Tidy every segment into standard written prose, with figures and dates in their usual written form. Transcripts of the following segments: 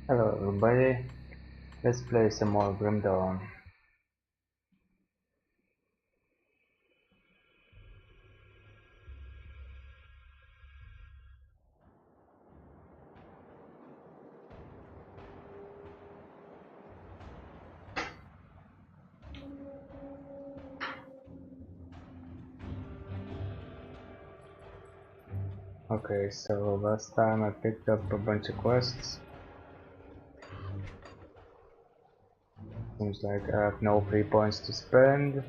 Hello everybody, let's play some more Grim Dawn. Okay, so last time I picked up a bunch of quests. Seems like I have no free points to spend.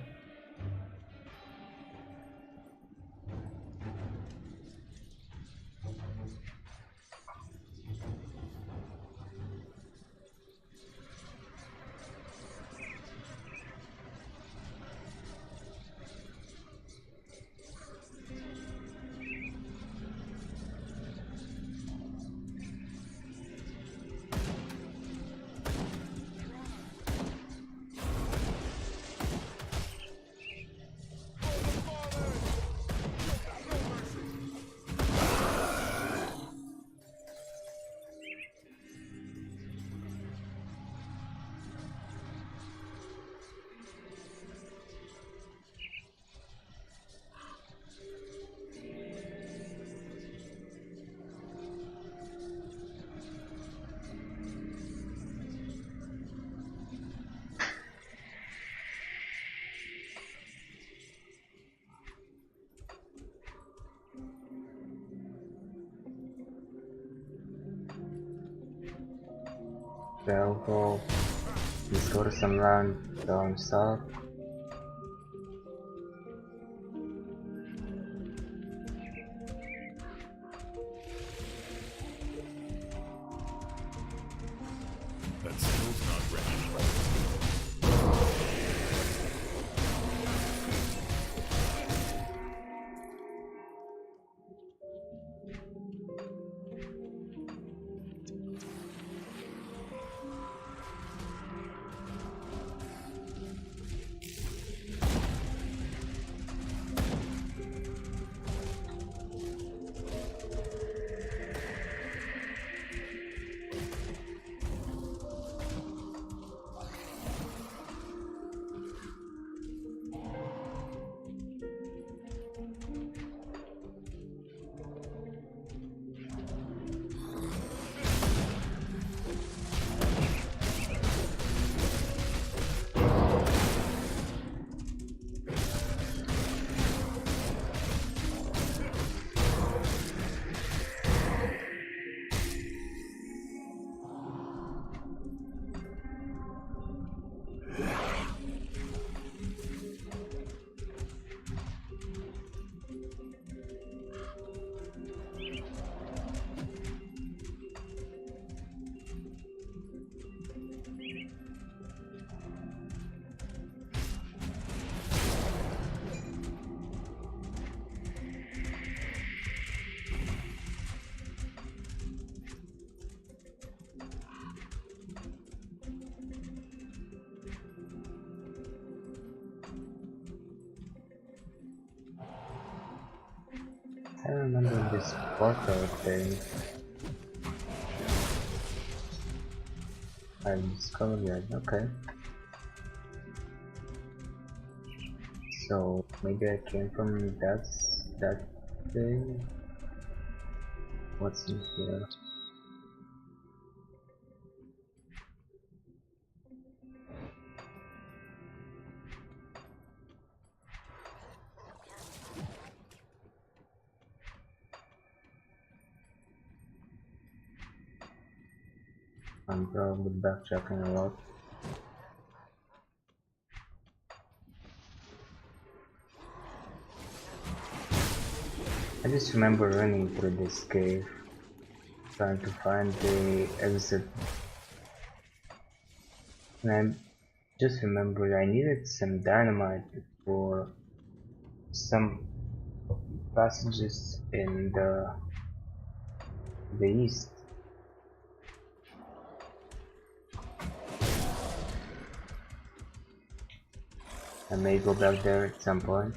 So I'll go discover some land down south. That skill's not ready. I remember this portal thing. I discovered it. Okay. So maybe I came from that thing. What's in here? I'm probably backtracking a lot. I just remember running through this cave, trying to find the exit, and I just remembered I needed some dynamite for some passages in the east. I may go back there at some point.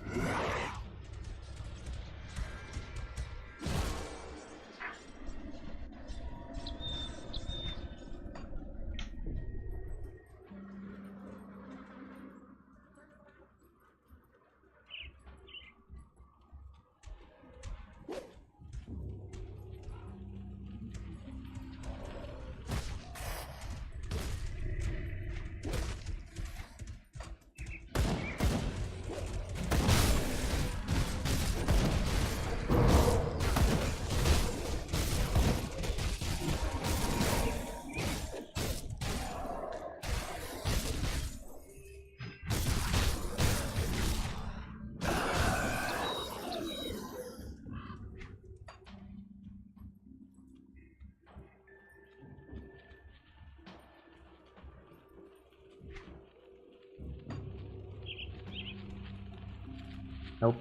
Nope,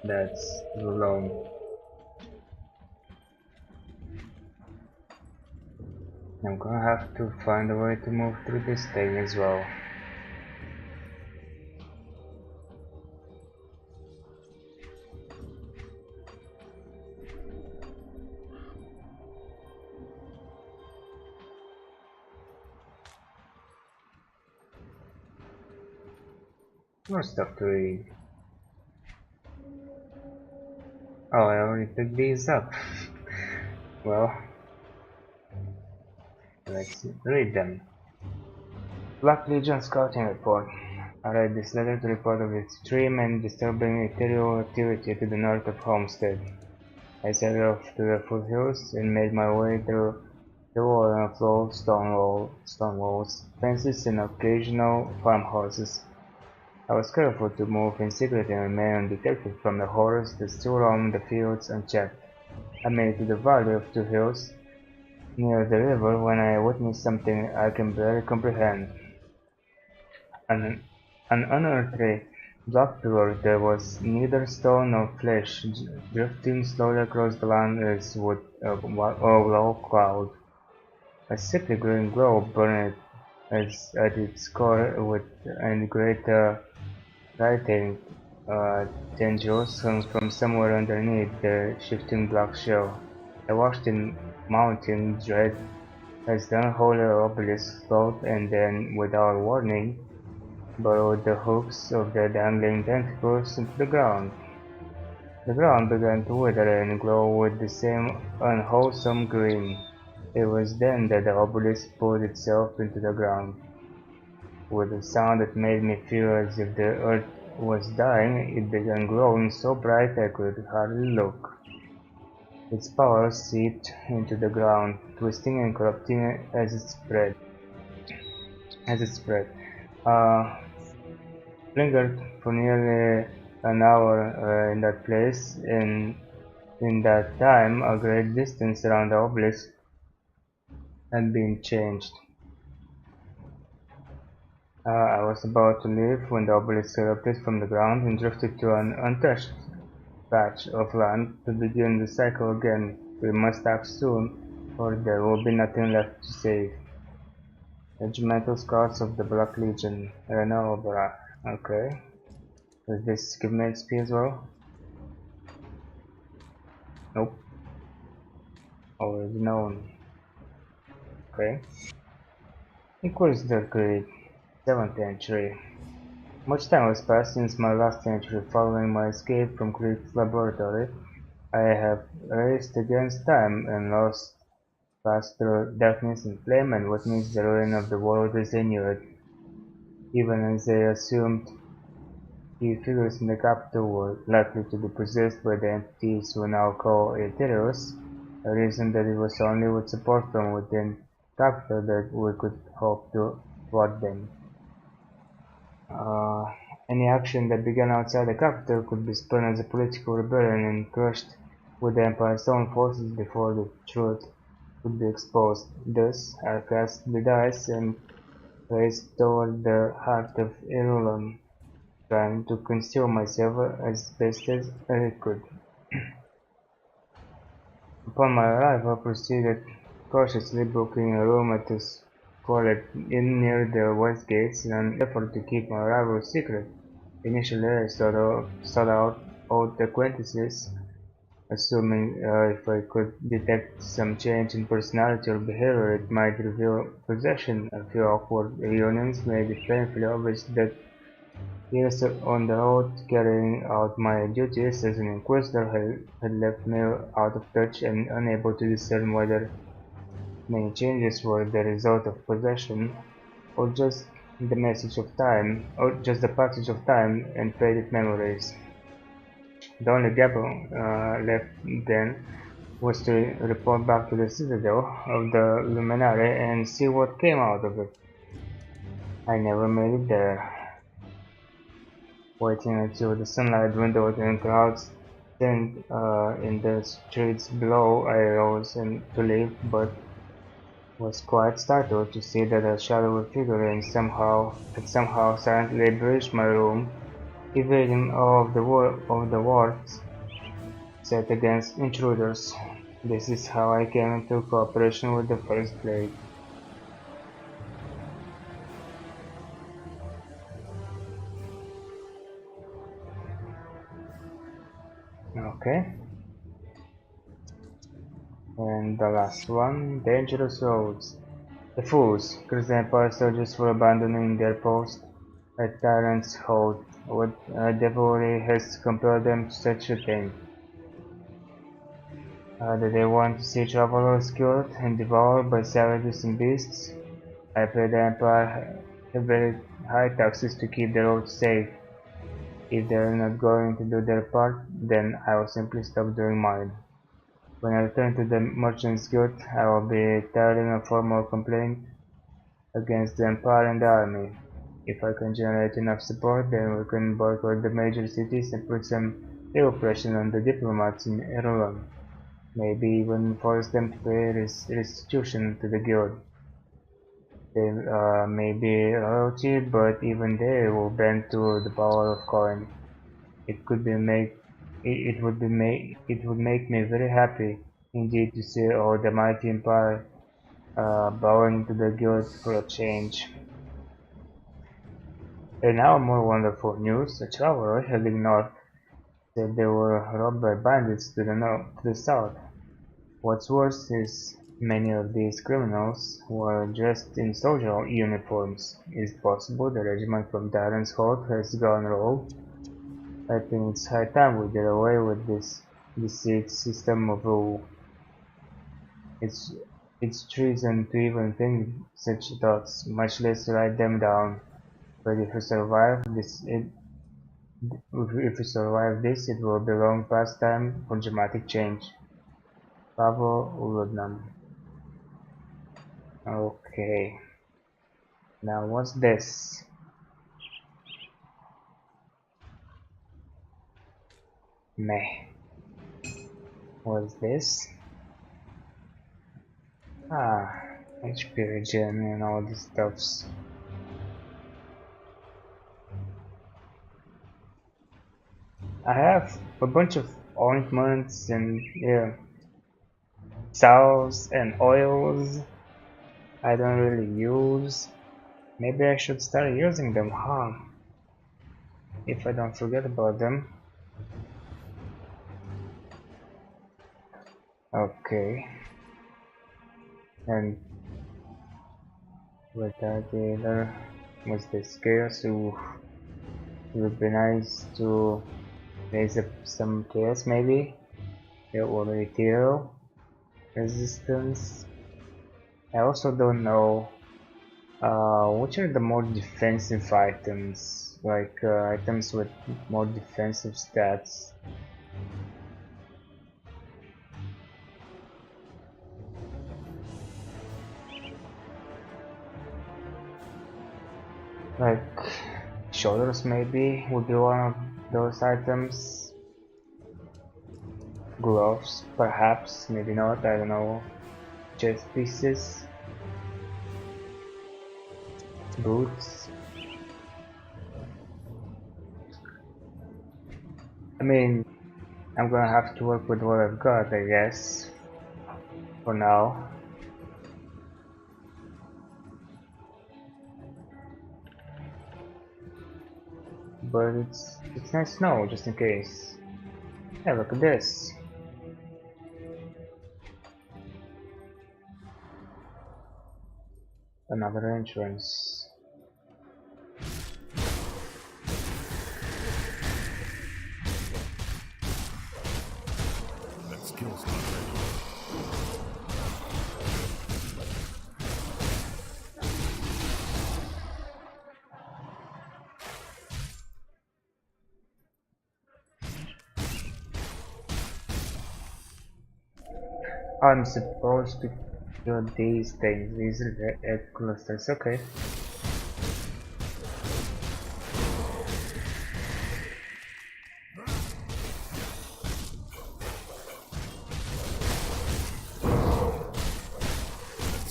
that's too long. I'm gonna have to find a way to move through this thing as well. More stuff to read. Oh, I already picked these up. Well, let's read them. Black Legion Scouting Report. I read this letter to report of extreme and disturbing ethereal activity to the north of Homestead. I set off to the foothills and made my way through the wall and floor stone walls, fences, and occasional farmhouses. I was careful to move in secret and remain undetected from the horrors that still roamed the fields unchecked. I made it to the valley of two hills near the river when I witnessed something I can barely comprehend. An unearthly black pillar that was neither stone nor flesh, drifting slowly across the land as would a low cloud. A sickly green glow burned at its core with and great writing tendrils hung from somewhere underneath the shifting black shell. I watched in mounting dread as the unholy obelisk floated and then, without warning, burrowed the hooks of their dangling tentacles into the ground. The ground began to wither and glow with the same unwholesome green. It was then that the obelisk pulled itself into the ground. With a sound that made me feel as if the earth was dying, it began glowing so bright I could hardly look. Its power seeped into the ground, twisting and corrupting as it spread. Uh, Lingered for nearly an hour in that place. In that time, a great distance around the obelisk had been changed. I was about to leave when the obelisk erupted from the ground and drifted to an untouched patch of land to begin the cycle again. We must act soon, or there will be nothing left to save. Regimental Scouts of the Black Legion, Renobra. Okay. Does this give me XP as well? Nope. Already known. Okay. Equals the grade 7th entry. Much time has passed since my last entry. Following my escape from Creek's laboratory, I have raced against time and lost, passed through darkness and flame and witnessed the ruin of the world as I knew it. Even as I assumed key figures in the capital were likely to be possessed by the entities we now call Aethereus, I reasoned that it was only with support from within capital that we could hope to thwart them. Any action that began outside the capital could be spun as a political rebellion and crushed with the Empire's own forces before the truth could be exposed. Thus, I cast the dice and raced toward the heart of Irulan, trying to conceal myself as best as I could. Upon my arrival, I proceeded cautiously, booking a room at a squalid inn near the west gates in an effort to keep my arrival secret. Initially, I sought out old acquaintances, assuming if I could detect some change in personality or behavior, it might reveal possession. A few awkward reunions made it painfully obvious that years on the road carrying out my duties as an inquisitor had left me out of touch and unable to discern whether many changes were the result of possession or just the passage of time and faded memories. The only gap left then was to report back to the citadel of the Luminary and see what came out of it. I never made it there. Waiting until the sunlight dwindled and clouds thinned in the streets below, I rose to leave, but was quite startled to see that a shadowy figure had somehow silently breached my room evading all of the wards set against intruders. This is how I came into cooperation with the First Blade. Okay. And the last one, dangerous roads. The fools, curse the Empire soldiers for abandoning their post at Tyrant's Hold. What devilry has compelled them to such a thing? Do they want to see travelers killed and devoured by savages and beasts? I pay the Empire very high taxes to keep the roads safe. If they're not going to do their part, then I will simply stop doing mine. When I return to the Merchants Guild, I will be filing a formal complaint against the Empire and the army. If I can generate enough support, then we can boycott the major cities and put some real pressure on the diplomats in Ireland. Maybe even force them to pay restitution to the guild. They may be royalty, but even they will bend to the power of coin. It could be make it would make me very happy indeed to see all the mighty empire bowing to the guild for a change. And now more wonderful news: a traveler heading north said they were robbed by bandits to the south. What's worse is many of these criminals were dressed in soldier uniforms. Is it possible the regiment from Tyrant's Hold has gone rogue? I think it's high time we get away with this deceit system of rule. It's treason to even think such thoughts, much less write them down. But if we survive this, it will be long past time for dramatic change. Pavel Uludnam. Okay. Now what's this? Meh. What's this? HP regen and all these stuffs. I have a bunch of ointments and salves and oils I don't really use. Maybe I should start using them, huh? If I don't forget about them. Okay. And with that dealer was this chaos. It would be nice to raise up some chaos maybe. It will retail resistance. I also don't know which are the more defensive items, like items with more defensive stats. Like shoulders maybe would be one of those items. Gloves perhaps, maybe not, I don't know. Chest pieces. Boots. I mean, I'm gonna have to work with what I've got, I guess. For now. But it's nice to know, just in case. Hey, look at this. Another entrance. That skill's not ready. I'm supposed to do these things. These are the egg clusters. Okay.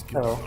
Hello.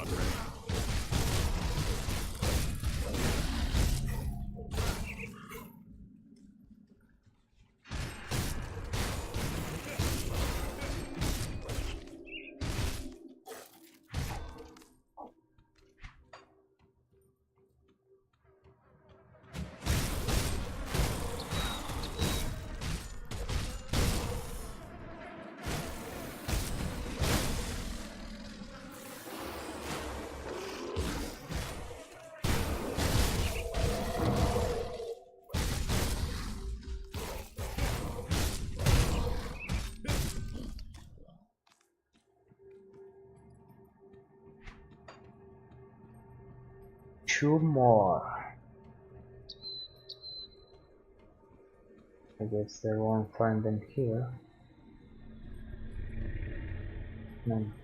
2 more. I guess I won't find them here.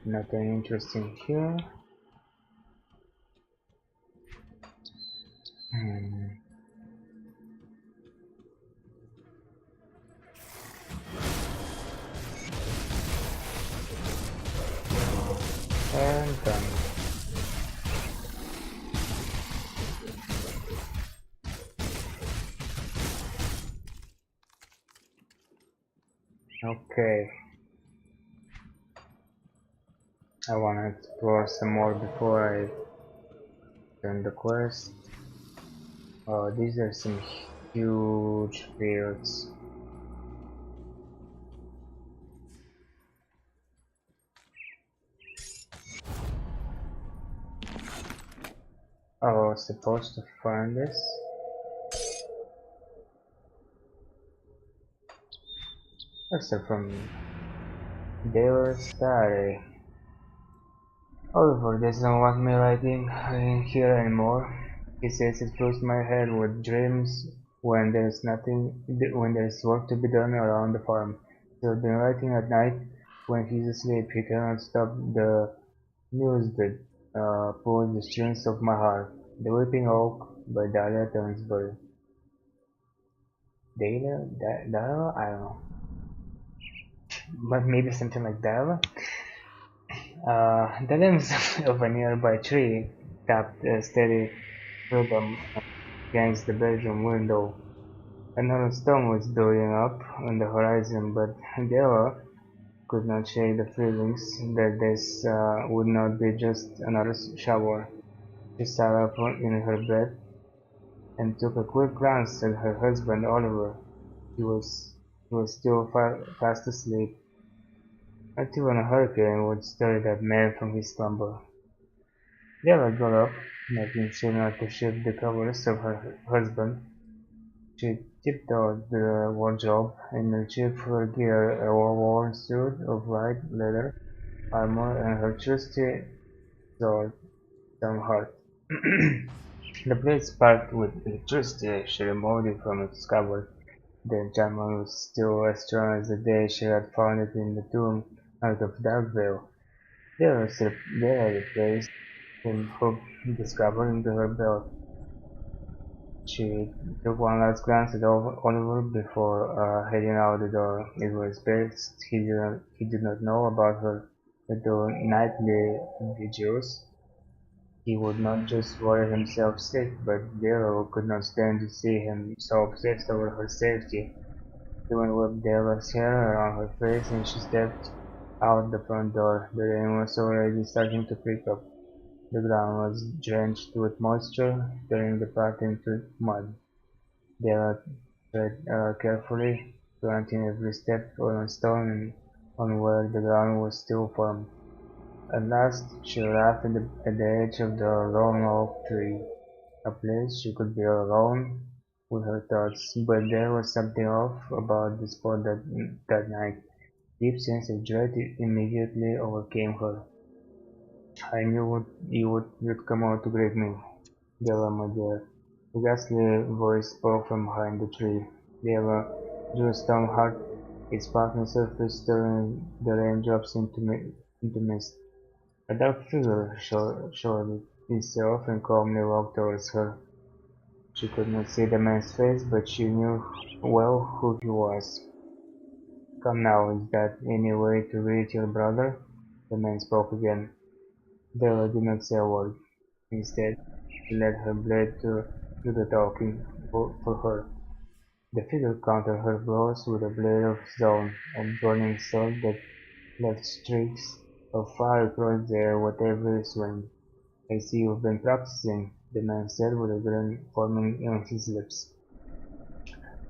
Nothing interesting here. And done. Okay. I wanna explore some more before I turn the quest. Oh, these are some huge fields. Oh, I was supposed to find this. That's from Devil's Diary. Oliver doesn't want me writing in here anymore. He says it fills my head with dreams when there's work to be done around the farm. So I've been writing at night when he's asleep. He cannot stop the news that pulls the strings of my heart. The Weeping Oak by Dahlia Townsbury. Dahlia? I don't know. But maybe something like Dahlia? The limbs of a nearby tree tapped a steady rhythm against the bedroom window. Another storm was building up on the horizon, but Della could not shake the feelings that this would not be just another shower. She sat up in her bed and took a quick glance at her husband Oliver. He was still fast asleep. Not even a hurricane would stir that man from his slumber. Della got up, making sure not to shift the covers of her husband. She tiptoed to the wardrobe and retrieved her gear, a war-worn suit of light leather armor and her trusty sword, Stormheart. The blade sparked with electricity as she removed it from its scabbard. The enchantment was still as strong as the day she had found it in the tomb out of Darkvale. There replaced and hooked the scabbard into her belt. She took one last glance at Oliver before heading out the door. It was best he did not know about her little nightly vigils. He would not just worry himself sick, but Della could not stand to see him so obsessed over her safety. He went with Della's hair around her face and she stepped out the front door. The rain was already starting to pick up. The ground was drenched with moisture, turning the path into mud. They tread carefully, planting every step on a stone and on where the ground was still firm. At last she arrived at the edge of the lone oak tree, a place she could be alone with her thoughts. But there was something off about the spot that night. Deep sense of dread immediately overcame her. I knew you'd come out to greet me, Della, my dear. A ghastly voice spoke from behind the tree. Della drew a stone heart, its sparkling surface turning the raindrops into mist. A dark figure showed itself and calmly walked towards her. She could not see the man's face, but she knew well who he was. Come now, is that any way to greet your brother? The man spoke again. Della did not say a word. Instead, she let her blade do the talking for her. The figure countered her blows with a blade of stone, a burning sword that left streaks of fire across the air whatever it swung. I see you've been practicing, the man said with a grin forming on his lips.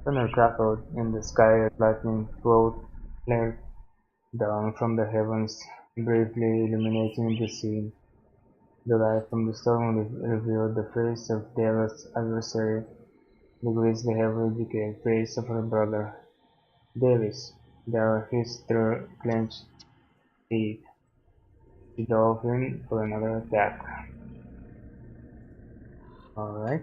Thunder crackled in the sky as lightning flared down from the heavens, briefly illuminating the scene. The light from the storm revealed the face of Della's adversary, the grisly, heavily decayed face of her brother. Davis, Della hissed through clenched teeth. She dove in for another attack. Alright.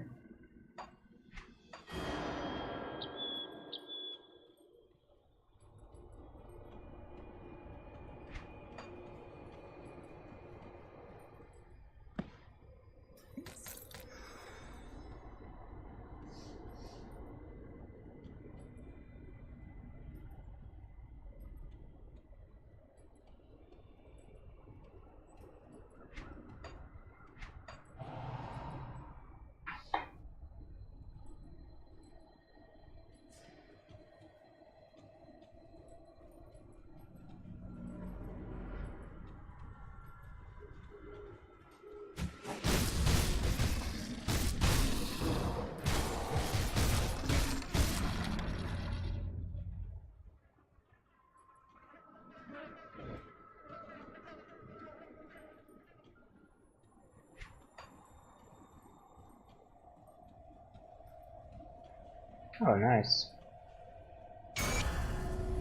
Oh, nice.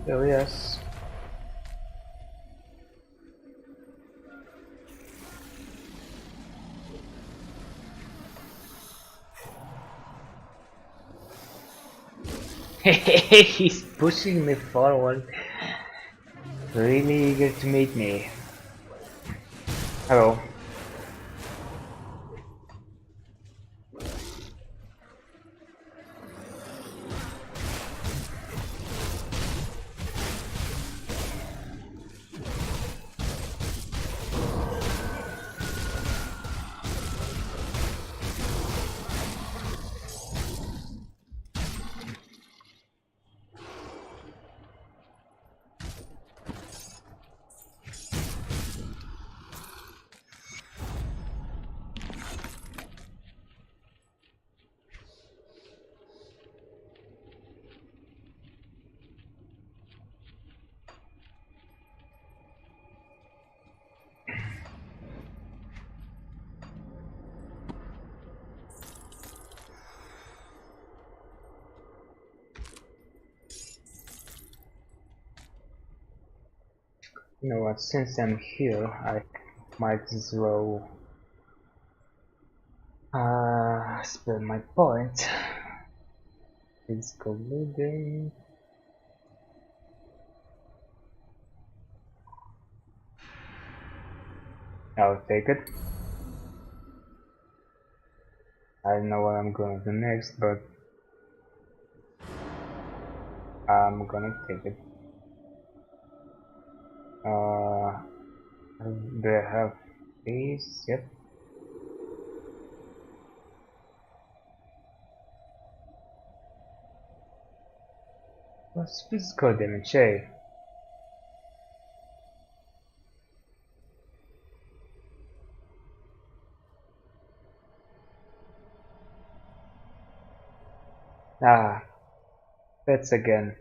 Oh, yes. He's pushing me forward. Really eager to meet me. Hello. You know what, since I'm here, I might as well spend my point. Physical loading. I'll take it. I don't know what I'm gonna do next, but I'm gonna take it. Do I have these? Yep. What's physical damage? Hey. Ah, pets again.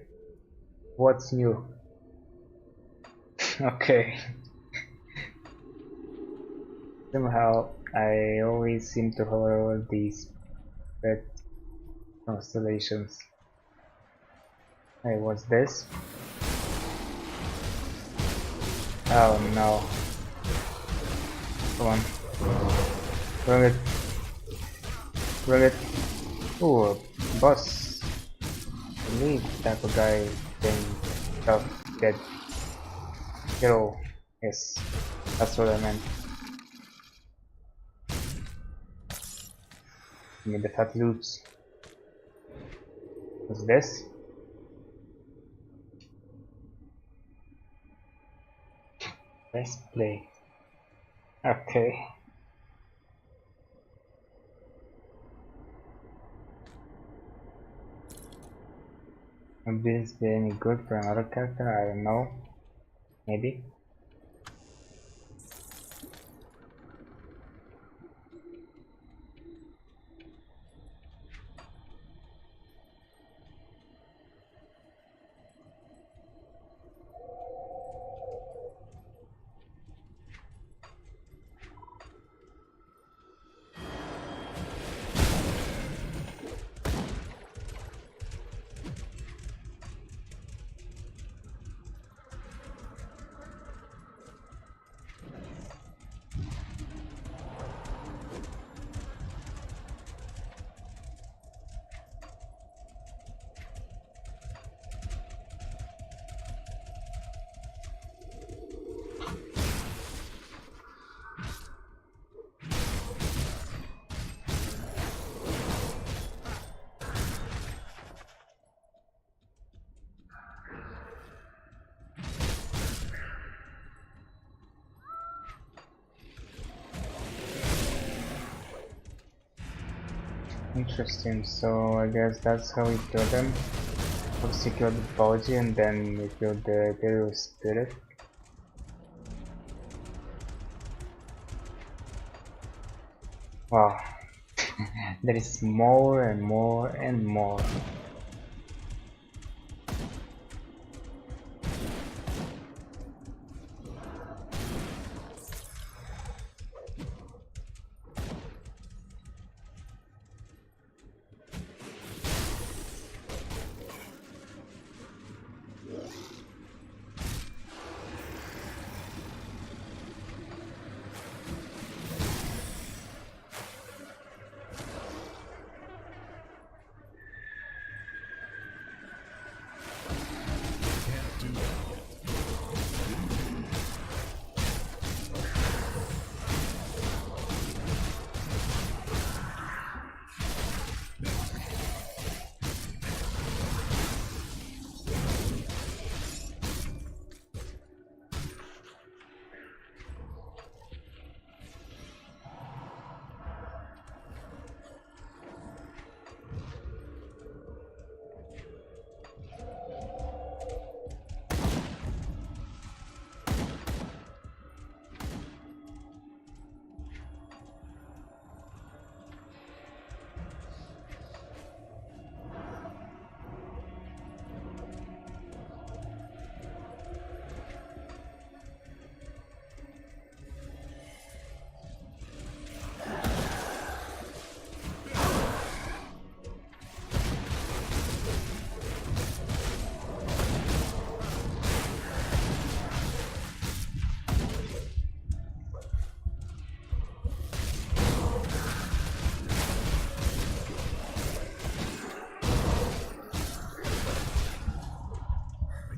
What's new? Okay. Somehow, I always seem to hold these pet constellations. Hey, what's this? Oh no. Come on. Bring it. Bring it. Ooh, boss. Elite type of guy thing. Tough. Dead. Hero. Yes. That's what I meant. Give me the fat loots. What's this? Let's play. Okay. Would this be any good for another character? I don't know. Maybe. Interesting, so I guess that's how we kill them. First you kill the body and then we kill the ethereal spirit. Wow, there is more and more and more.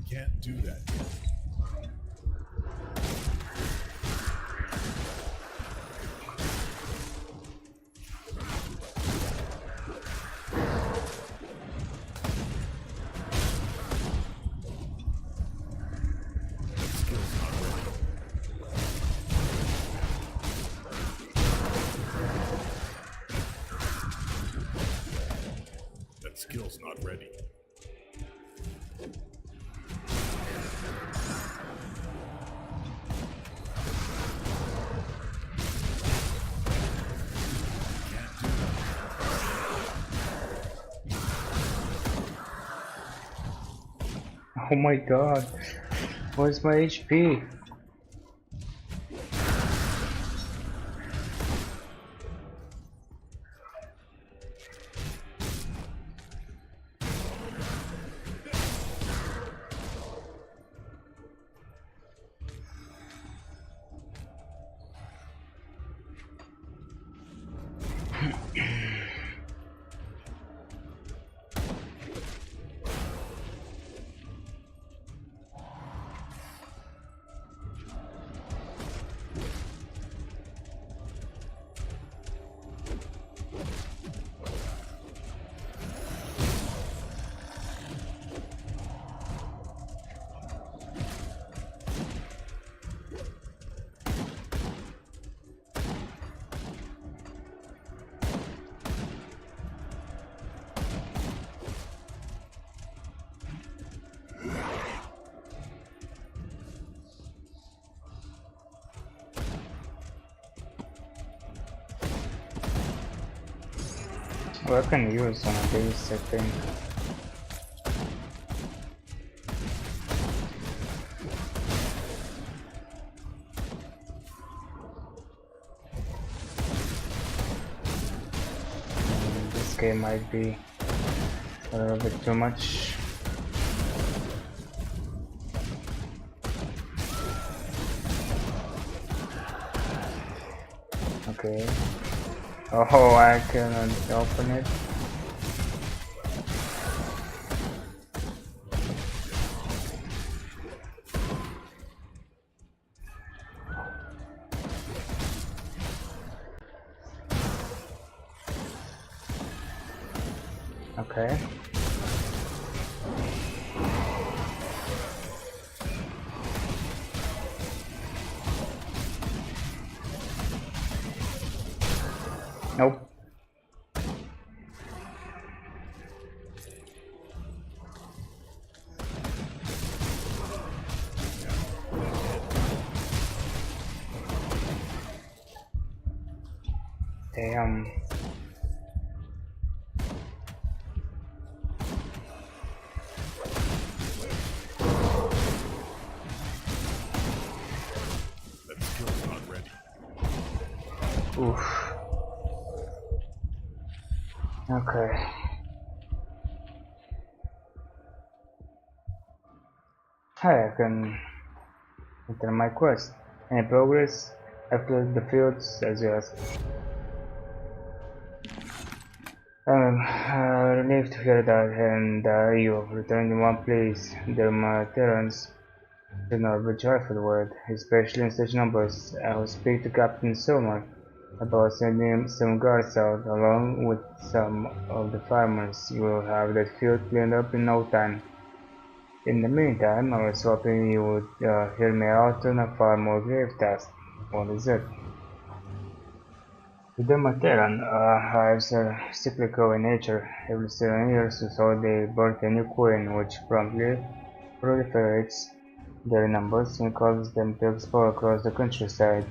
Can't do that yet. I can't do that yet. That skill's not ready. Oh my god, where's my HP? Well, I can use one of these, I think. This game might be a little bit too much. Okay. Oh, I cannot open it. Okay. Nope. Damn. That skill's not ready. Oof. Okay. Hi, I can enter my quest. Any progress? I've cleared the fields as you asked. I'm relieved to hear that, and you've returned in one place. The Materans should not be joyful word, especially in such numbers. I will speak to Captain Sommer about sending some guards out, along with some of the farmers. You will have that field cleaned up in no time. In the meantime, I was hoping you would hear me out on a far more grave task. What is it? The Materran hives are cyclical in nature. Every 7 years or so they birth a new queen, which promptly proliferates their numbers and causes them to explore across the countryside.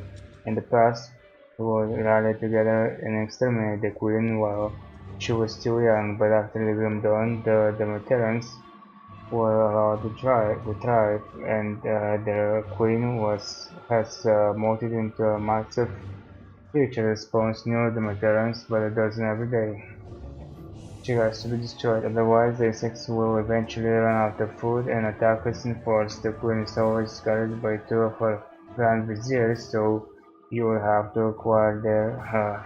In the past, we would rally together and exterminate the queen while she was still young, but after the Grim Dawn, the Materrans were allowed to thrive, and their queen has molted into a massive creature that spawns new Demeterans by the dozen every day. She has to be destroyed, otherwise the insects will eventually run out of food and attack us in force. The queen is always guarded by 2 of her Grand Viziers, so you will have to acquire their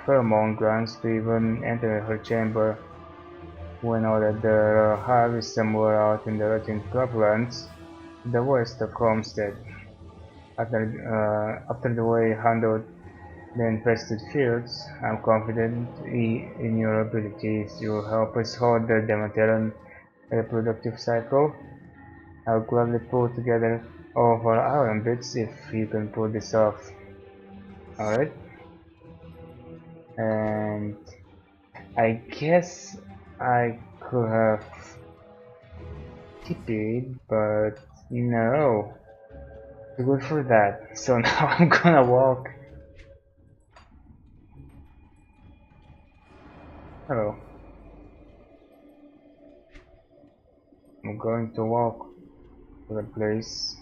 pheromone glands to even enter her chamber. We know that the hive is somewhere out in the rotting croplands to the west of Homestead. After the way you handled the infested fields, I'm confident in your abilities. You will help us hold the Demeteran reproductive cycle. I'll gladly pull together all of our iron bits if you can pull this off. Alright? And I guess I could have TP'd, but no. Too good for that. So now I'm gonna walk. Hello. I'm going to walk to the place.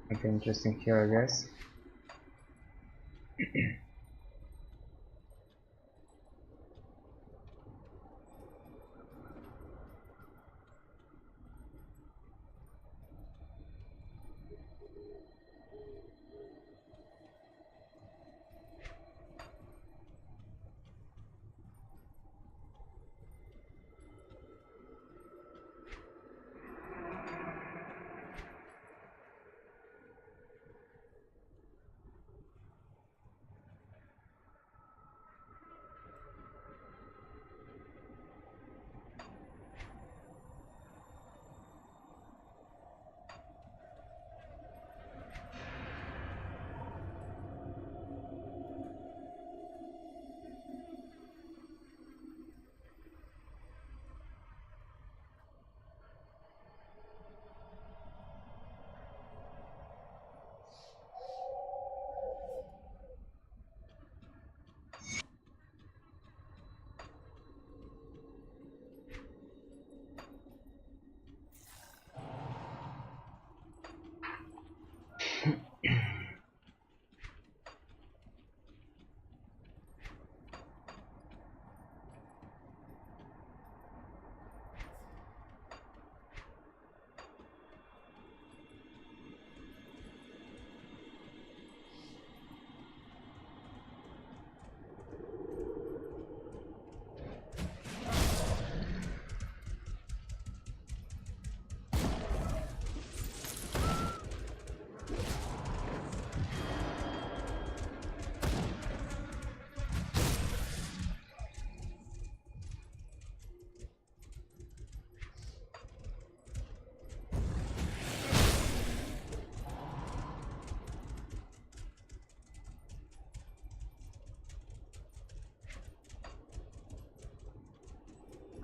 Something interesting here, I guess.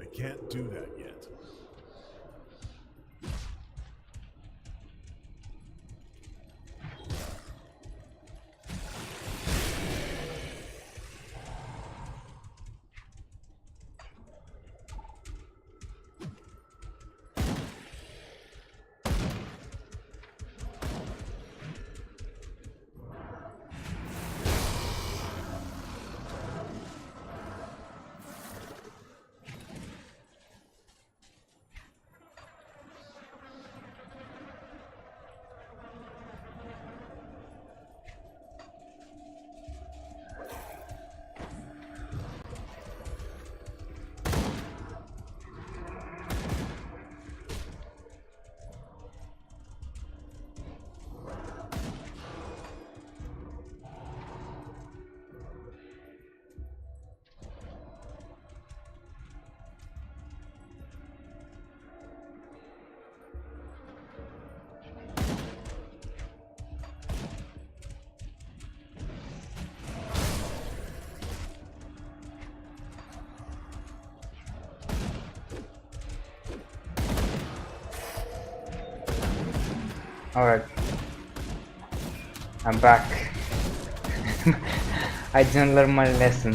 I can't do that yet. Alright. I'm back. I didn't learn my lesson.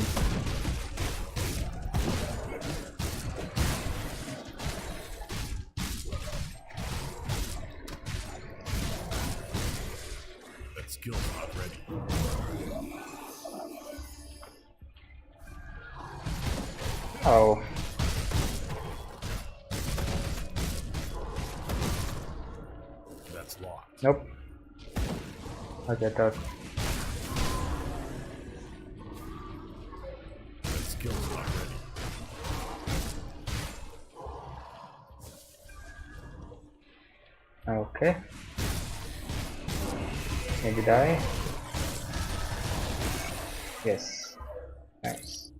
That skill's not ready. Oh. That's locked. Nope. Okay, I thought. That skill's not ready. Okay. Maybe die. Yes. Nice.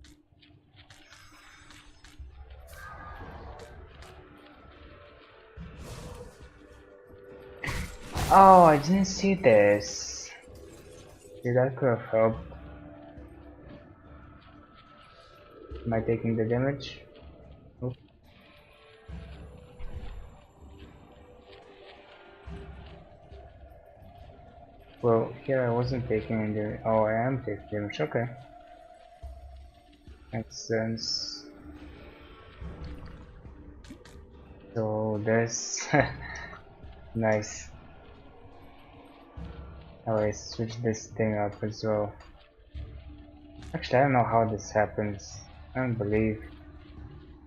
Oh, I didn't see this. Did that could have helped? Am I taking the damage? Nope. Well, here I wasn't taking any damage. Oh, I am taking damage. Okay. Makes sense. So there's nice. Oh, I switched this thing up as well. Actually, I don't know how this happens. I don't believe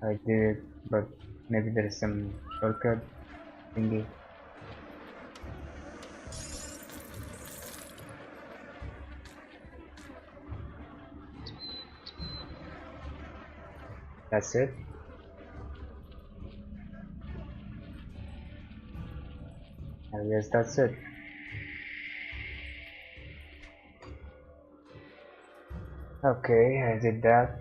I did it, but maybe there's some shortcut thingy. That's it. I guess that's it. Okay, I did that.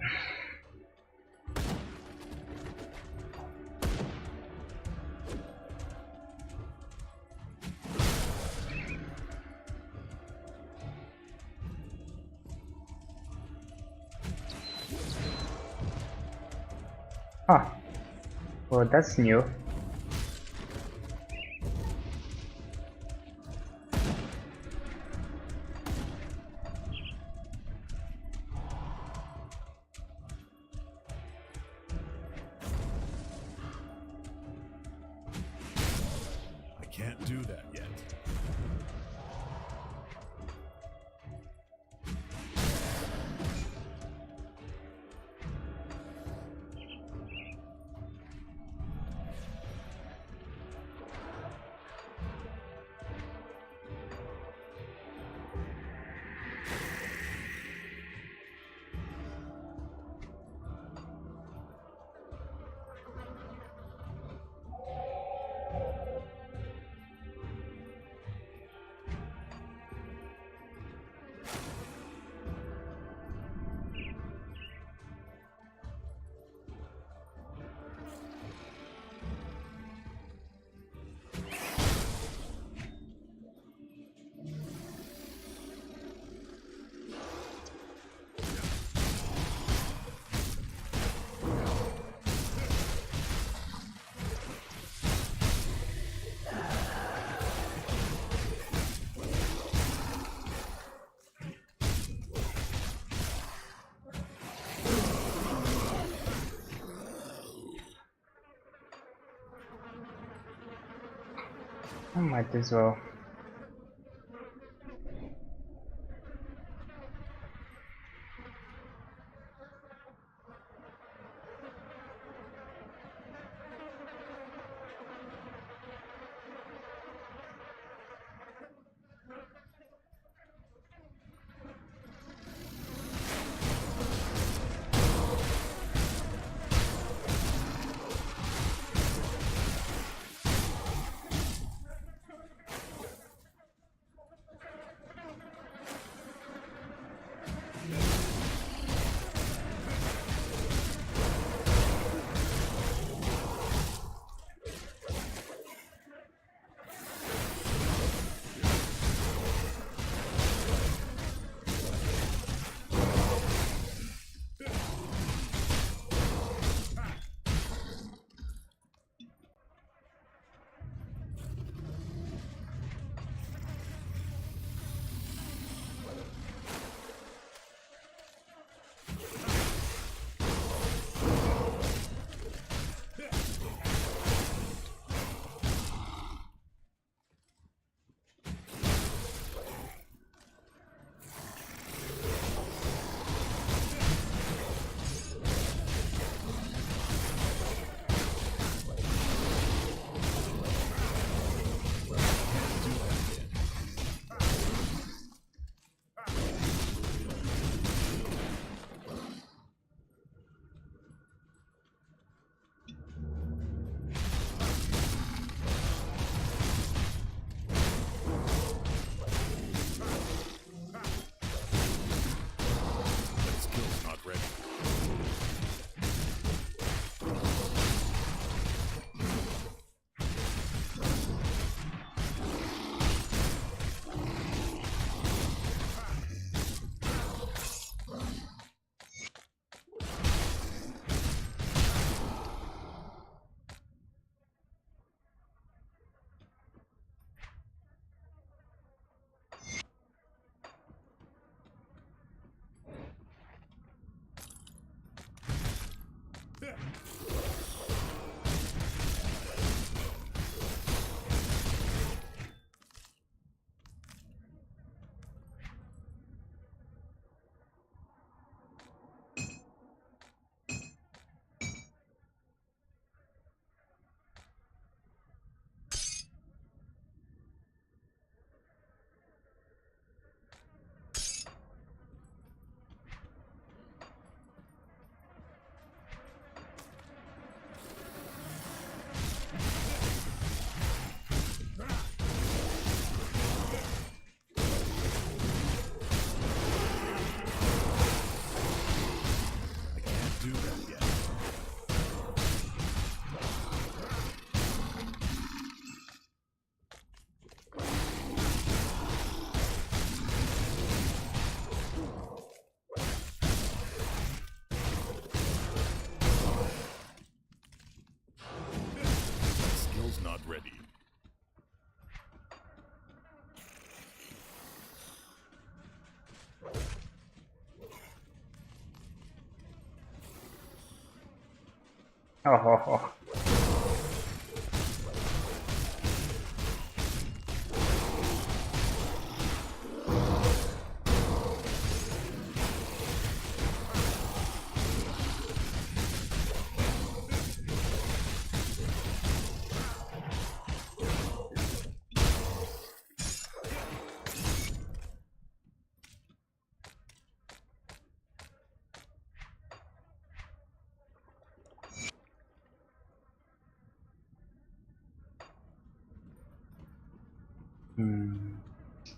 Huh. Well, that's new. I can't do that yet. I might as well. Oh.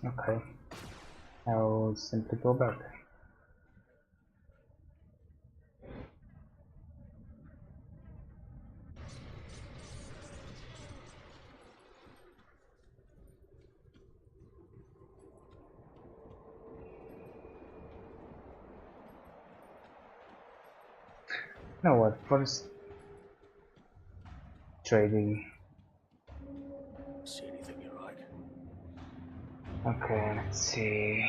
Okay. I'll simply go back. Now what? First trading. See anything you like? Okay, let's see.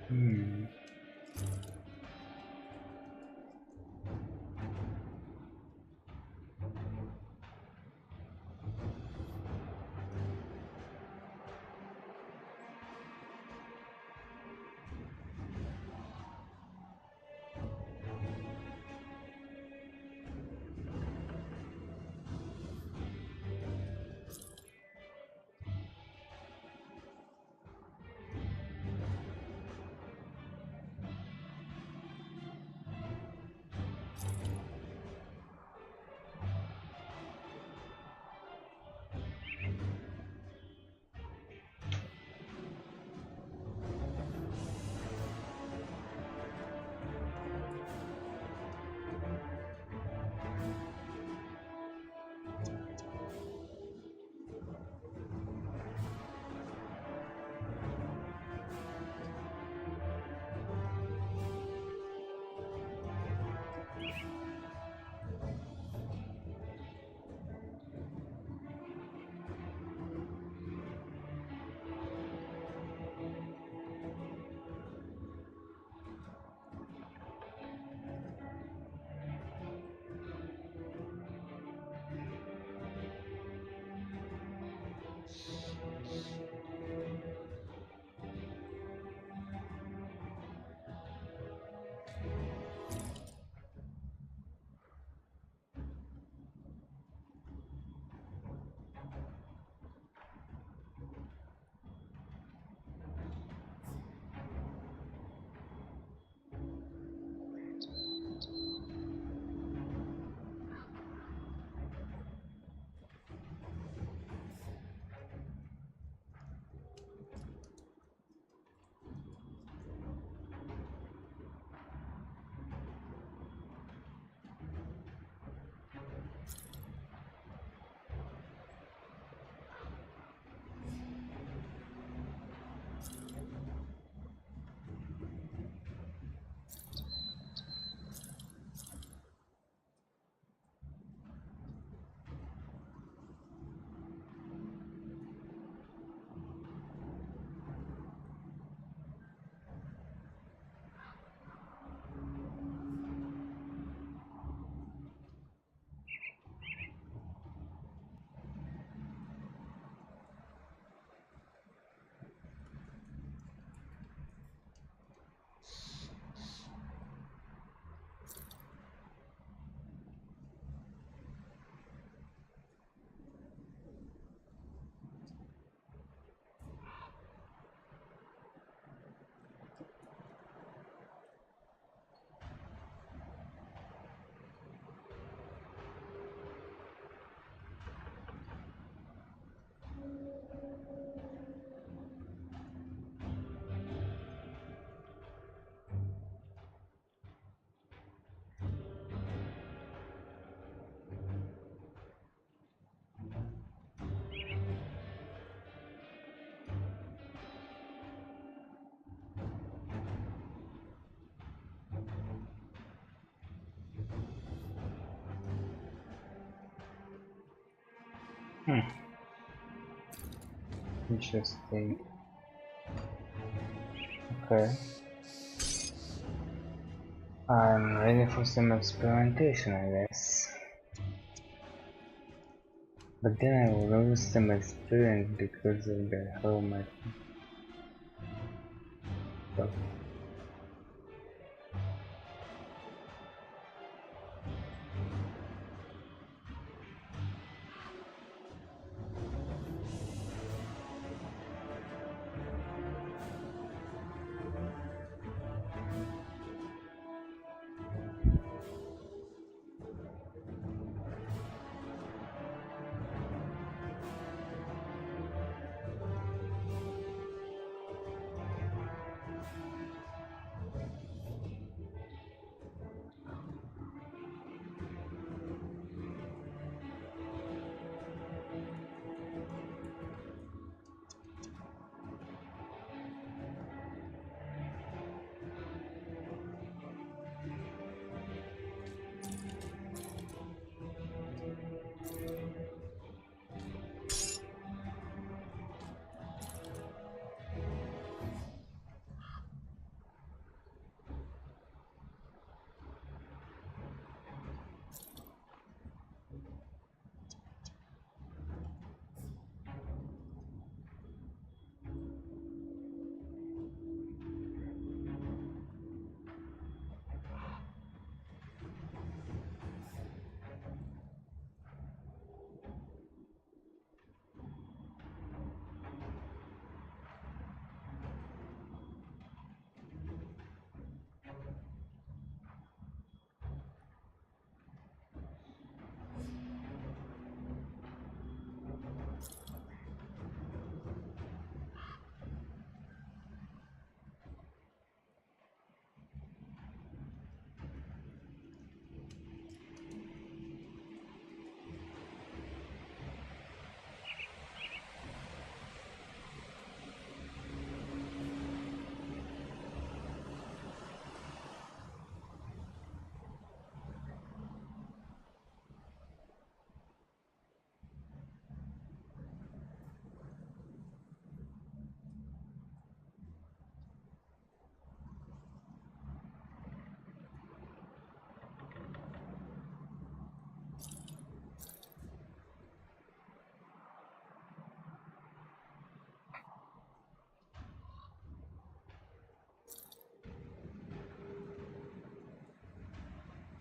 Hmm. Hmm. Interesting. Okay. I'm ready for some experimentation, I guess. But then I will lose some experience because of the helmet. So,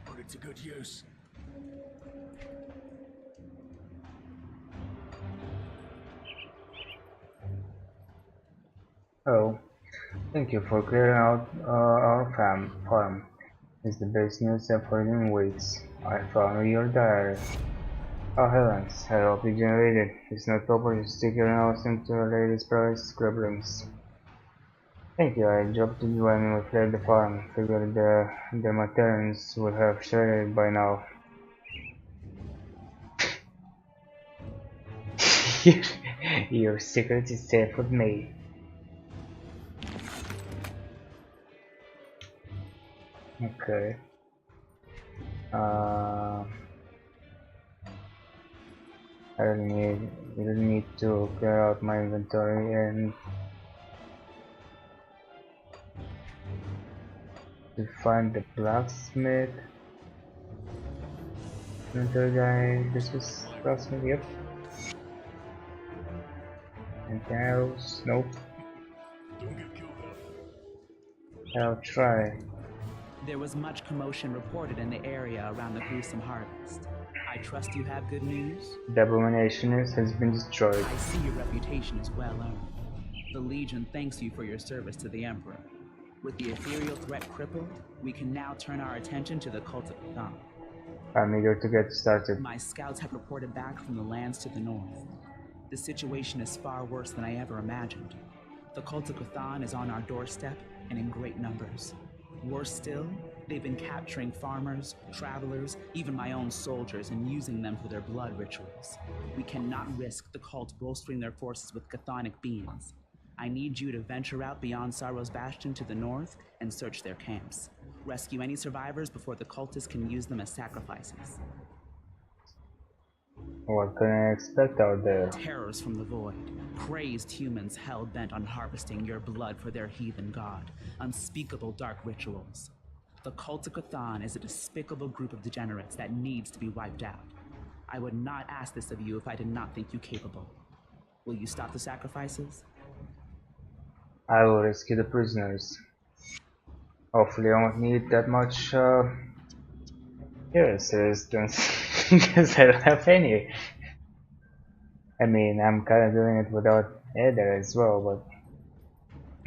Put it to good use. oh, thank you for clearing out our farm. It's the best news I've heard in weeks. I found your diary. Oh heavens, I hope you generated. It's not proper to stick your nose into a lady's private scribblings. Thank you, I dropped it when we fled the farm. Figured the Materns would have shared it by now. Your secret is safe with me. Okay. I really need to clear out my inventory and to find the blacksmith. Inventory guy, this was blacksmith, yep. Anything else? Nope. Don't get killed out there. I'll try. There was much commotion reported in the area around the gruesome harvest. I trust you have good news? The abominationist has been destroyed. I see your reputation is well earned. The Legion thanks you for your service to the Emperor. With the ethereal threat crippled, we can now turn our attention to the cult of Chthon. I'm eager to get started. My scouts have reported back from the lands to the north. The situation is far worse than I ever imagined. The cult of Chthon is on our doorstep and in great numbers. Worse still, they've been capturing farmers, travelers, even my own soldiers, and using them for their blood rituals. We cannot risk the cult bolstering their forces with chthonic beings. I need you to venture out beyond Sorrow's Bastion to the north and search their camps. Rescue any survivors before the cultists can use them as sacrifices. What can I expect out there? Terrors from the void, crazed humans hell-bent on harvesting your blood for their heathen god, unspeakable dark rituals. The Cult of Cthon is a despicable group of degenerates that needs to be wiped out. I would not ask this of you if I did not think you capable. Will you stop the sacrifices? I will rescue the prisoners. Hopefully I won't need that much resistance because I don't have any. I mean, I'm kinda doing it without Eder as well, but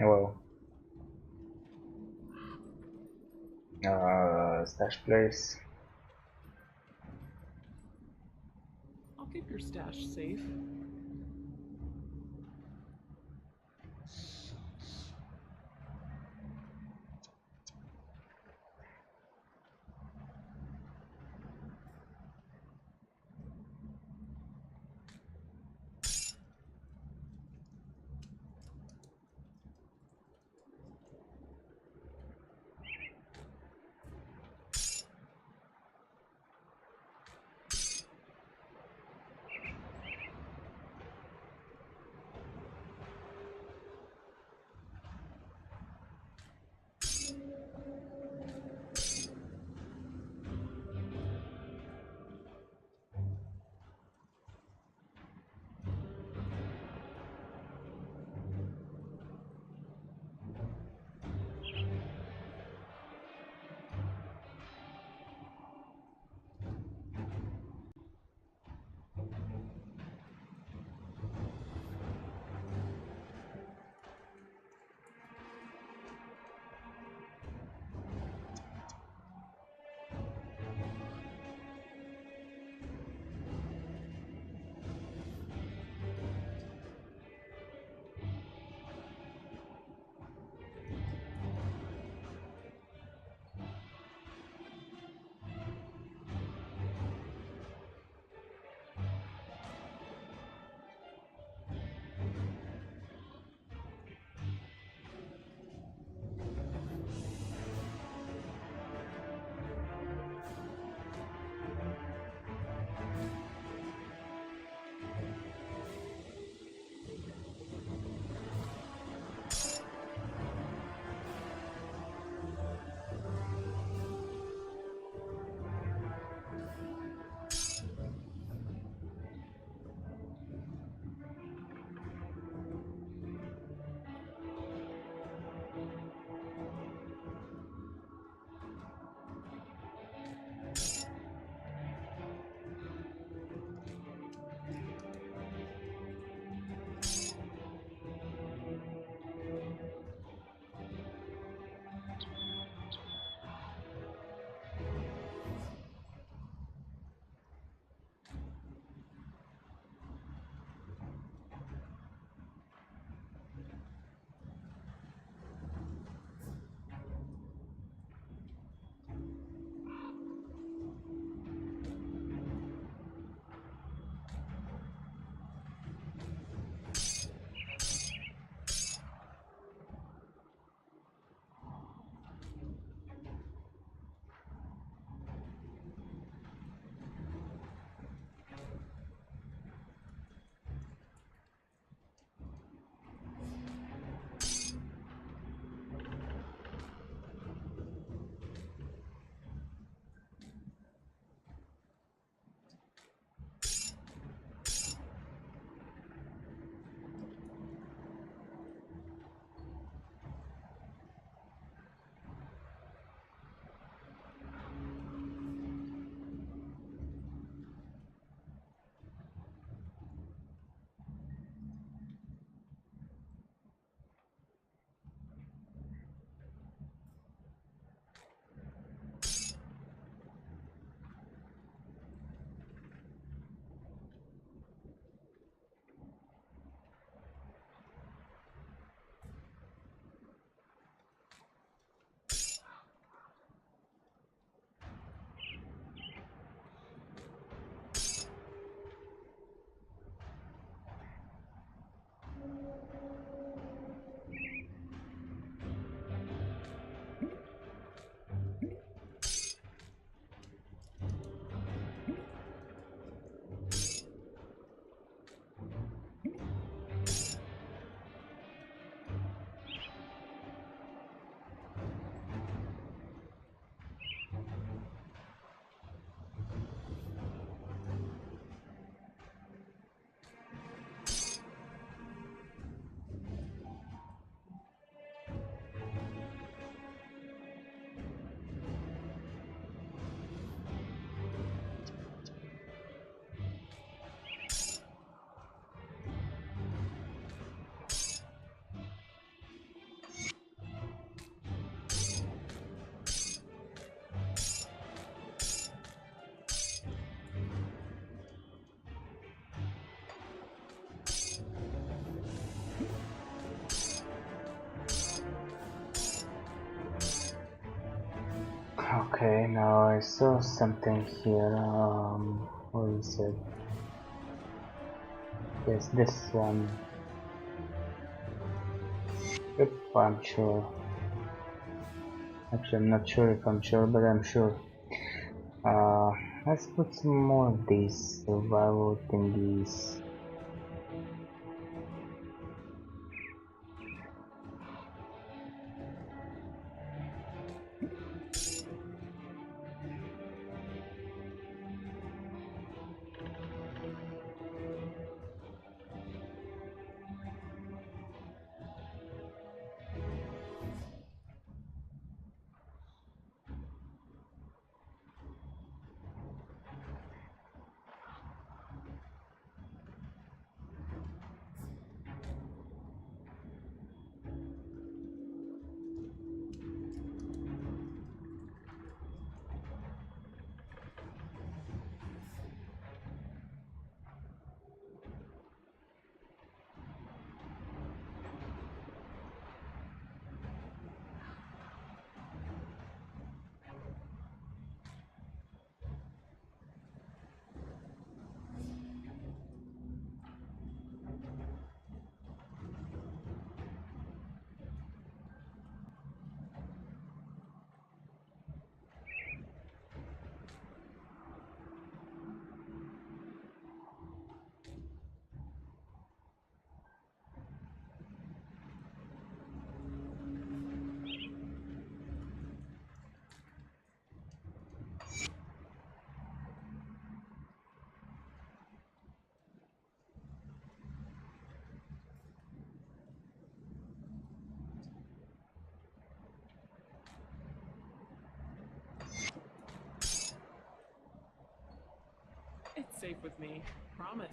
well. Stash place. I'll keep your stash safe. Okay, now I saw something here. What is it? Yes, this one. Yep, I'm sure. Actually, I'm not sure if I'm sure, but I'm sure. Uh, let's put some more of these survival thingies. It's safe with me. Promise.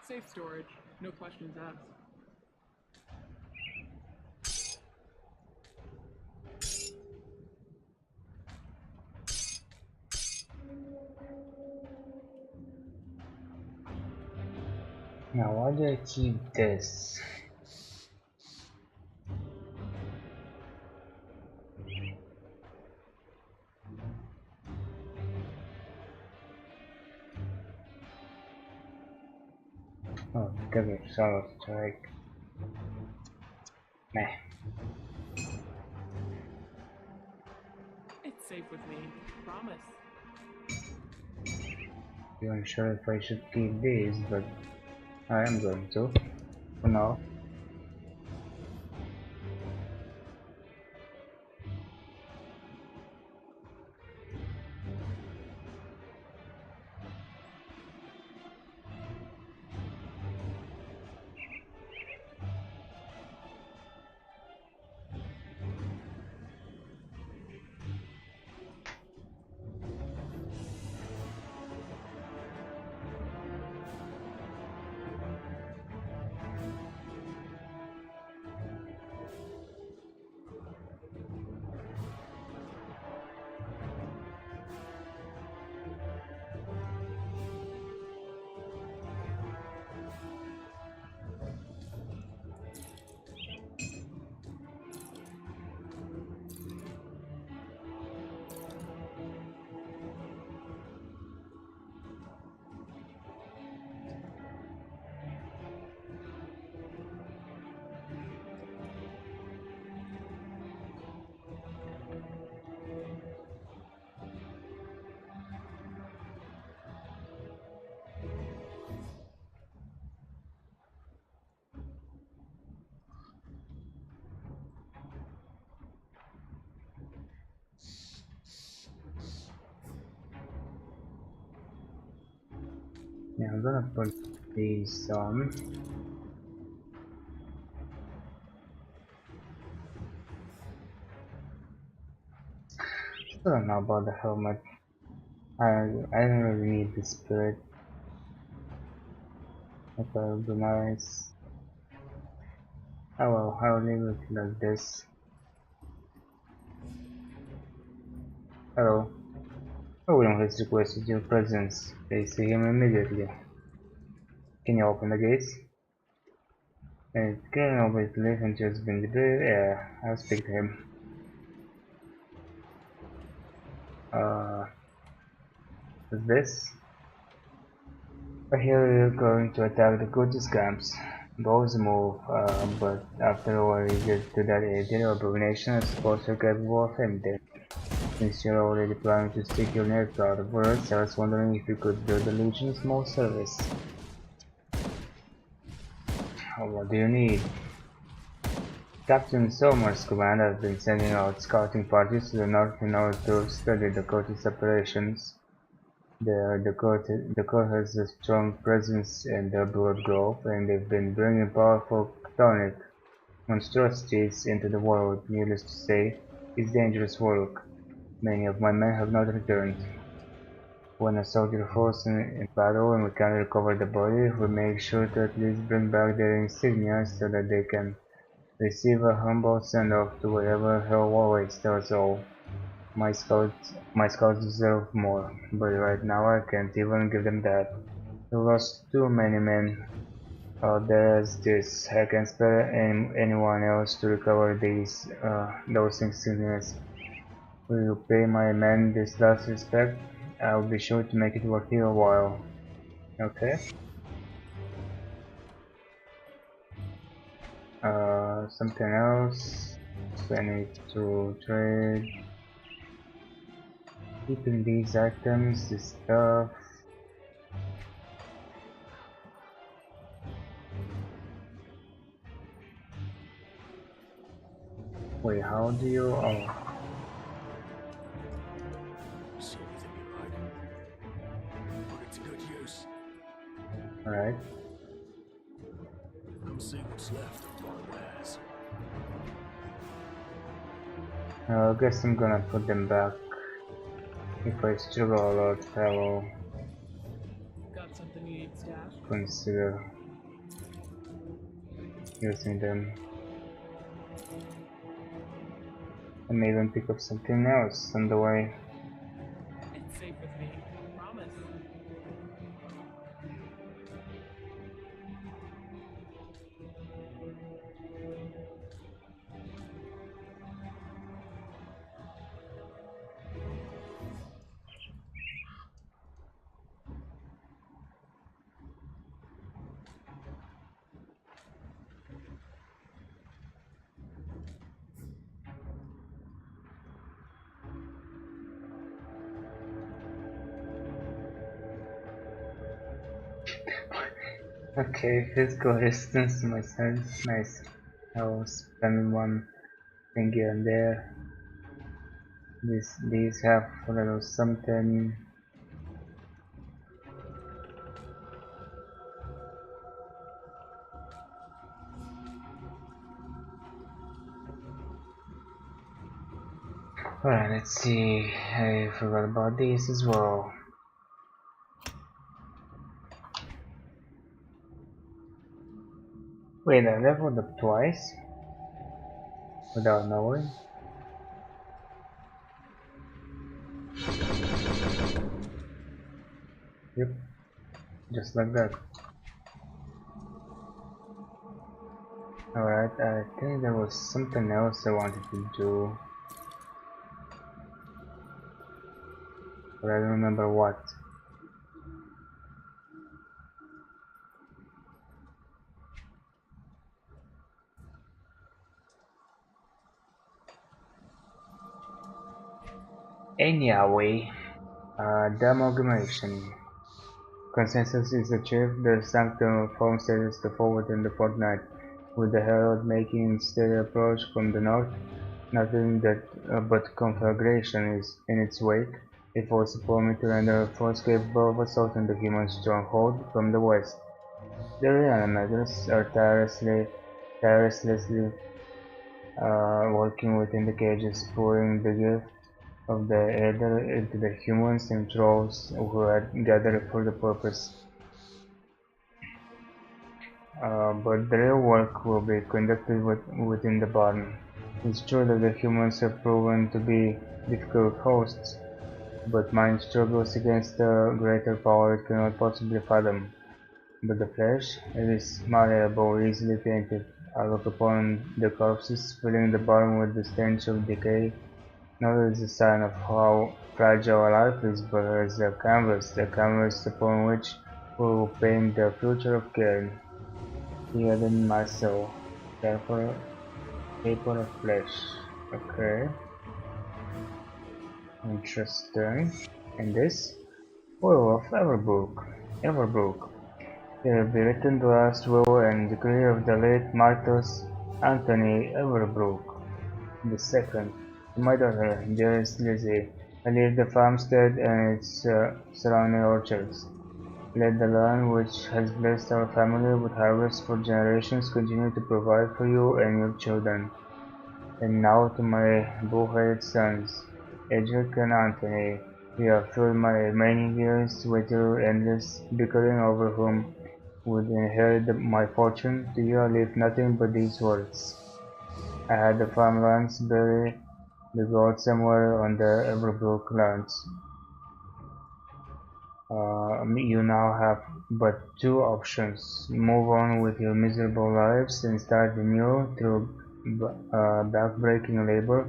Safe storage. No questions asked. Now, why do I keep this? Oh, double solid strike. Meh. It's safe with me. Promise. I'm unsure if I should keep these, but I am going to. For now. Yeah, I'm gonna put these on. I don't know about the helmet. I don't really need the spirit. That would be nice. Oh well, I'll leave it like this. Hello. William has requested your presence. Please see him immediately. Can you open the gates? And can you always leave and just been the Yeah, I'll speak to him. Uh, this. Here we're going to attack the Curtis camps. Both move, but after all we get to that area, the abomination is supposed to get capable of anything. Since you're already planning to stick your neck out of words, I was wondering if you could do the Legion a small service. What do you need? Captain Somer's command has been sending out scouting parties to the north in order to study the Curtis operations. The court has a strong presence in the Blood Grove, and they've been bringing powerful chthonic monstrosities into the world. Needless to say, it's dangerous work. Many of my men have not returned. When a soldier falls in battle and we can't recover the body, we make sure to at least bring back their insignia so that they can receive a humble send-off to wherever hell awaits us all. My scouts deserve more, but right now I can't even give them that. We lost too many men out there as this. I can't spare anyone else to recover those insignias. Will you pay my men this last respect? I'll be sure to make it worth your while. Okay. Something else. So I need to trade. Keeping these items, this stuff. Wait, how do you? Oh, See anything you like? Put it to good use. all right. Come see what's left of my wares. I guess I'm gonna put them back. If I struggle a lot, I will Got something you need stashed? consider using them. I may even pick up something else on the way. It's safe with me. Promise. Okay, physical resistance to my side. Nice. I will spend one thing here and there. These have a little something. Alright, let's see. I forgot about these as well. Wait, I leveled up twice without knowing. Yep, just like that. Alright, I think there was something else I wanted to do, but I don't remember what. Anyway, the amalgamation. Consensus is achieved. The Sanctum of Homestead is to fall within the fortnight, with the Herald making steady approach from the north. Nothing but conflagration is in its wake. It falls upon me to render a force capable of assaulting the human stronghold from the west. The reanimators are tirelessly working within the cages, pouring the gift of the Aether into the humans and trolls who had gathered for the purpose. But the real work will be conducted within the barn. It's true that the humans have proven to be difficult hosts, but mind struggles against a greater power it cannot possibly fathom. But the flesh, it is malleable, easily tainted. I look upon the corpses filling the barn with the stench of decay, not as a sign of how fragile life is but as a canvas upon which we will paint the future of Cairn. Here in my soul, therefore paper of flesh. Okay, interesting. And this? Will of Everbrook. Everbrook. It will be written the last will and decree of the late Marcus Anthony Everbrook II. To my daughter, dearest Lizzie, I leave the farmstead and its surrounding orchards. Let the land which has blessed our family with harvests for generations continue to provide for you and your children. And now to my bull-headed sons, Edric and Anthony, you have filled my remaining years with your endless bickering over whom would inherit my fortune. To you I leave nothing but these words. I had the farmlands, bury the gold somewhere on the Everbrook lands. You now have but two options: move on with your miserable lives and start anew through backbreaking labor,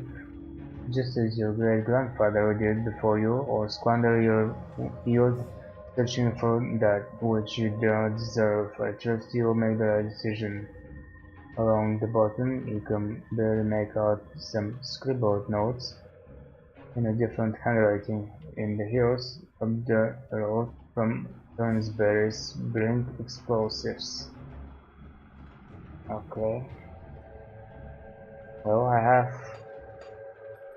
just as your great-grandfather did before you, or squander your youth searching for that which you do not deserve. I trust you will make the right decision. Along the bottom, you can barely make out some scribbled notes in a different handwriting. In the hills up the road from Thornsberry's bring explosives. Okay. Well, I have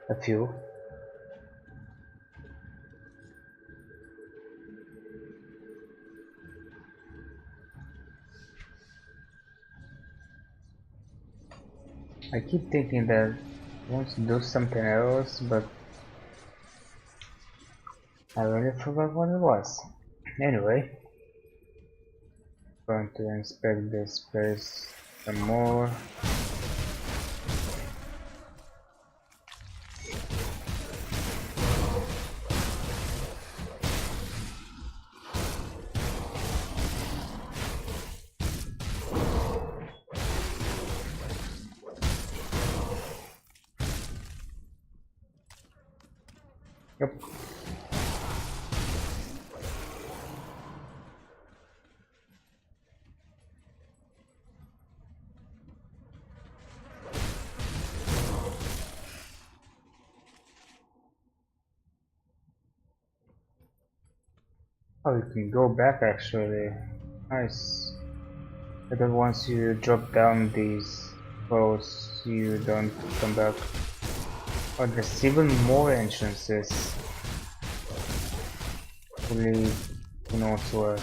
a few. I keep thinking that I want to do something else, but I really forgot what it was. Anyway, going to inspect this place some more. Yep. Oh, you can go back actually. Nice. I thought once you drop down these floors, you don't come back. Oh, there's even more entrances to lead who knows where.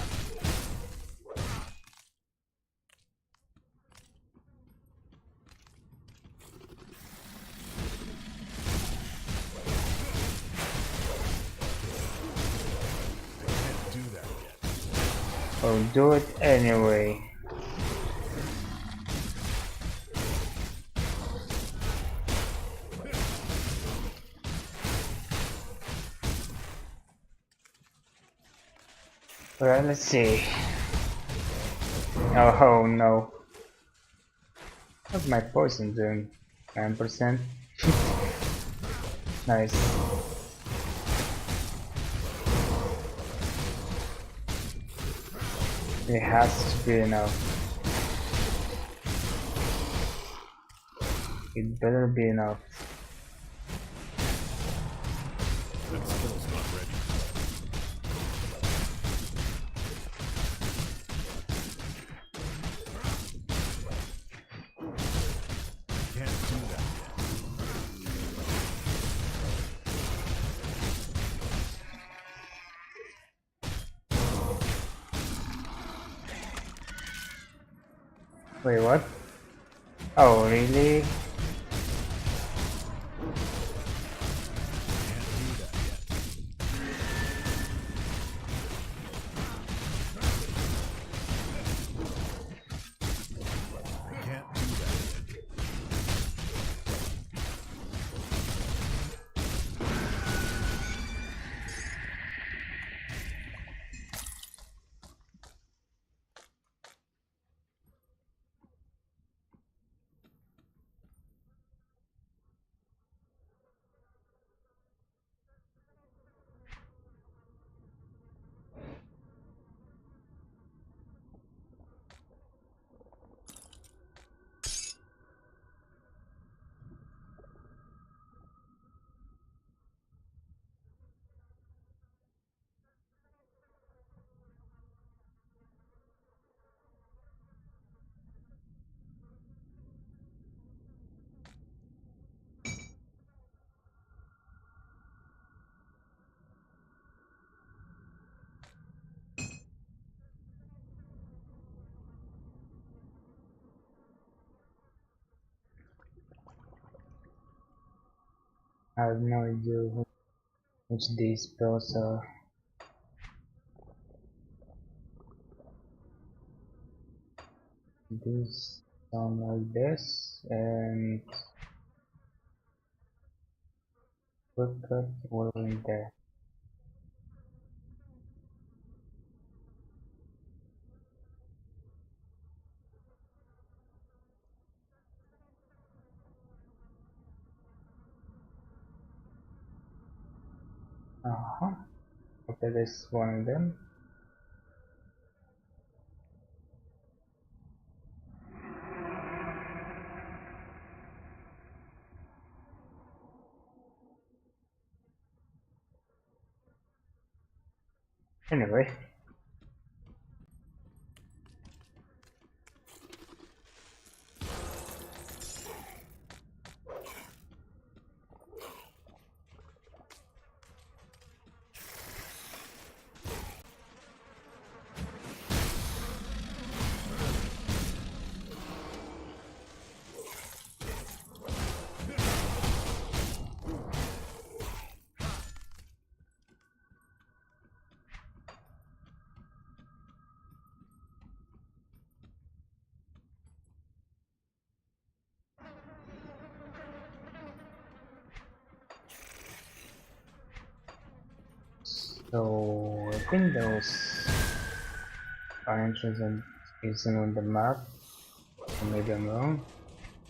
Can't do that yet. Oh, do it anyway. Well, let's see. Oh no. What's my poison doing? 9%? Nice. It has to be enough. It better be enough. That skill's not ready. Can't do that yet. Wait, what? Oh, really? Can't do that yet. Can't do that yet. I have no idea which these spells are. These sound like this, and cut will in there. Okay, this is one of them. Anyway. So I think those entrances isn't on the map, or maybe I'm wrong.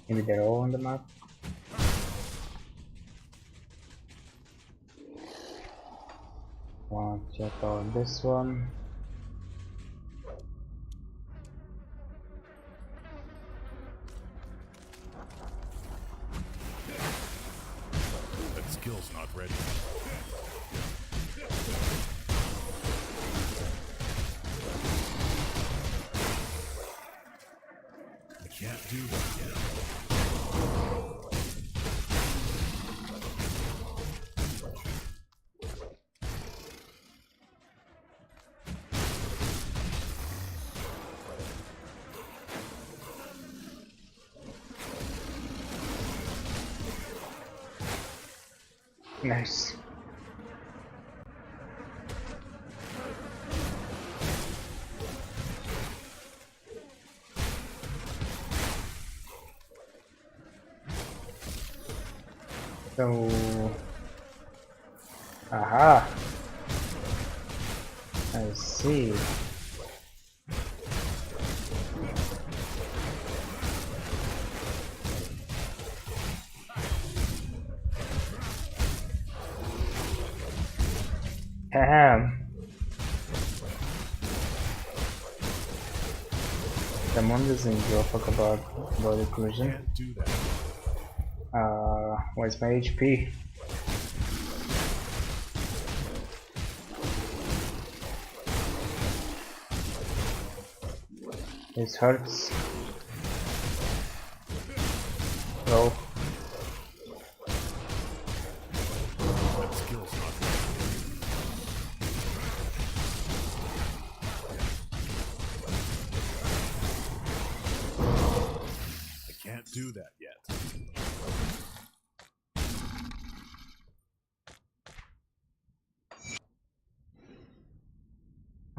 Maybe they're all on the map. Want to check out this one. That skill's not ready. I can't do that yet. Nice. So, aha, I see. Ahem. Someone doesn't give a fuck about occlusion. Can't do that. Where's my HP? This hurts. Oh, That skill's not ready. I can't do that yet.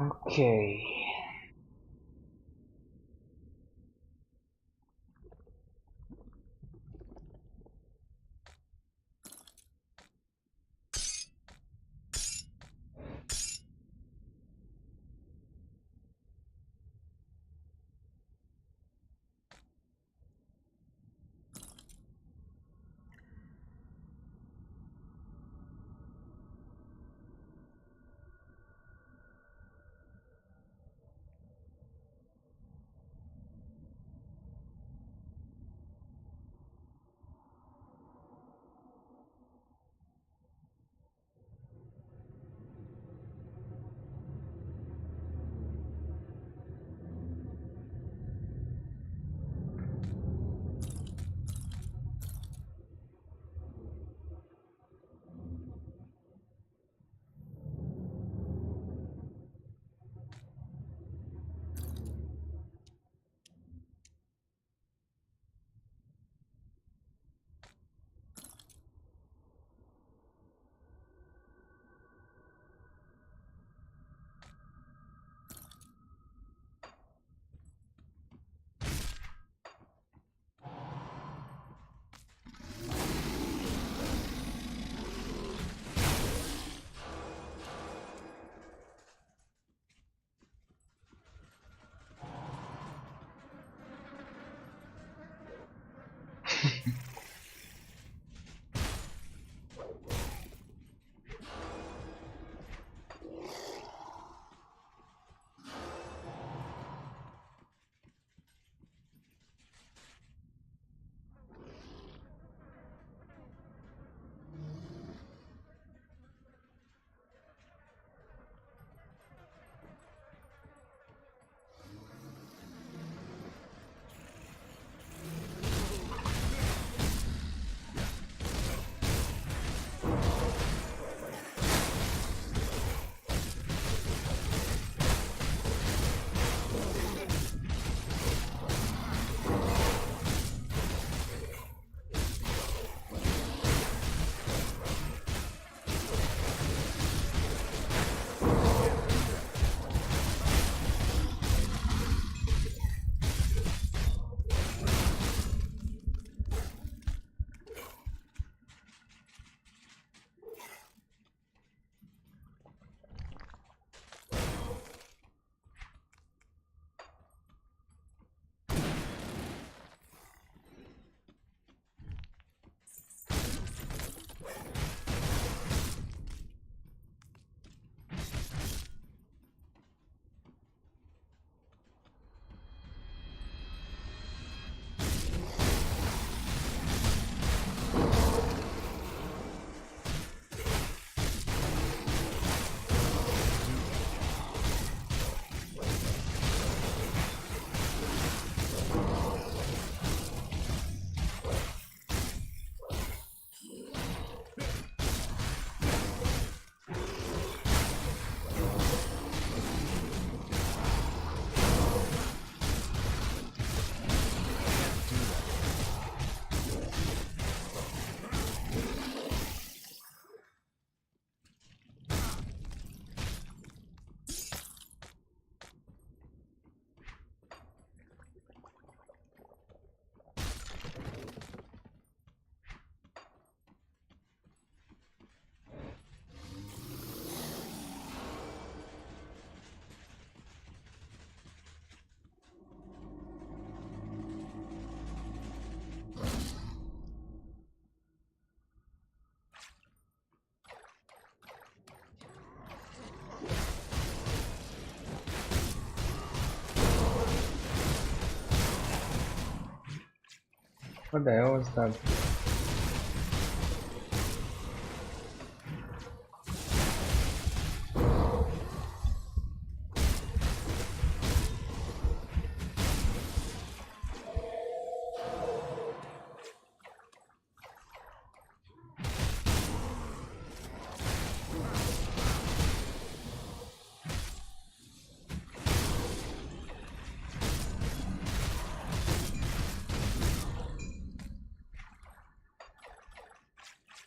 okay. What the hell was that?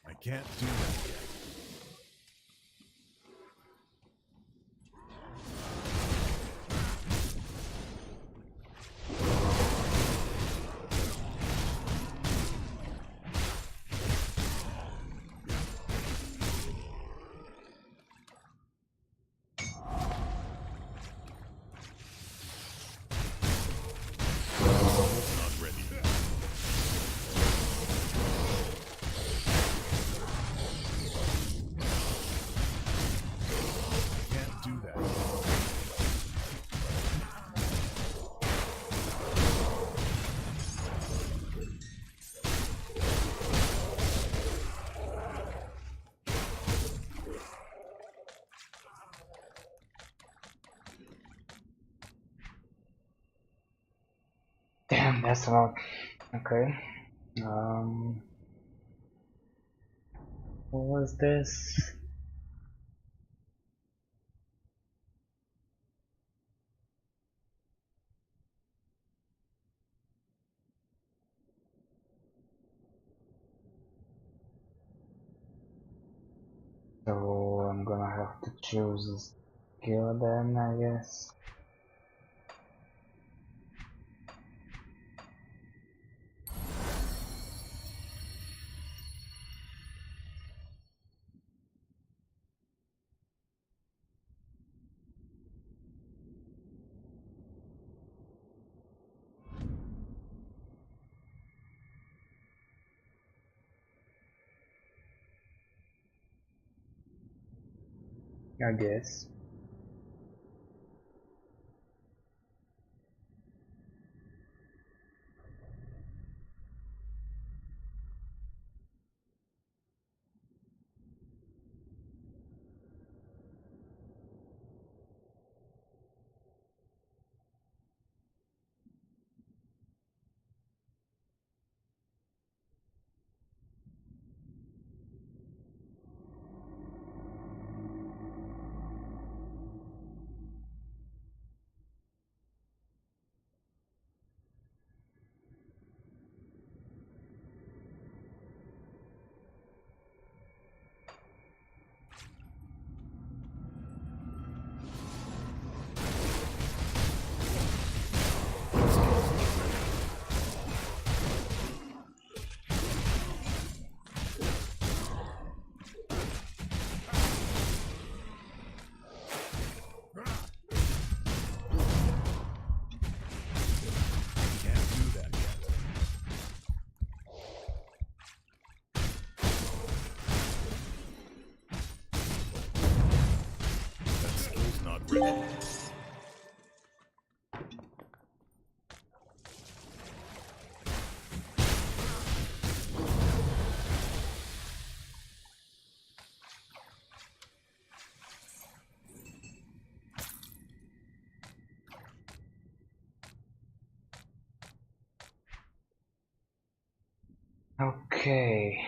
I can't do that yet. Not ready. Can't do that. Damn, that's a lot. Okay. What was this? So I'm gonna have to choose a skill then, I guess. I guess. Can't do that yet. That skill's not ready. Okay.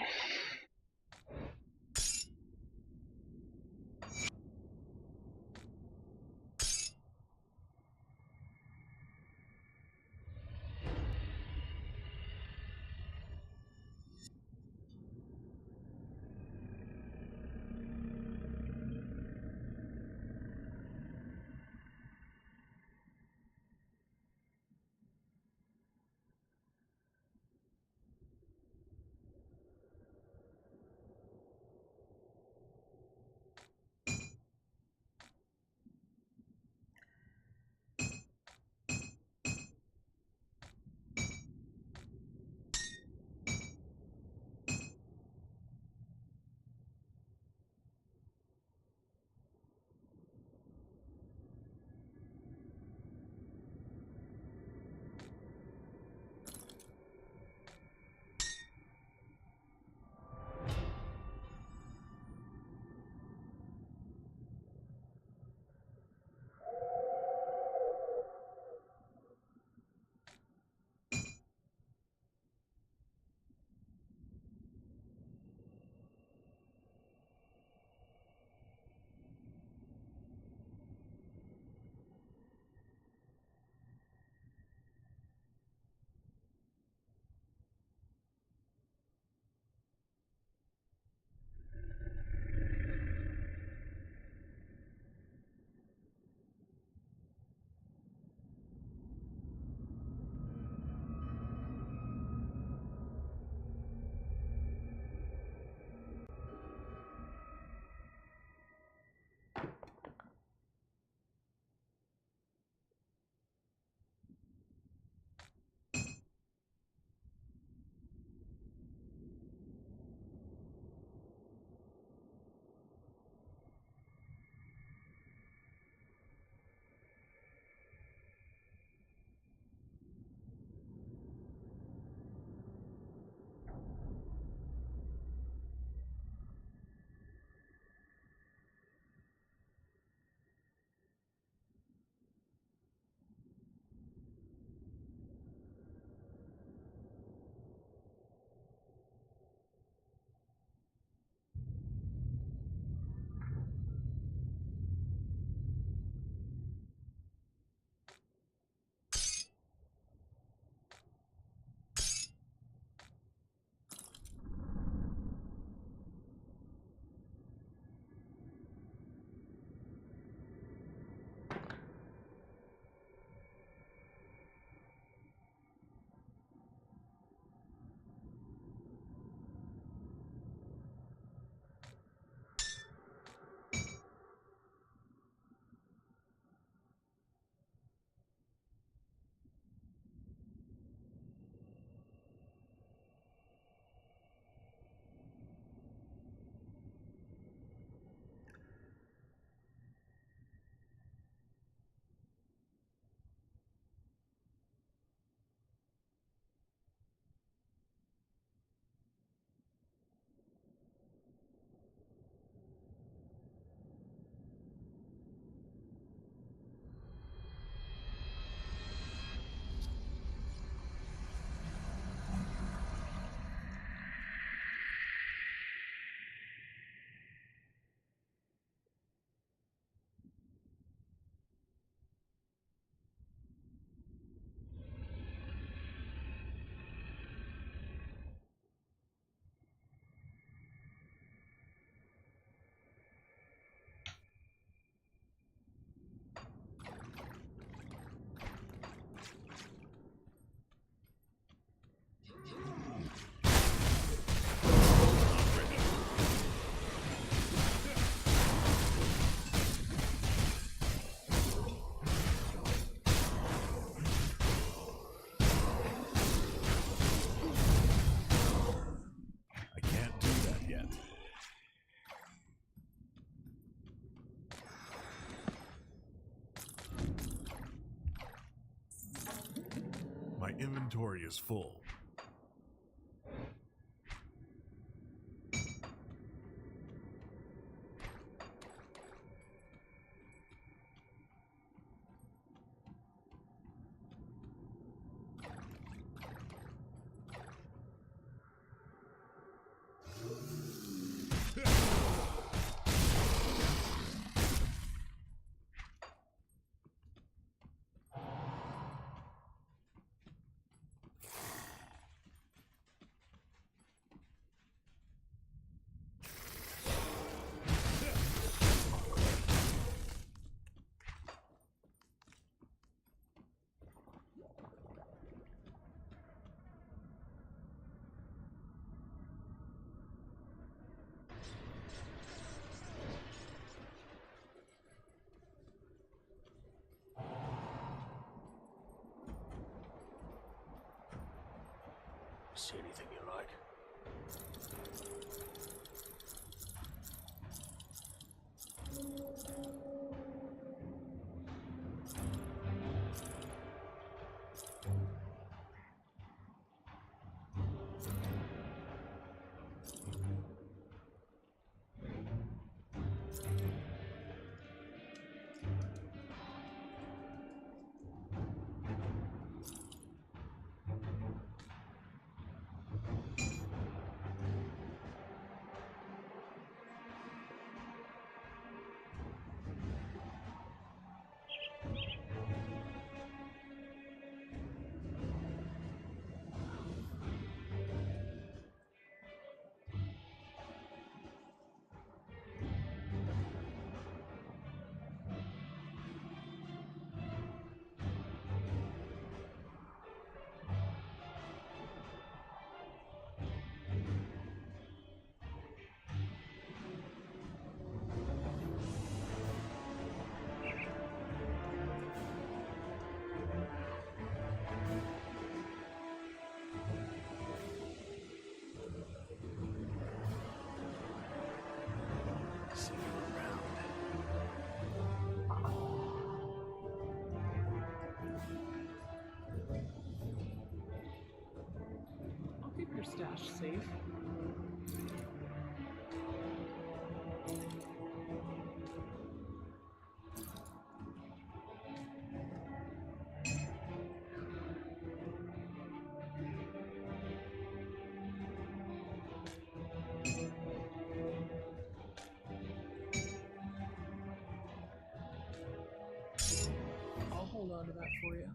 inventory is full. See anything you like? See you around. I'll keep your stash safe. I'll hold on to that for you.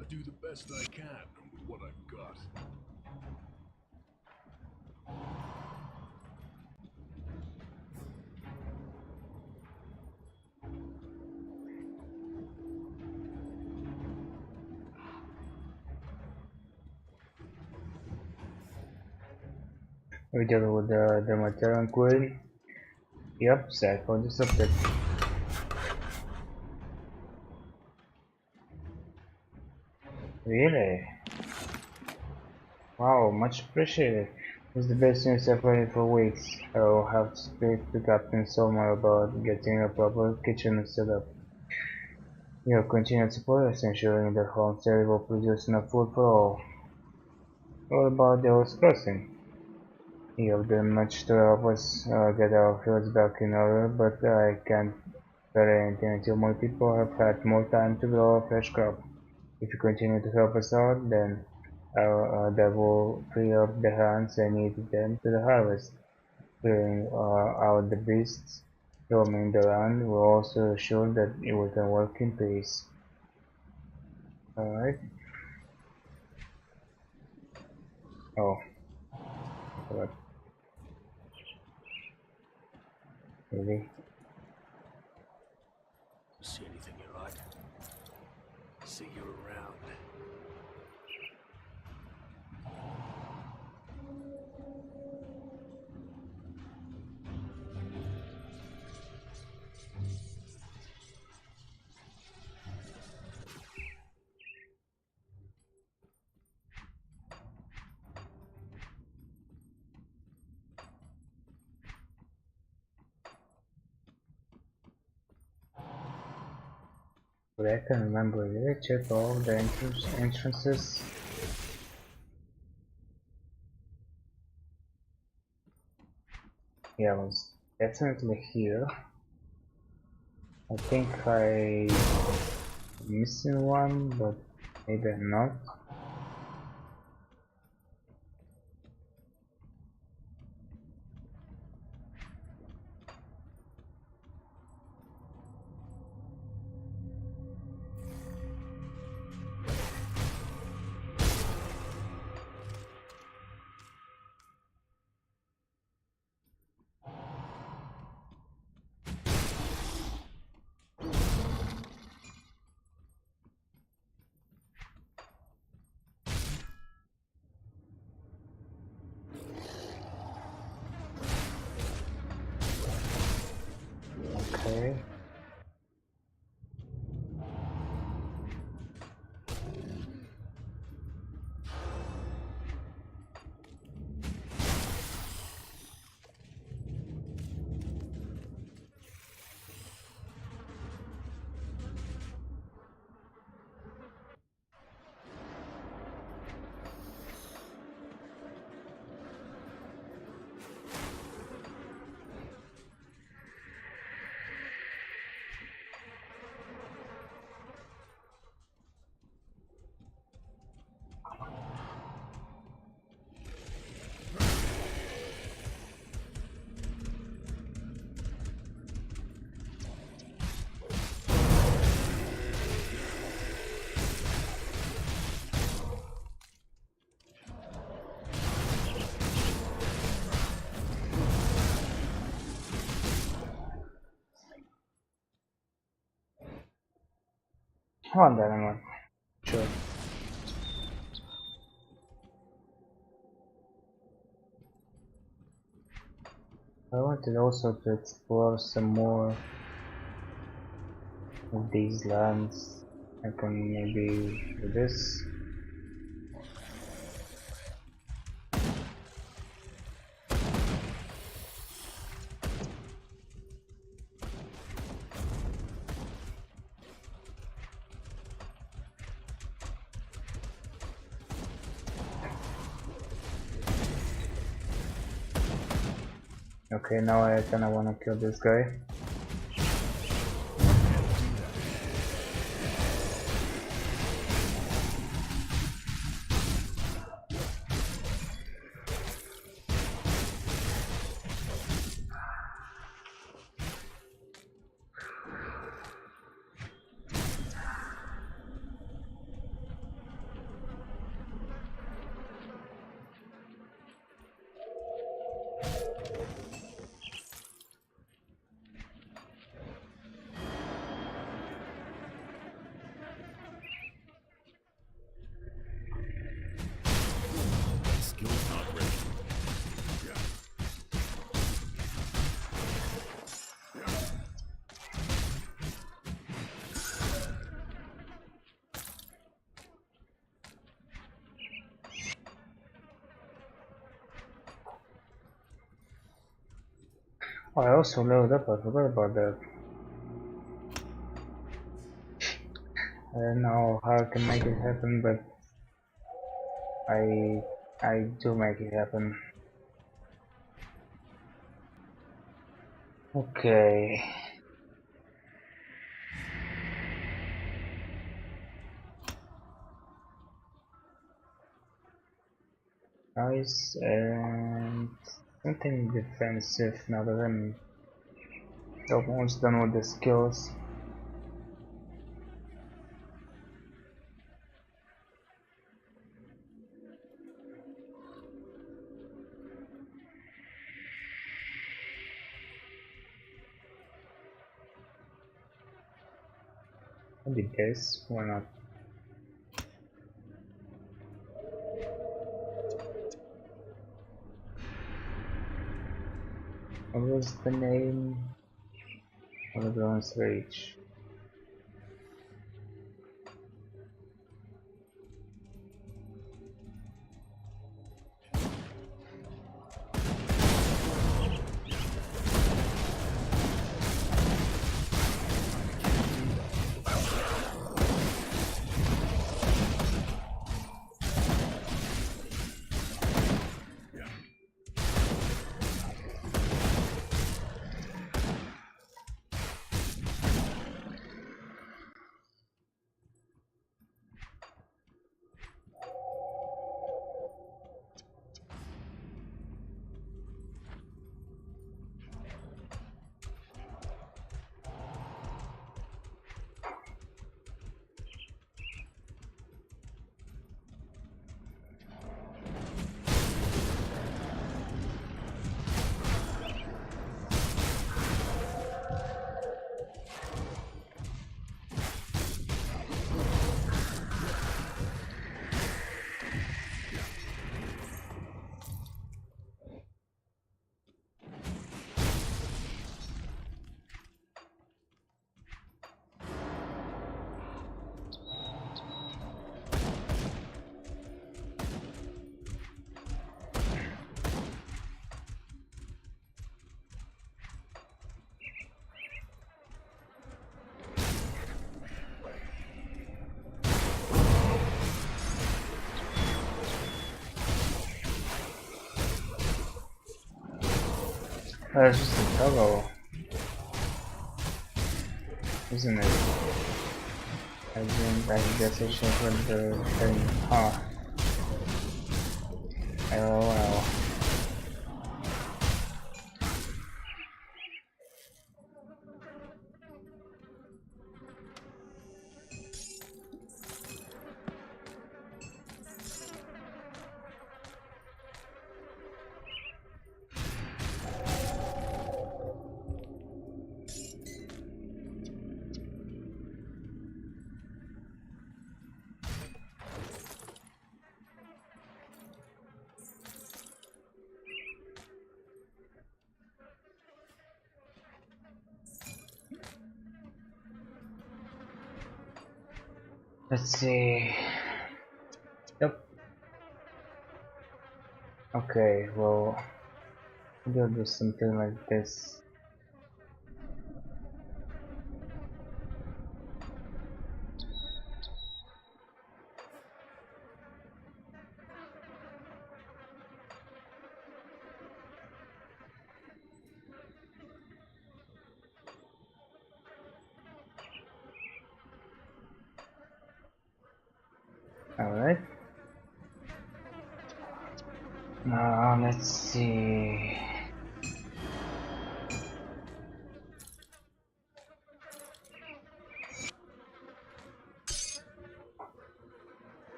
I do the best I can with what I've got. We deal with the Dermateran Queen. Yep, Cypher disrupted. Really? Wow, much appreciated. It's the best news I've heard for weeks. I'll have to speak to Captain Sommer about getting a proper kitchen set up. Your continued support is ensuring that Homestead will produce enough food for all. What about the Ellis Crossing? You've done much to help us get our fields back in order, but I can't better anything until more people have had more time to grow a fresh crop. If you continue to help us out, then that will free up the hands I need to tend to the harvest. Clearing out the beasts roaming the land will also ensure that we can work in peace. Alright. Oh, I forgot. Really? See anything you like? See you around. But I can remember, did I check all the entrances? Yeah, I was definitely here. I think I'm missing one, but maybe I'm not. Okay. One diamond. Sure. I wanted also to explore some more of these lands. I can maybe do this. Okay, now I kinda wanna kill this guy. Skill's not ready. Oh, I also leveled up, I forgot about that. I don't know how I can make it happen, but I do make it happen. Okay. Nice, and something defensive now that I'm almost done with the skills. Maybe this, why not? What was the name? Holograms Rage. That's just a toggle, isn't it? I guess I should put the thing. Huh. Oh well. Let's see. Yep. Okay, well, we'll do something like this. Alright. Now, let's see.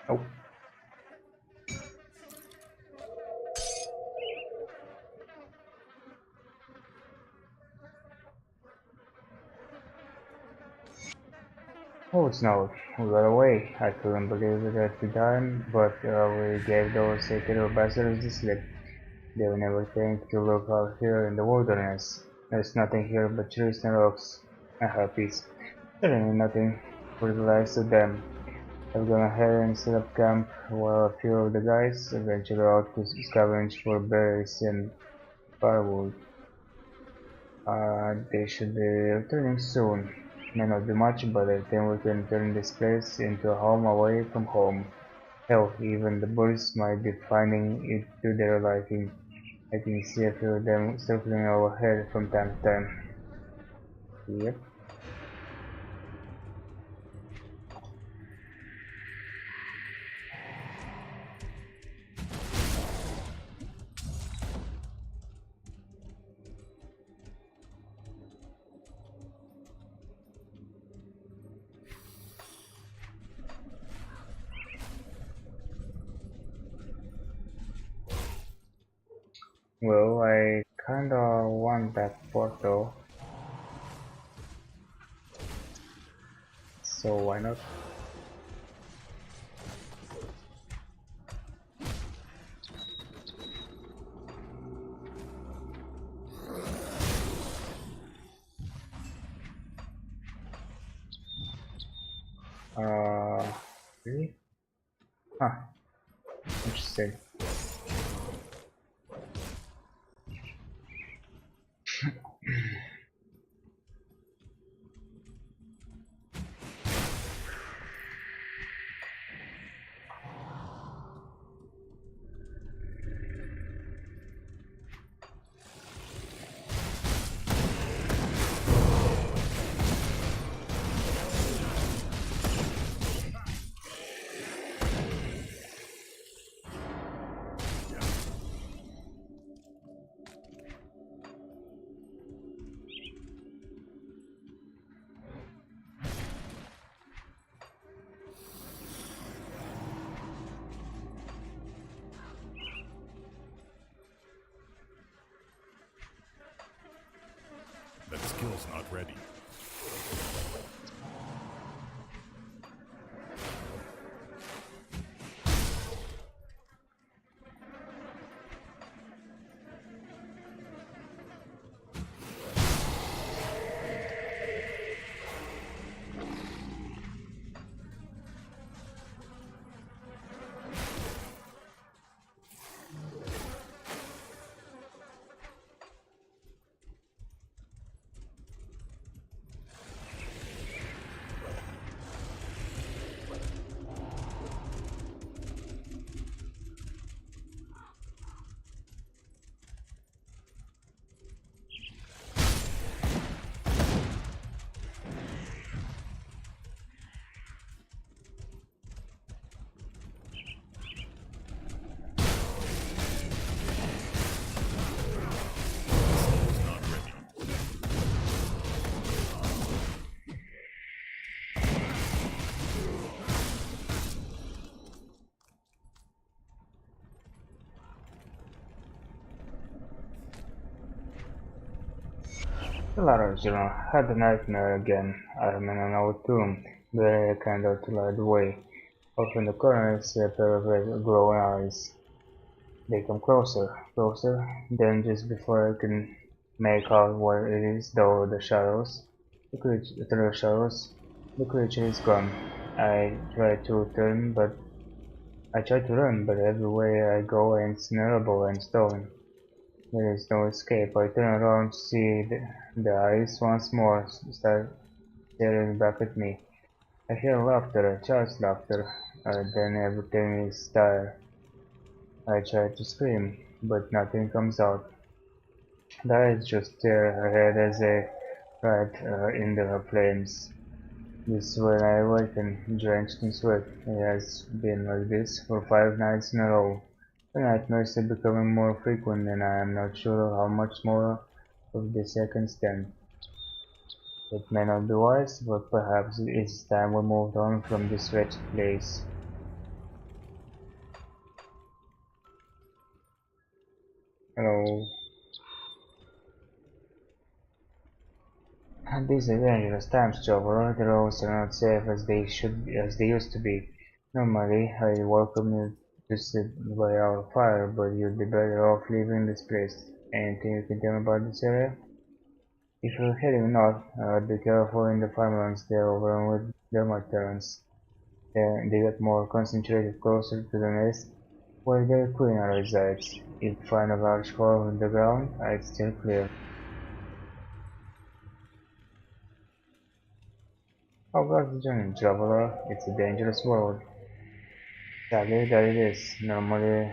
Oh. Oh, it's not. We got away. I couldn't believe it at the time, but we gave those little bastards the slip. They will never think to look out here in the wilderness. There's nothing here but trees and rocks and harpies. Certainly nothing for the likes of them. I've gone ahead and set up camp while a few of the guys venture out to scavenge for berries and firewood. They should be returning soon. May not be much, but I think we can turn this place into a home away from home. Hell, even the birds might be finding it to their liking. I can see a few of them circling overhead from time to time. Yep. Well, I kinda want that portal, so why not? Really? Huh, interesting. That skill's not ready. Lara Journal had a nightmare again. I'm in an old tomb, burning a candle to light the way. Off in the corner is a pair of red glowing eyes. They come closer, closer, then just before I can make out what it is, though the shadows, through the shadows, the creature is gone. I try to run, but everywhere I go ends in rubble and stone. There is no escape. I turn around to see the eyes once more start staring back at me. I hear laughter, a child's laughter, then everything is dire. I try to scream, but nothing comes out. The eyes just stare ahead as they ride in the flames. This is when I awaken, drenched in sweat. It has been like this for 5 nights in a row. The nightmares are becoming more frequent and I am not sure how much more of this I can stand. It may not be wise, but perhaps it is time we moved on from this wretched place. Hello. And these are dangerous times, Traveler. The roads are not safe as they used to be. Normally, I welcome you to sit by our fire, but you'd be better off leaving this place. Anything you can tell me about this area? If you're heading north, be careful in the farmlands. They're overrun with dermatons. They get more concentrated closer to the nest, where their queen resides. If you find a large hole in the ground, it's still clear. How was the journey, traveler? It's a dangerous world. Sadly, that it is. Normally,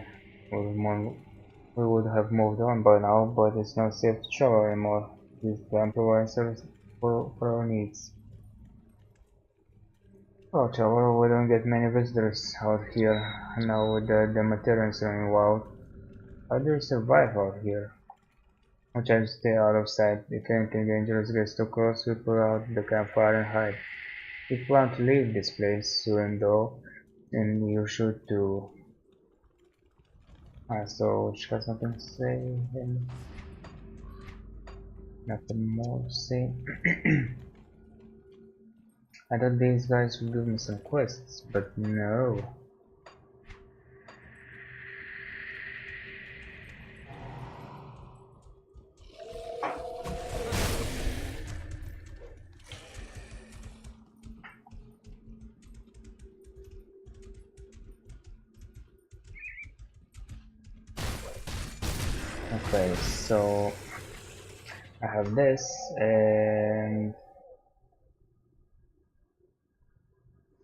we would have moved on by now, but it's not safe to travel anymore. This plan provides service for our needs. Well, traveler, we don't get many visitors out here now with the materials running wild. How do you survive out here? I try to stay out of sight. If anything dangerous gets too close, we pull out the campfire and hide. We plan to leave this place soon though, and you should too. So she has nothing to say, and nothing more to say. I thought these guys would give me some quests, but no. Okay, so I have this, and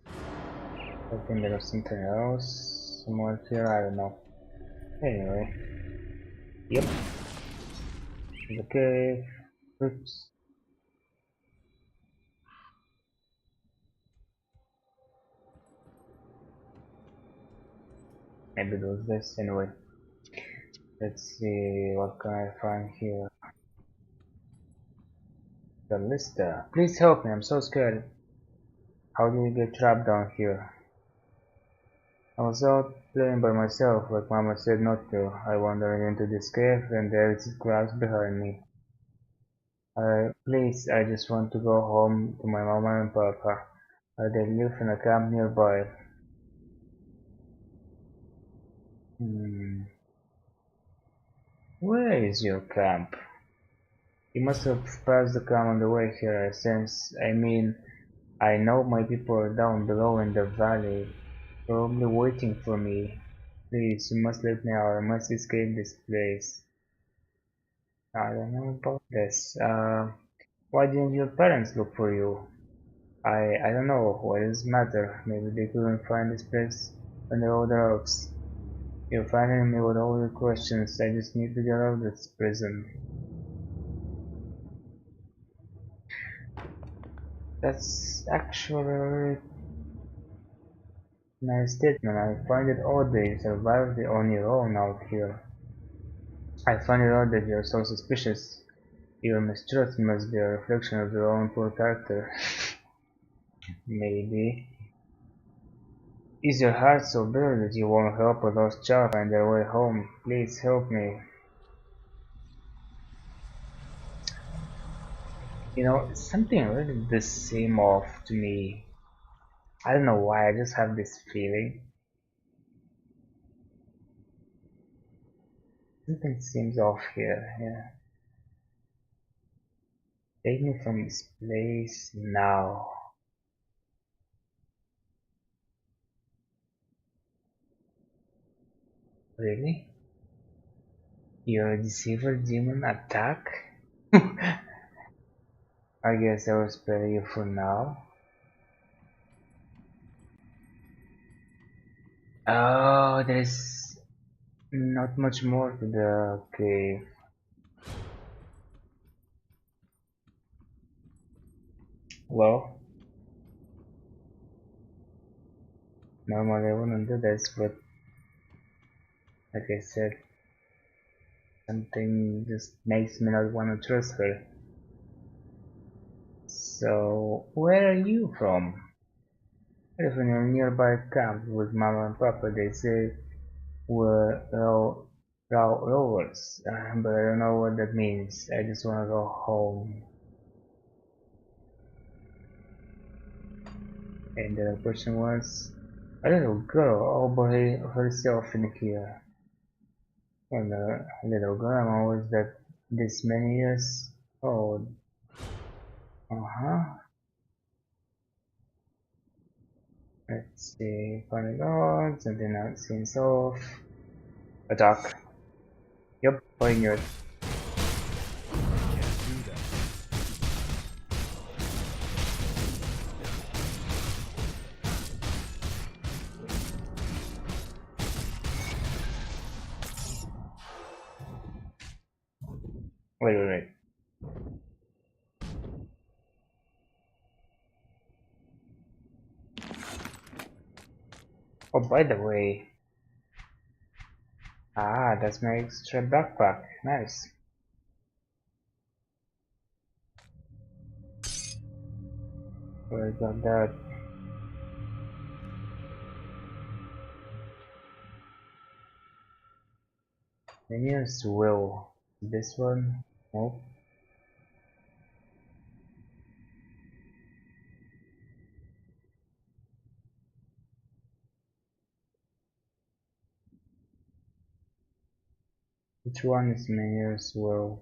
I think there was something else somewhere here, I don't know. Anyway, yep, the cave. Oops. Maybe it was this, anyway. Let's see, what can I find here? The Lister. Please help me, I'm so scared. How did you get trapped down here? I was out playing by myself, like Mama said not to. I wandered into this cave and there is grass behind me. Please, I just want to go home to my Mama and Papa. They live in a camp nearby. Where is your camp? You must have passed the camp on the way here, I know my people are down below in the valley, probably waiting for me. Please, you must let me out. I must escape this place. I don't know about this. Why didn't your parents look for you? I don't know. What does it matter? Maybe they couldn't find this place on the other rocks. You're frightening me with all your questions. I just need to get out of this prison. That's actually nice statement. I find it odd that you survived on your own out here. I find it odd that you're so suspicious. Your mistrust must be a reflection of your own poor character. Maybe. Is your heart so bitter that you won't help a lost child find their way home? Please help me. You know, something really this seem off to me. I don't know why, I just have this feeling. Something seems off here, yeah. Take me from this place now. Really? You're a deceiver demon attack? I guess I will spare you for now. Oh, there's not much more to the cave. Well, normally I wouldn't do this, but like I said, something just makes me not want to trust her. So, where are you from? I live in a nearby camp with Mama and Papa. They say we're rovers, but I don't know what that means. I just want to go home. And the question was, a little girl all by herself in here. And a little girl, I'm always that this many years old. Uh-huh. Let's see, find it on, something that seems off. Attack. Yep, I knew it. Can't do that. Wait. Oh, by the way. Ah, that's my extra backpack. Nice. Where got that? Minions will. This one? Nope. Which one is Minions will?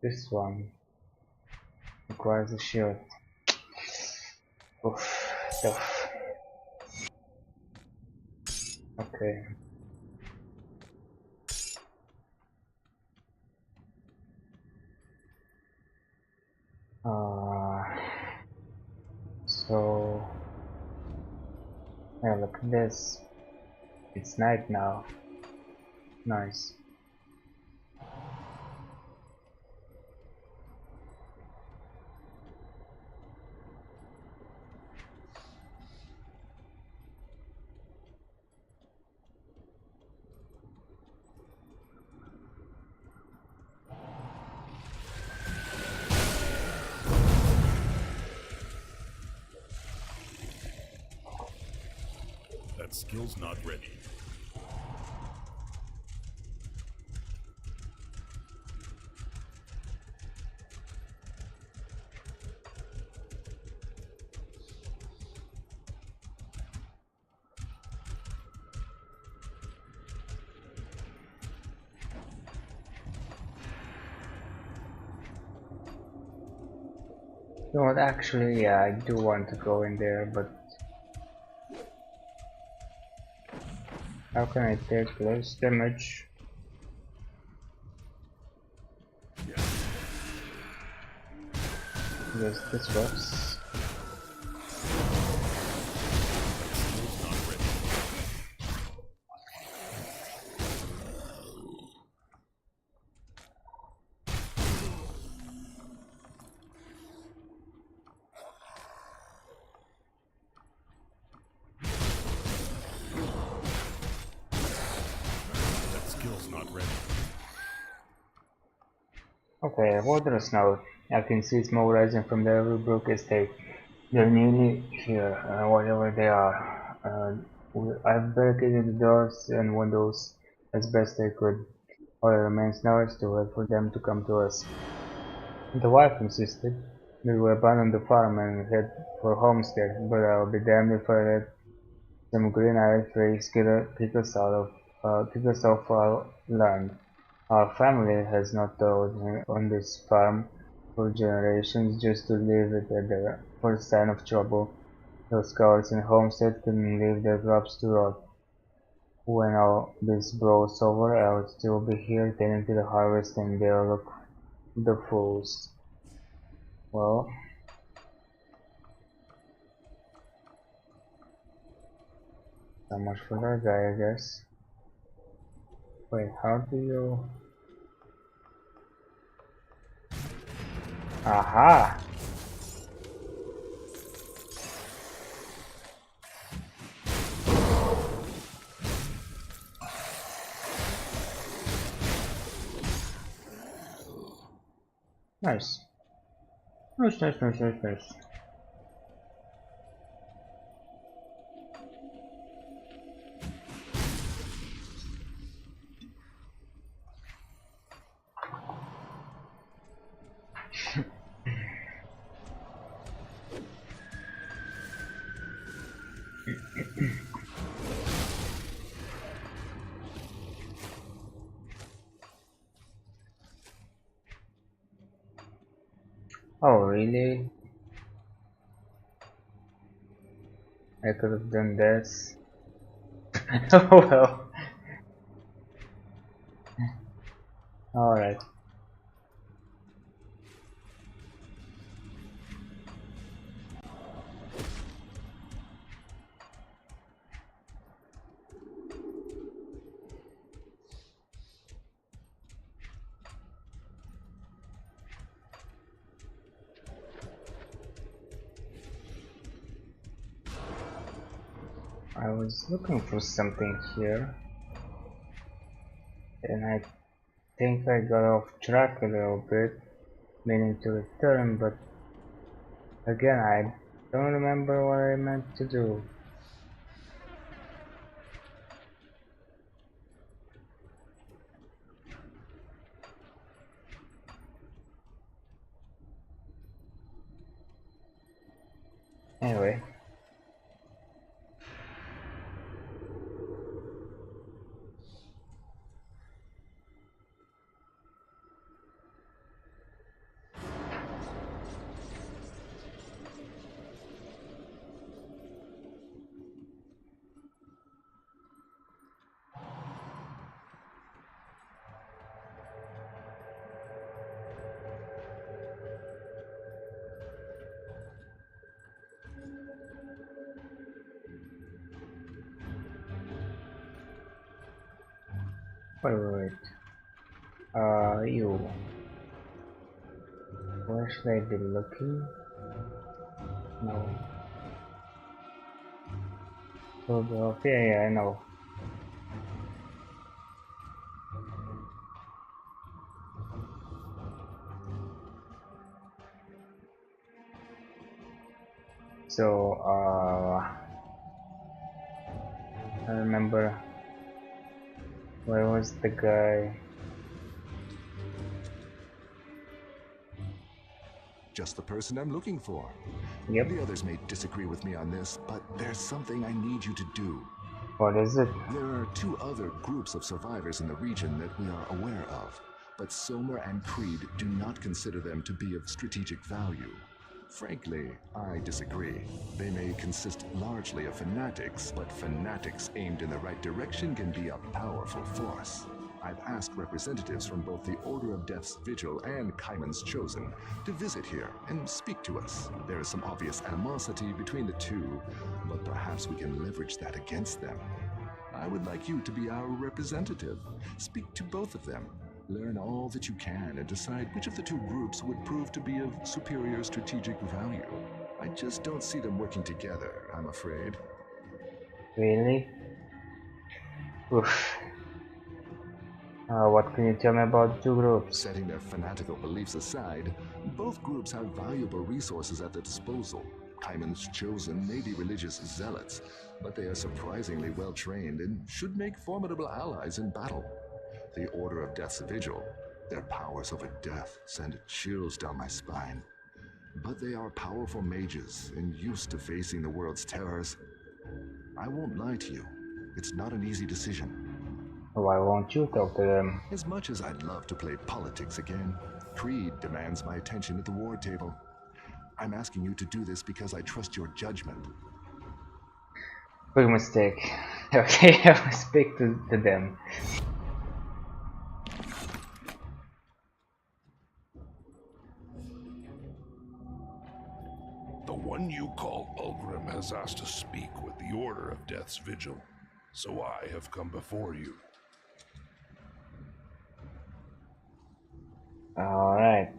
This one requires a shield. Oof, tough. Okay. Uh, so yeah, look at this. It's night now. Nice. That skill's not ready. You know what, actually, yeah, I do want to go in there, but how can I take less damage? Yes, this works. Skill's not ready. That skill's not ready. Okay, water snow. I can see smoke rising from the Everbrook estate. They're nearly here, whatever they are. I've barricaded the doors and windows as best I could. All that remains now is to wait for them to come to us. The wife insisted that we abandon the farm and head for Homestead, but I'll be damned if I let some green-eyed freaks kick us off our land. Our family has not toiled on this farm for generations just to leave it at the first sign of trouble. Those cowards in Homestead couldn't leave their crops to rot. When all this blows over, I'll still be here tending to the harvest and they'll look the fools. Well, so much for that guy, I guess. Wait, how do you... Aha! Nice. Nice. Oh, really? I could have done this. Oh well. Alright. I was looking for something here, and I think I got off track a little bit, meaning to return, but again I don't remember what I meant to do. Anyway. Wait. You. Where should I be looking? No. Yeah, I know. So, I remember where was the guy? Just the person I'm looking for. Yep. The others may disagree with me on this, but there's something I need you to do. What is it? There are 2 other groups of survivors in the region that we are aware of, but Somer and Creed do not consider them to be of strategic value. Frankly, I disagree. They may consist largely of fanatics, but fanatics aimed in the right direction can be a powerful force. I've asked representatives from both the Order of Death's Vigil and Kaiman's Chosen to visit here and speak to us. There is some obvious animosity between the 2, but perhaps we can leverage that against them. I would like you to be our representative. Speak to both of them. Learn all that you can and decide which of the 2 groups would prove to be of superior strategic value. I just don't see them working together, I'm afraid. Really? Oof. What can you tell me about the 2 groups? Setting their fanatical beliefs aside, both groups have valuable resources at their disposal. Kaiman's Chosen may be religious zealots, but they are surprisingly well trained and should make formidable allies in battle. The Order of Death's Vigil. Their powers over death send chills down my spine. But they are powerful mages and used to facing the world's terrors. I won't lie to you. It's not an easy decision. Why won't you talk to them? As much as I'd love to play politics again, Creed demands my attention at the war table. I'm asking you to do this because I trust your judgment. Big mistake. Okay, I will speak to them. The one you call Ulgrim has asked to speak with the Order of Death's Vigil, so I have come before you. Alright.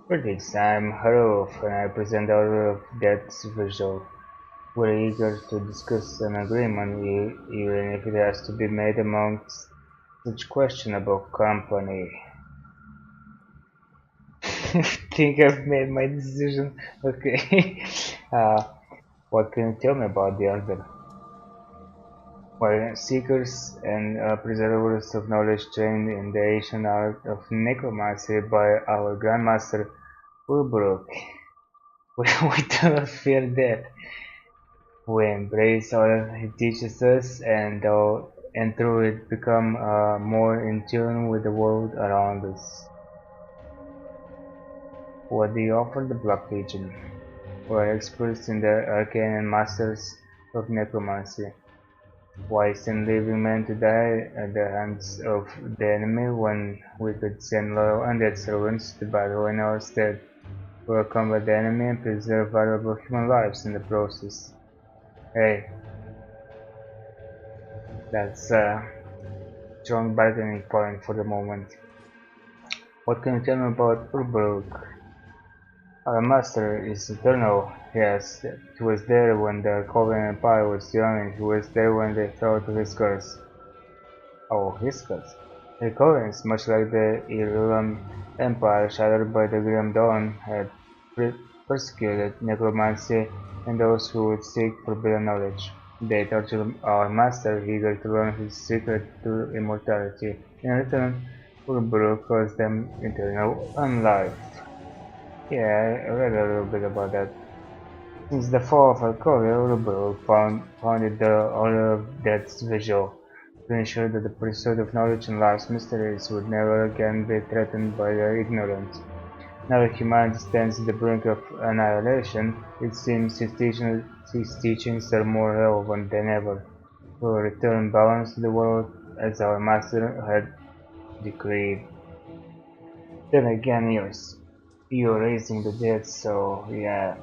Critics, I'm Haruf and I present the Order of Death's Vigil. We're eager to discuss an agreement, even if it has to be made amongst such questionable company. Think I've made my decision? Okay. What can you tell me about the Order? We're seekers and preservers of knowledge trained in the ancient art of necromancy by our Grandmaster Ulbruk. We do not fear death. We embrace all he teaches us and through it become more in tune with the world around us. What do you offer the Black Legion? We are experts in the arcane and masters of necromancy. Why send living men to die at the hands of the enemy when we could send loyal undead servants to battle in our stead? We will combat the enemy and preserve valuable human lives in the process. Hey, that's a strong bargaining point for the moment. What can you tell me about Urbruk? Our master is eternal. Yes, he was there when the Covenant Empire was young, and he was there when they fell to his curse. Oh, his curse. The Covenants, much like the Irulan Empire shattered by the Grim Dawn, had persecuted necromancy and those who would seek forbidden knowledge. They tortured our master, eager to learn his secret to immortality. In return, Urbruk caused them eternal unlife. Yeah, I read a little bit about that. Since the fall of Alcovia, Urbruk founded the Order of Death's Vigil to ensure that the pursuit of knowledge and life's mysteries would never again be threatened by the ignorant. Now that humanity stands at the brink of annihilation, it seems his teachings are more relevant than ever. We will return balance to the world as our master had decreed. Then again, you're raising the dead, so yeah.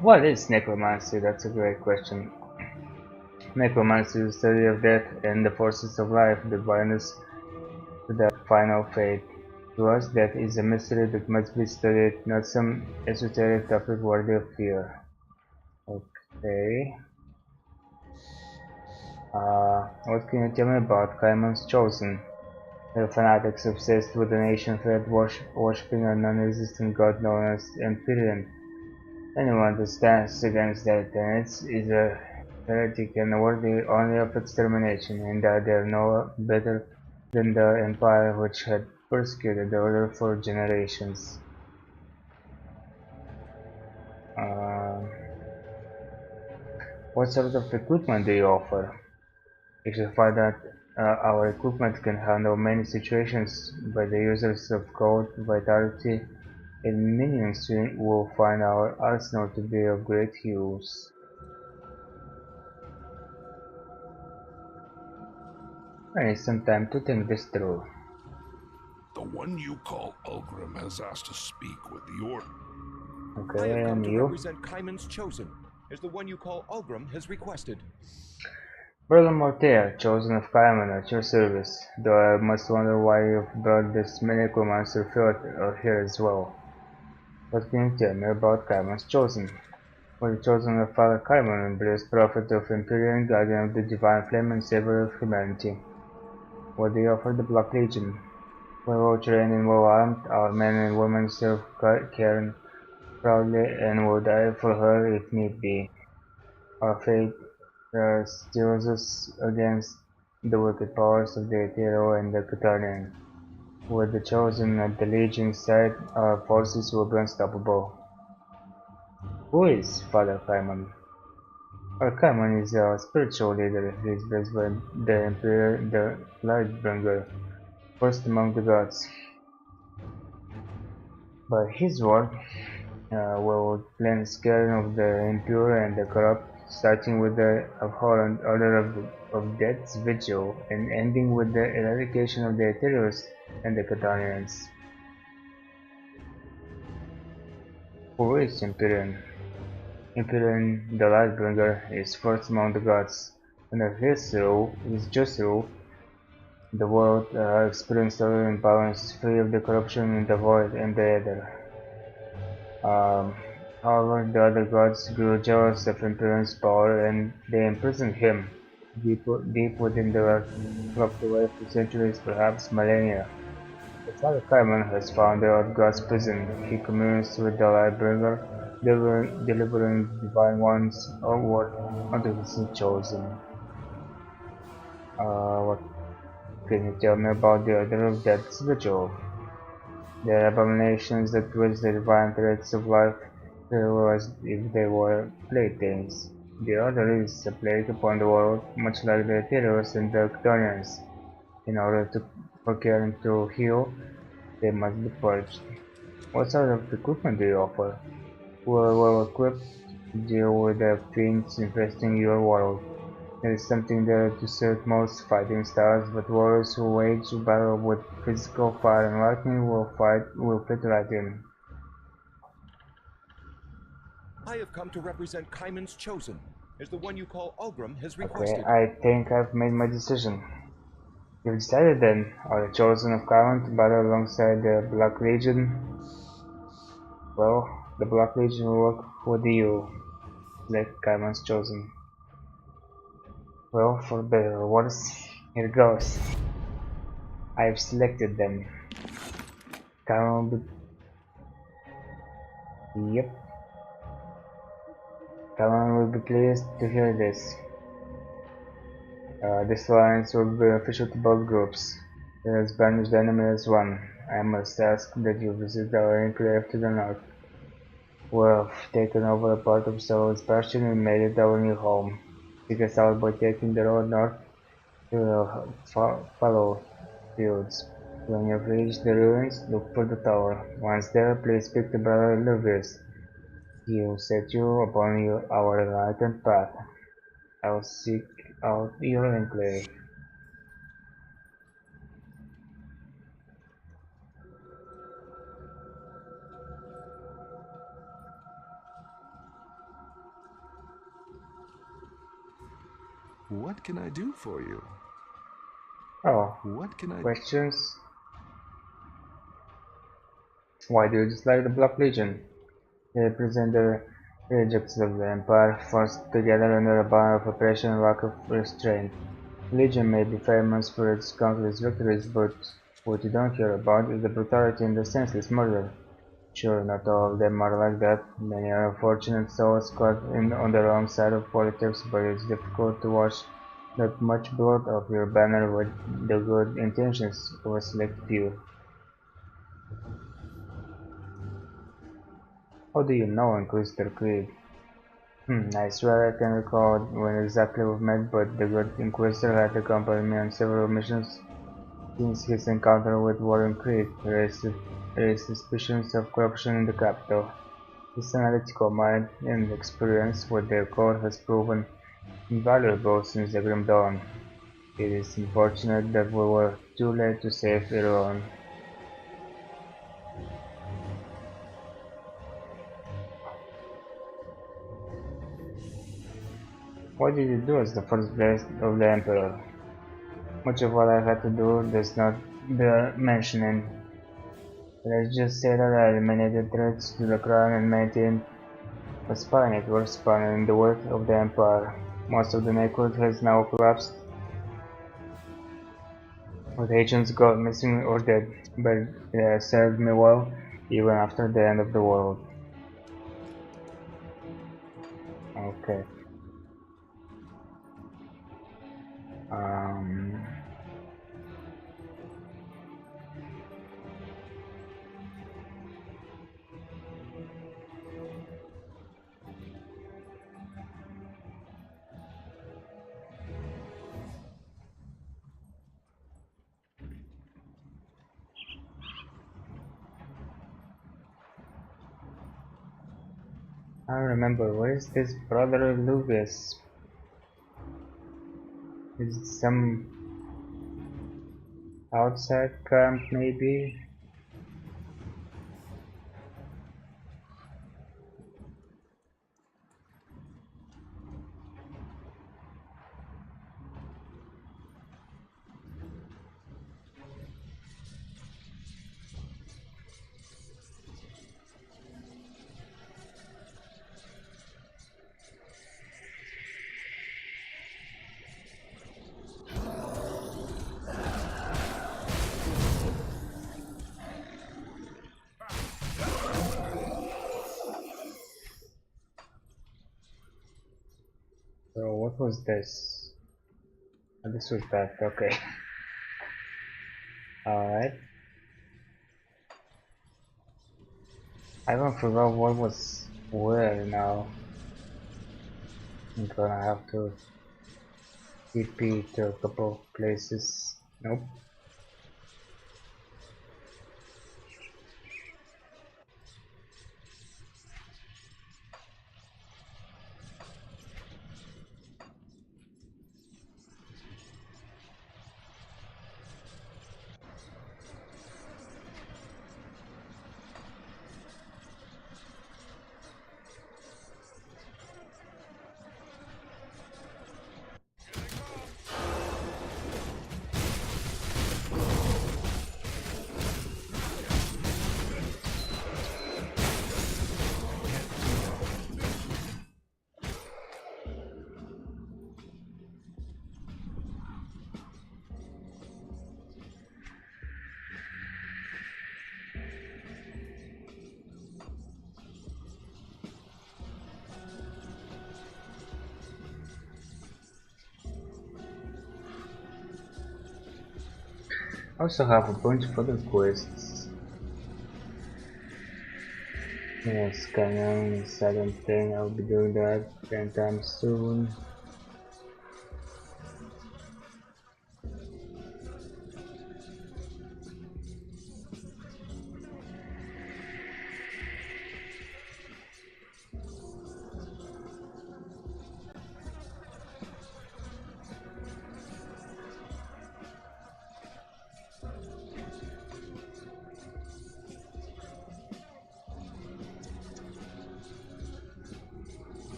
What is necromancy? That's a great question. Necromancy is the study of death and the forces of life that bind us to that final fate. To us, death is a mystery that must be studied, not some esoteric topic worthy of fear. Okay. What can you tell me about Caiman's Chosen? They're fanatics obsessed with an ancient faith worshipping a non-existent god known as Empyrean. Anyone that stands against their tenets is a heretic and worthy only of extermination, in that they are no better than the empire which had persecuted the order for generations. What sort of equipment do you offer? You should find that our equipment can handle many situations, but the users of code, vitality, and minions will find our arsenal to be of great use. I need some time to think this through. The one you call Ulgrim has asked to speak with the Order. Okay, I have come and to you? represent Caiman's Chosen, as the one you call Ulgrim has requested. Brother Mortea, chosen of Caiman, at your service, though I must wonder why you've brought this necromancer filth here as well. What can you tell me about Caiman's Chosen? Was the chosen of Father Caiman, and blessed prophet of Empyrean, guardian of the divine flame and savior of humanity. What do you offer the Black Legion? We're well trained and well armed, our men and women serve Cairn proudly and will die for her if need be. Our faith steels us against the wicked powers of the Aetero and the Catarnian. With the Chosen at the Legion's side, our forces will be unstoppable. Who is Father Kaimon? Our Kaimon is our spiritual leader. He is blessed by the Emperor, the Lightbringer, first among the gods. By his word, we will cleanse Scarin of the impure and the corrupt, starting with the abhorrent order of Death's Vigil and ending with the eradication of the Aetherius and the Catarnians. Who is Empyrean? Empyrean, the Lightbringer, is first among the gods. Under his rule, his just rule, the world experienced order and balance, free of the corruption in the void and the ether. However, the other gods grew jealous of Empyrean's power and they imprisoned him deep within the earth, locked away for centuries, perhaps millennia. The Father Kaimon has found the Earth God's prison. He communes with the Lightbringer, delivering the Divine Ones onward unto his chosen. What can you tell me about the Order of Death's Vigil? They are abominations that twist the divine threads of life as if they were playthings. The Order is a plague upon the world, much like the Aetherius and the Catarnians. In order for caring to heal, they must be purged. What sort of equipment do you offer? We are well equipped to deal with the fiends infesting your world. There is something there to suit most fighting styles, but warriors who wage battle with physical fire and lightning will fit right in. I have come to represent Kaimon's Chosen, as the one you call Ulgrim has Okay, requested. I think I've made my decision. You've decided then, are the Chosen of Kaimon to battle alongside the Black Legion? Well, the Black Legion will work with you, like Kaimon's Chosen. Well, for better or worse, here goes. I've selected them. Kaimon will be... Yep. Kaimon will be pleased to hear this. This alliance will be beneficial to both groups. Let us banish the enemy as one. I must ask that you visit our enclave to the north. We have taken over a part of Soul's Bastion and made it our new home. Seek us out by taking the road north to the fallow fields. When you've reached the ruins, look for the tower. Once there, please speak to Brother Luvius. He will set you upon our enlightened path. I will seek out your enclave. What can I do for you? Oh, What can I... questions? Why do you dislike the Black Legion? They represent the rejects of the Empire, forced together under a banner of oppression and lack of restraint. The Legion may be famous for its countless victories, but what you don't hear about is the brutality and the senseless murder. Sure, not all of them are like that. Many are unfortunate souls caught on the wrong side of politics, but it's difficult to wash that much blood off your banner with the good intentions of a select few. How do you know Inquisitor Creed? I swear I can recall when exactly we met, but the good Inquisitor had accompanied me on several missions since his encounter with Warren Creed raised suspicions of corruption in the capital. His analytical mind and experience with the code has proven invaluable since the Grim Dawn. It is unfortunate that we were too late to save Irulan. What did you do as the first blade of the Emperor? Much of what I had to do does not bear mentioning. Let's just say that I eliminated threats to the crown and maintained a spy network spanning the width of the Empire. Most of the network has now collapsed, with agents gone missing or dead, but it has served me well even after the end of the world. Okay. Um, I don't remember, where is this brother Luvius? Is it some outside camp maybe? So what was this? Oh, this was that, okay. Alright. I don't forgot what was where now. I'm gonna have to TP to a couple of places. Nope. I also have a bunch of other quests. Yes, Canon is second thing, I'll be doing that anytime soon.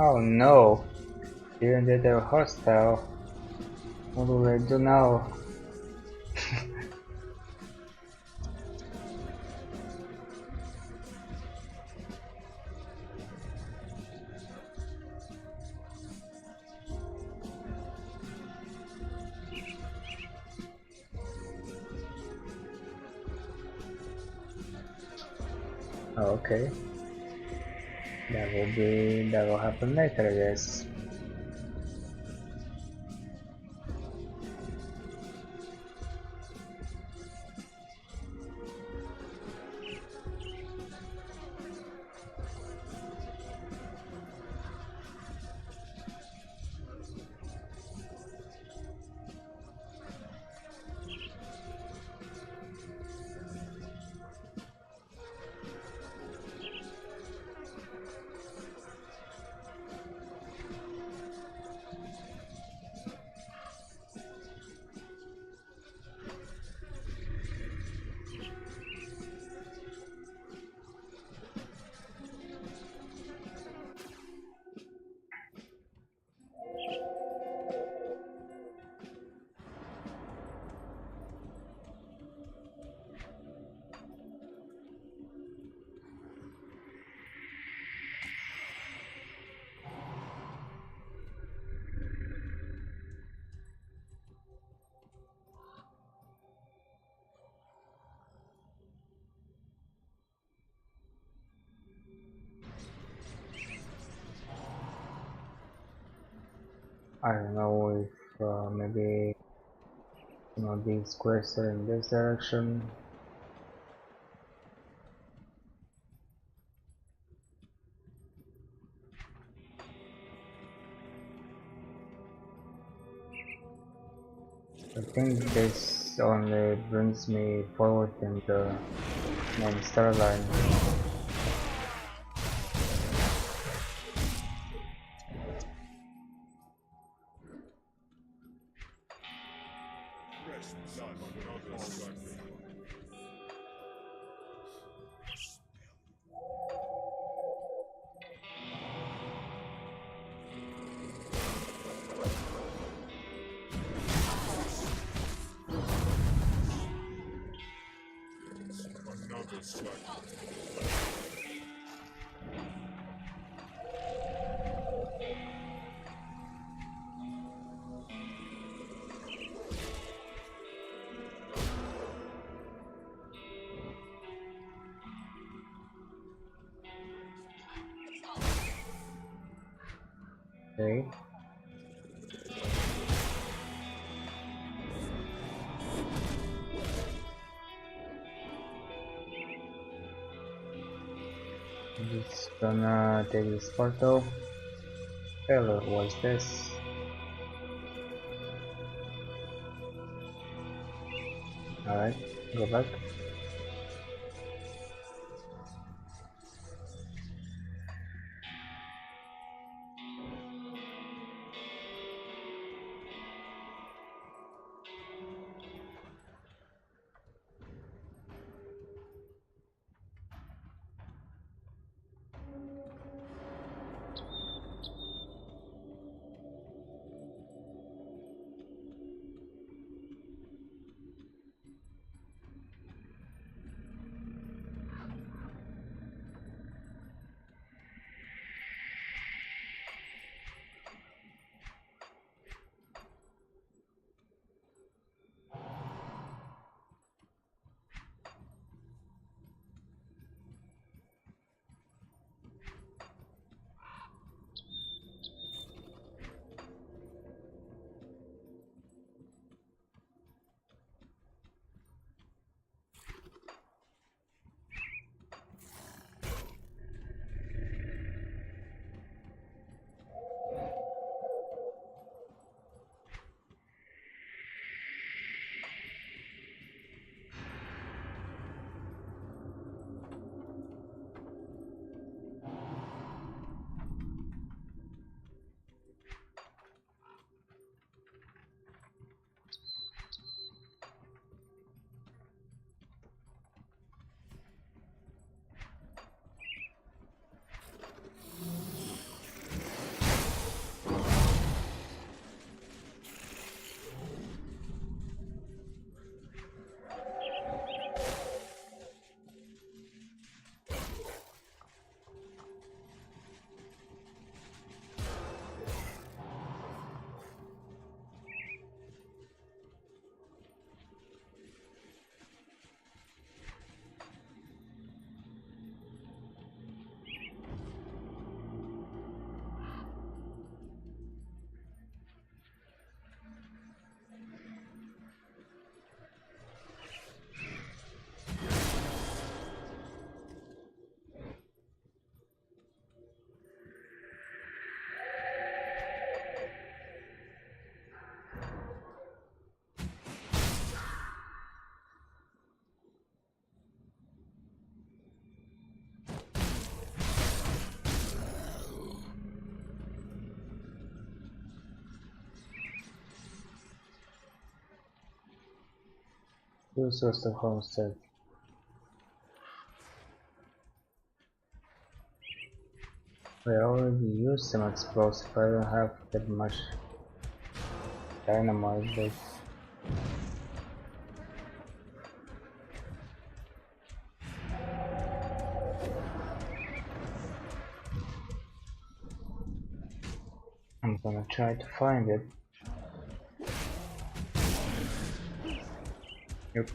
Oh no! Even though they're hostile, what do I do now? Oh, okay. That will happen later, I guess. I don't know if maybe these quests are in this direction. I think this only brings me forward in the main storyline. Okay. Just gonna take this portal. Hello, what's this? Alright, go back. Two source of homestead. I already used some explosive. I don't have that much dynamite, but I'm gonna try to find it. Oops.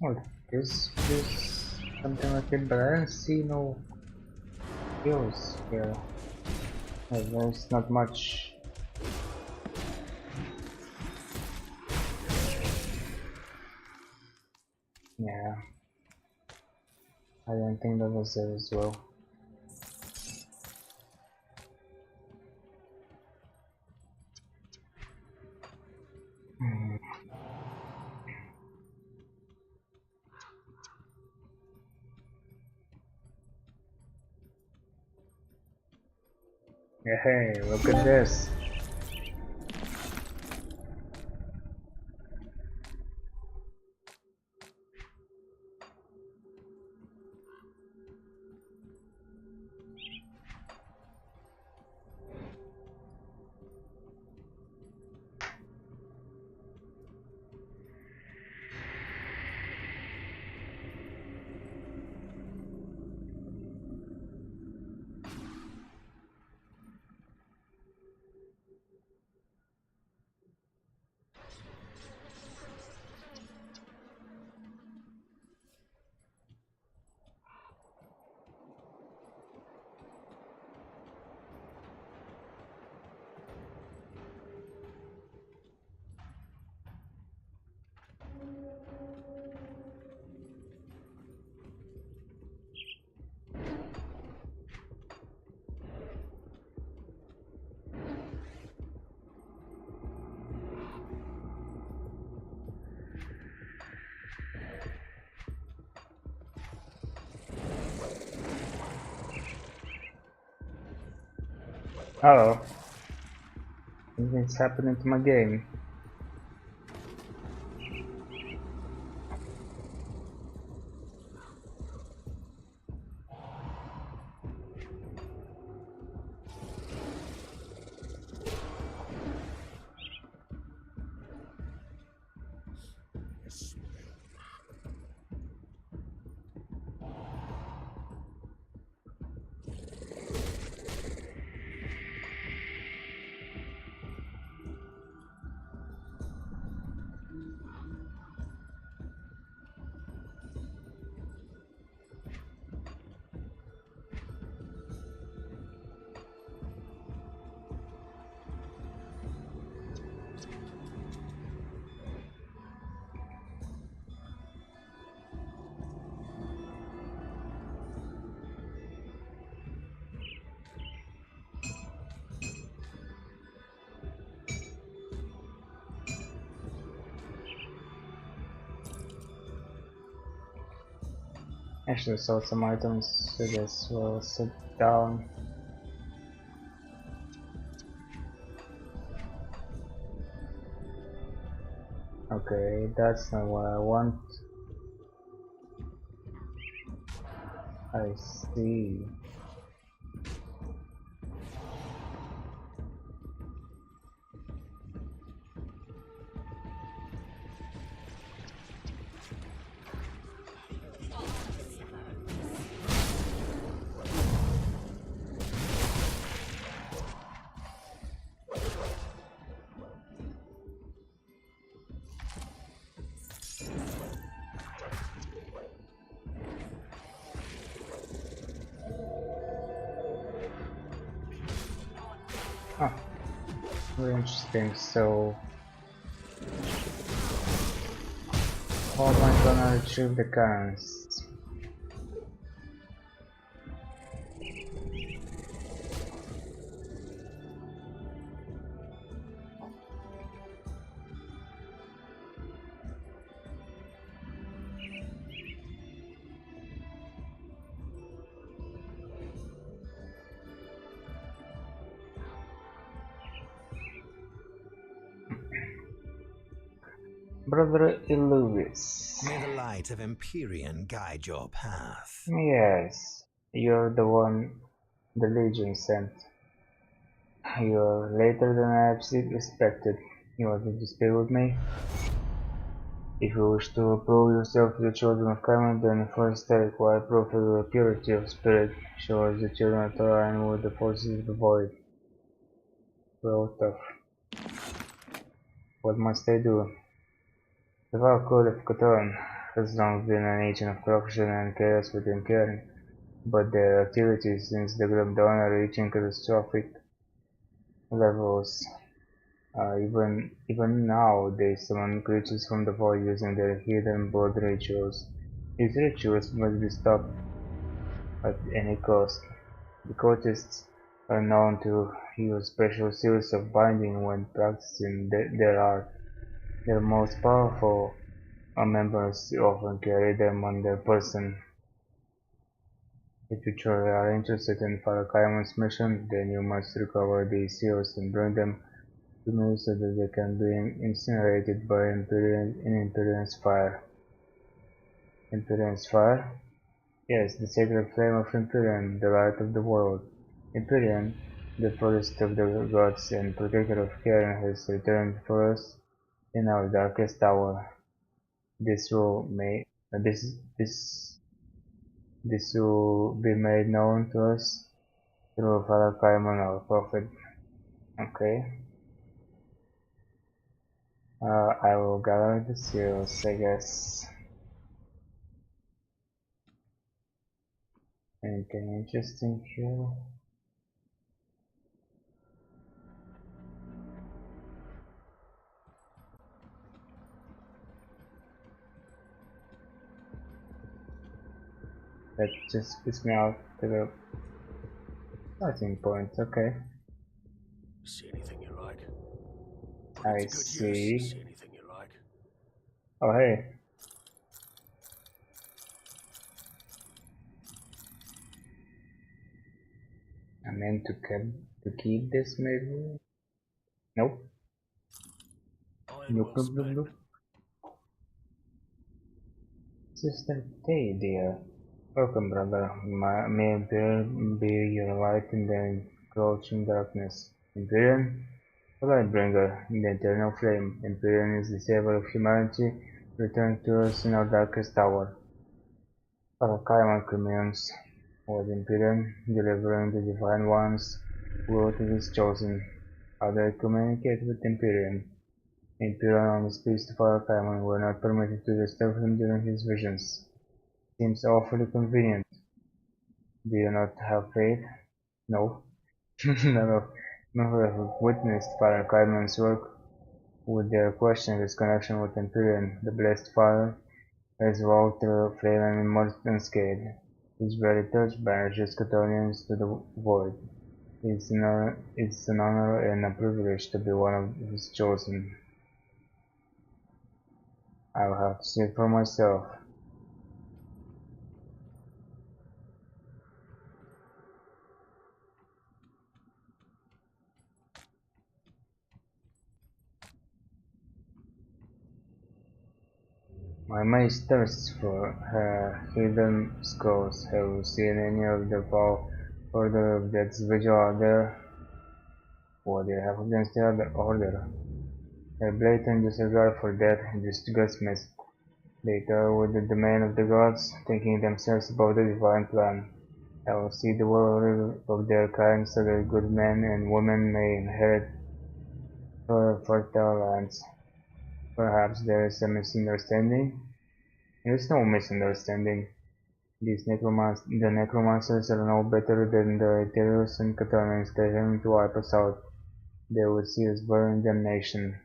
Oh, this something like it, but I don't see no kills here. There's not much. Yeah, I don't think that was there as well. Hmm. Yeah, hey, look at this. Hello. Something's happening to my game. Actually sold some items, so this will sit down. Okay, that's not what I want. I see. Huh. Very interesting. So, how am I gonna retrieve the cannons? Brother Illuvis. May the light of Empyrean guide your path. Yes, you're the one the Legion sent. You're later than I expected. You wanted to stay with me? If you wish to prove yourself to the children of Kaiman, then first require proof of your purity of spirit. Show us the children of Torah and with the forces of the void. Well, tough. What must I do? The Val Code of Catan. has long been an agent of corruption and chaos within Cairn, but their activities since the group dawn are reaching catastrophic levels. Even now, they summon creatures from the void using their hidden blood rituals. These rituals must be stopped at any cost. The cultists are known to use special seals of binding when practicing their art. Their most powerful members often carry them on their person. If you truly are interested in Father Kaimon's mission, then you must recover these seals and bring them to me so that they can be incinerated by Empyrean's fire. Empyrean's fire? Yes, the sacred flame of Empyrean, the light of the world. Empyrean, the first of the gods and protector of Cairn, has returned for us in our darkest hour. This will be made known to us through Father Kaimon, our prophet. Okay. I will gather the seals, I guess. Anything interesting here? That just spits me out to the starting point, okay. See anything you like? I see. See anything you like? Oh, hey. I meant to keep this maybe? Nope. Nope, nope, nope, nope. Sister Tay, dear. Welcome, brother. May Imperium be your light in the encroaching darkness. Imperium? The Lightbringer, the eternal flame. Imperium is the savior of humanity, returned to us in our darkest hour. Father Kaimon communes with Imperium, delivering the divine one's will to his chosen. How they communicate with Imperium. Imperium only speaks to Father Kaimon. We're not permitted to disturb him during his visions. Seems awfully convenient. Do you not have faith? No. None who have witnessed Father Kaimon's work would dare question his connection with Empyrean. The blessed Father has walked through flame and immersed unscathed. His very touch banishes Chthonians to the void. It's an honor and a privilege to be one of his chosen. I will have to see it for myself. My mage thirsts for her hidden scrolls. Have you seen any of the foul Order of Death's Vigil out there? What do you have against the other order? Their blatant disregard for death disgusts me. They toil with the domain of the gods, thinking themselves above the divine plan. I will see the will of their kind so that good men and women may inherit fertile lands. Perhaps there is a misunderstanding? There is no misunderstanding. The necromancers are no better than the Ethereals and Chthonians. They aim to wipe us out. They will see us burn in damnation.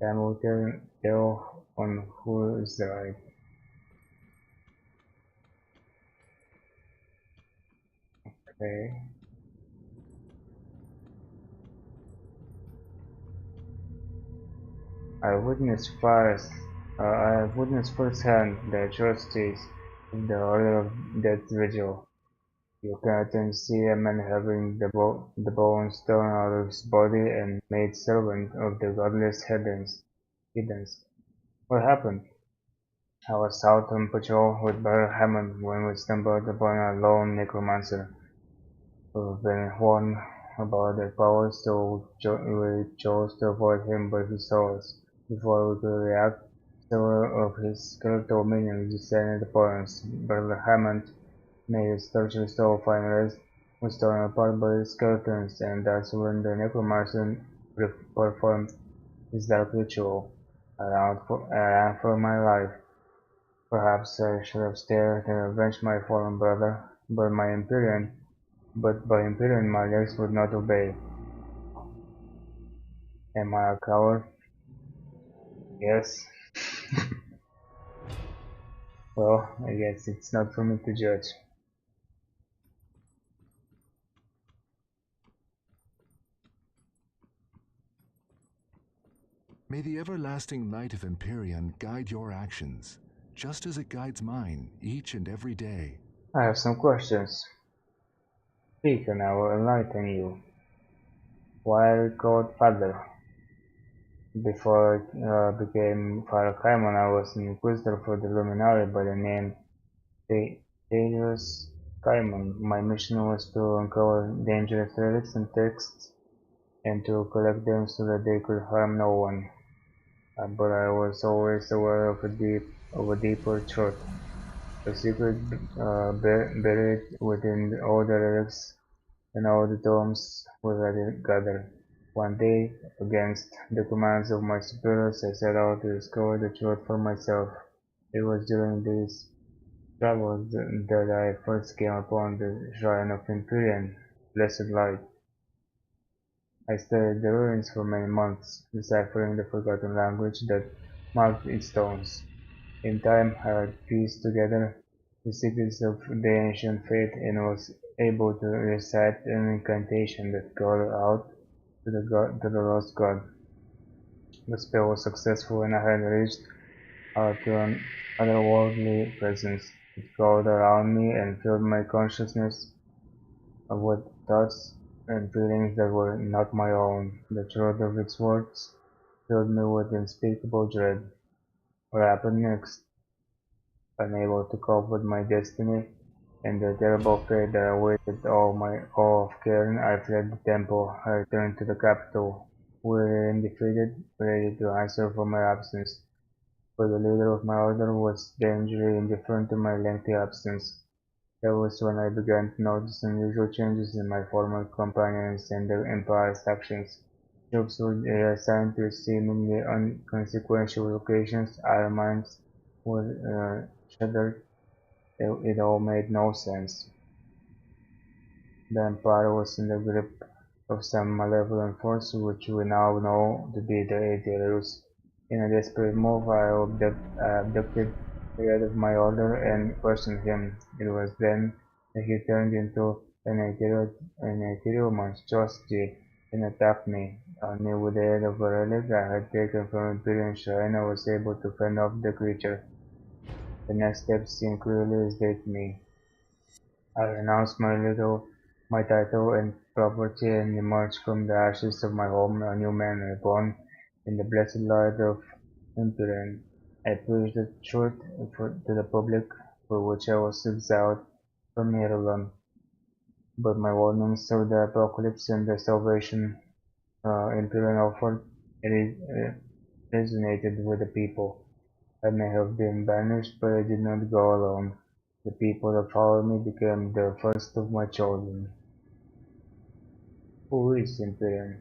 Time will tell on who is right. Okay. I have witnessed firsthand the atrocities of the Order of Death's Vigil. You can attend see a man having the bones torn out of his body and made servant of the godless heathens. What happened? I was out on patrol with Brother Hammond when we stumbled upon a lone necromancer. We've been warned about their powers, so we chose to avoid him, but he saw us. Before we could react, several of his skeletal minions descended upon us. Brother Hammond made his tortured soul find rest, was torn apart by the skeletons, and that's when the necromancer performed his dark ritual. I ran for my life. Perhaps I should have stayed and avenged my fallen brother, but by Imperium my legs would not obey. Am I a coward? Yes. Well, I guess it's not for me to judge. May the everlasting light of Empyrean guide your actions, just as it guides mine each and every day. I have some questions. Speak and I will enlighten you. Why are you called Father? Before I became Father Kaimon, I was an inquisitor for the Luminary by the name Thaddeus Kaimon. My mission was to uncover dangerous relics and texts and to collect them so that they could harm no one. But I was always aware of a deeper truth, a secret buried within all the relics and all the tomes we had gathered. One day, against the commands of my superiors, I set out to discover the truth for myself. It was during these travels that I first came upon the shrine of Empyrean, blessed light. I studied the ruins for many months, deciphering the forgotten language that marked its stones. In time, I had pieced together the secrets of the ancient faith and was able to recite an incantation that called out to the lost god. The spell was successful and I had reached out to an otherworldly presence. It crawled around me and filled my consciousness with thoughts and feelings that were not my own. The truth of its words filled me with unspeakable dread. What happened next? Unable to cope with my destiny and the terrible fate that awaited all of Cairn, I fled the temple. I returned to the capital, weary and defeated, ready to answer for my absence. But the leader of my order was strangely indifferent to my lengthy absence. That was when I began to notice unusual changes in my former companions and the Empire's actions. Troops were reassigned to seemingly inconsequential locations, our minds were shuddered. It all made no sense. The Empire was in the grip of some malevolent force which we now know to be the Aetherus. In a desperate move, I abducted the head of my order and questioned him. It was then that he turned into an ethereal monstrosity and attacked me. Only with the aid of a relic I had taken from Imperial Shrine I was able to fend off the creature. The next step seemed clearly as day to me. I renounced my title and property and emerged from the ashes of my home a new man reborn in the blessed light of Empyrean. I preached the truth to the public, for which I was exiled from Ireland. But my warnings of the apocalypse and the salvation Empyrean offered resonated with the people. I may have been banished, but I did not go alone. The people that followed me became the first of my chosen. Who is Imperium?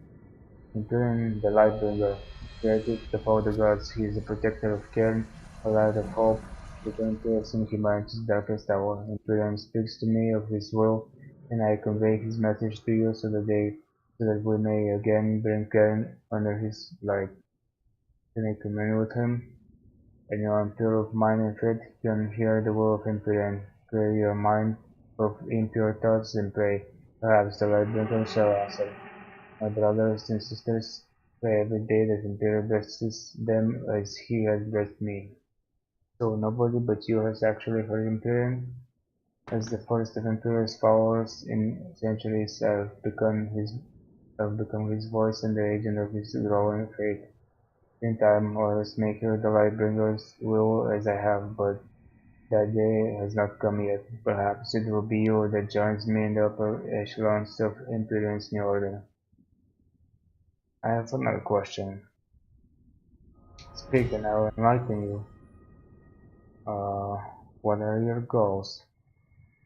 Imperium, the Lightbringer, created of all the gods, he is the protector of Cairn, a light of hope, returned to us in humanity's darkest hour. Imperium speaks to me of his will, and I convey his message to you so that we may again bring Cairn under his light. Can I commune with him? And you are pure of mind and faith, can hear the will of Imperium. Clear your mind of impure thoughts and pray. Perhaps the Lightbringer shall answer. My brothers and sisters, pray every day that Imperium blesses them as he has blessed me. So nobody but you has actually heard Imperium? As the first of Imperium's followers in centuries, I've become his voice and the agent of his growing faith. In time, others may hear the Lightbringer's will as I have, but that day has not come yet. Perhaps it will be you that joins me in the upper echelons of Imperium's new order. I have another question. Speak and I will enlighten you. What are your goals?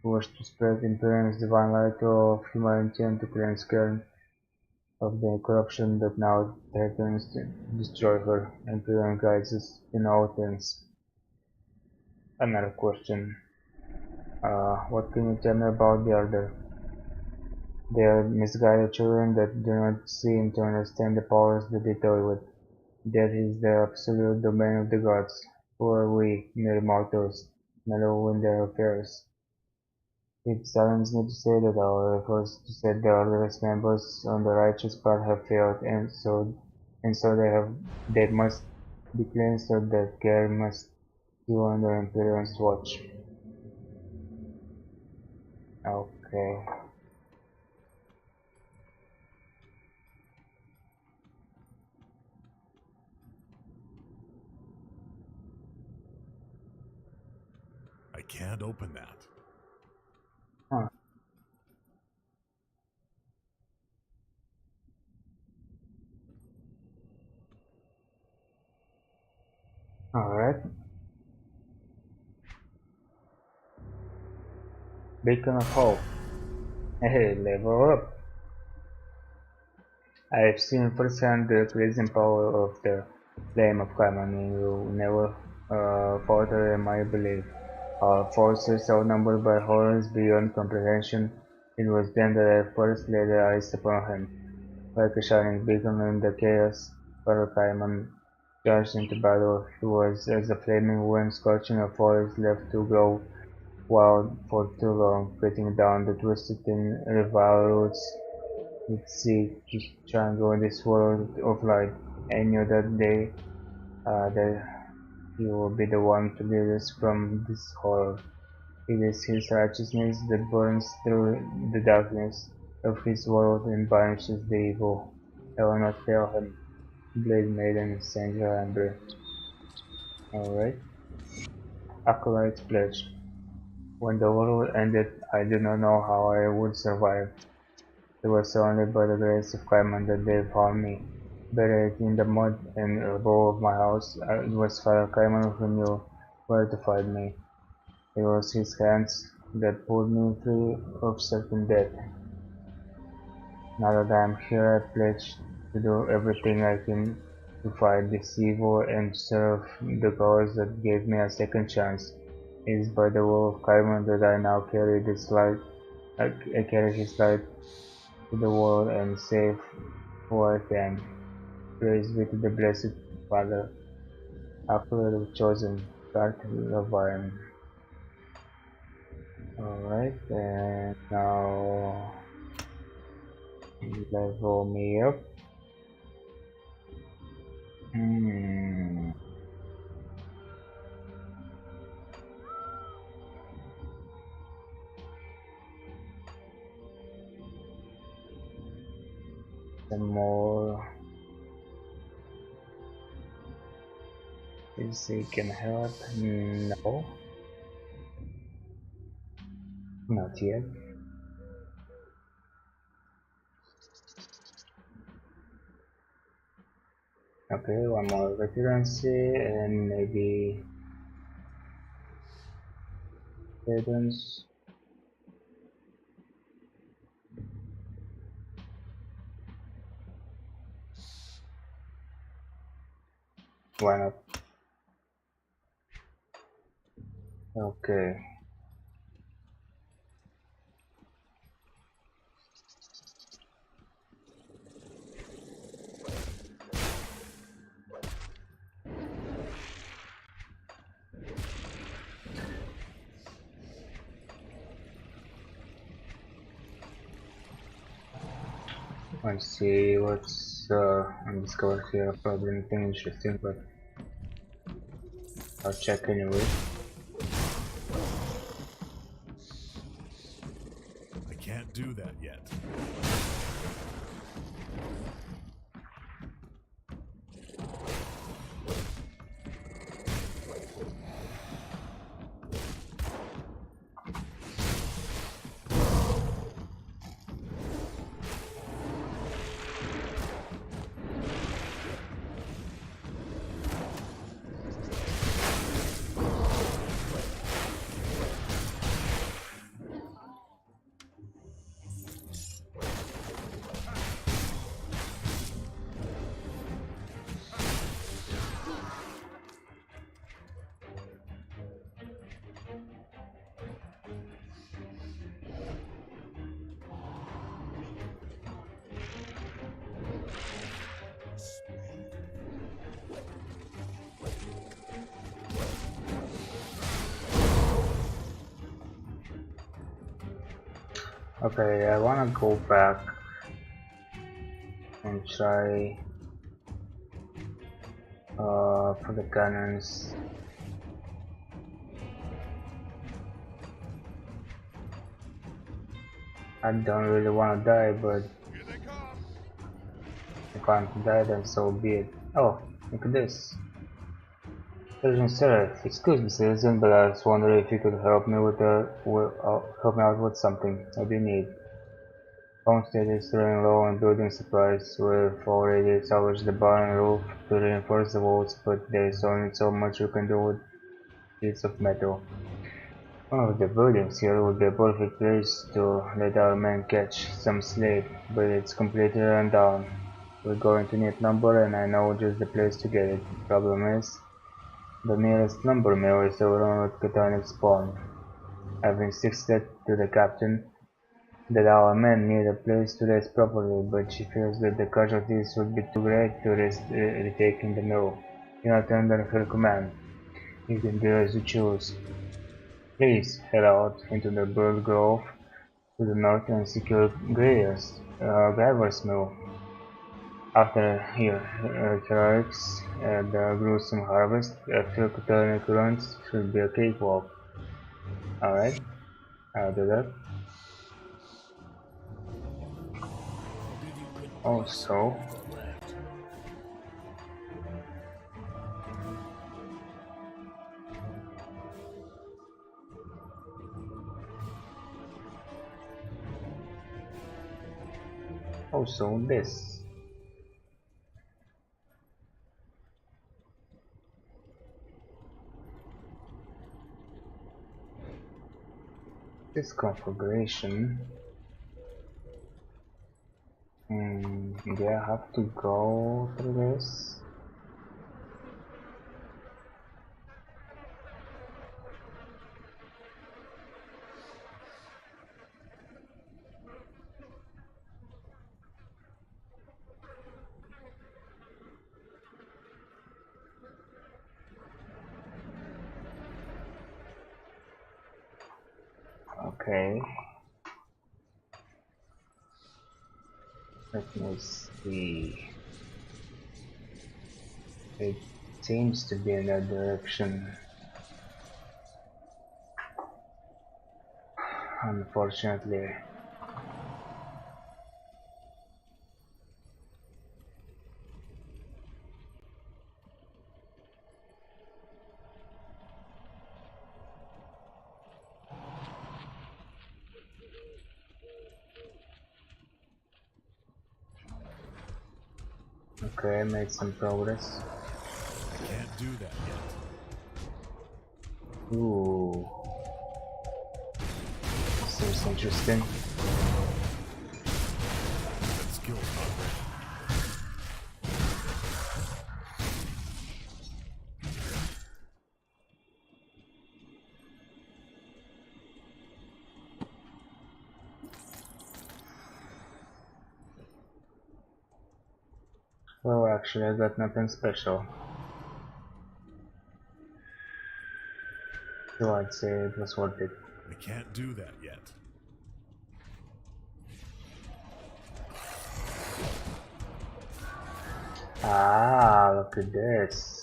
You wish to spread Imperium's divine light to all of humanity and to cleanse Cairn. of the corruption that now threatens to destroy her. Imperium guides us in all things. Another question. What can you tell me about the Order? They are misguided children that do not seem to understand the powers that they toy with. Death is the absolute domain of the gods. Who are we, mere mortals, meddle in their affairs? It saddens me to say that our efforts to set the Order's members on the righteous path have failed, and so they must be cleansed, so that care must be under Imperium's watch. Okay. I can't open that. Huh. Alright. Beacon of Hope. Hey, level up. I have seen firsthand the crazy power of the Flame of Kaiman, and you never falter in my belief. Our forces outnumbered by horrors beyond comprehension. It was then that I first laid eyes upon him. Like a shining beacon in the chaos, Father Kaiman charged into battle. He was as a flaming wind scorching a forest left to grow wild for too long, cutting down the twisted and revile roots that seek to strangle this world of light. I knew that he will be the one to lead us from this horror. It is his righteousness that burns through the darkness of his world and banishes the evil. I will not fail him. Blade Maiden, Saint Amber. Alright. Acolyte's Pledge. When the world ended, I did not know how I would survive. It was only by the grace of Kaiman that they found me. Buried in the mud and rubble of my house, it was Father Kaiman who knew where to find me. It was his hands that pulled me free of certain death. Now that I am here, I pledge to do everything I can to fight this evil and serve the cause that gave me a second chance. It is by the will of Kaiman that I now carry this light. I carry his light to the world and save who I can. Praise be to the Blessed Father, Acolyte of Chosen, Darth Lavine. Alright, and now level me up. Some more. If they can help? No. Not yet. Okay, one more veterancy and maybe veterans. Why not? Okay. Let's see what's undiscovered here. Probably nothing interesting, but I'll check anyway. I can't do that yet. Okay, I wanna go back and try for the cannons. I don't really wanna die, but if I can't die, then so be it. Oh, look at this. Sergeant Seraph, excuse me, citizen, but I was wondering if you could help me help me out with something. What do you need? Homestead is running low on building supplies. We've already salvaged the barn roof to reinforce the walls, but there is only so much you can do with sheets of metal. One of the buildings here would be a perfect place to let our men catch some sleep, but it's completely run down. We're going to need lumber, and I know just the place to get it. Problem is, the nearest lumber mill is over on Catonic Spawn. I've insisted to the captain that our men need a place to rest properly, but she feels that the casualties would be too great to risk retaking the mill. You're not under her command. You can do as you choose. Please head out into the Bird Grove to the north and secure Graver's mill. After heroics, the gruesome harvest, after Catonic runs should be a cakewalk. Alright, I'll do that. Also, this. This configuration. Do I have to go through this? Okay. Let me see. It seems to be in that direction. Unfortunately. Okay, I made some progress. Can't do that yet. Ooh. Seems interesting. That skill's not ready. Well, actually, I got nothing special. So I'd say it was worth it. I can't do that yet. Ah, look at this.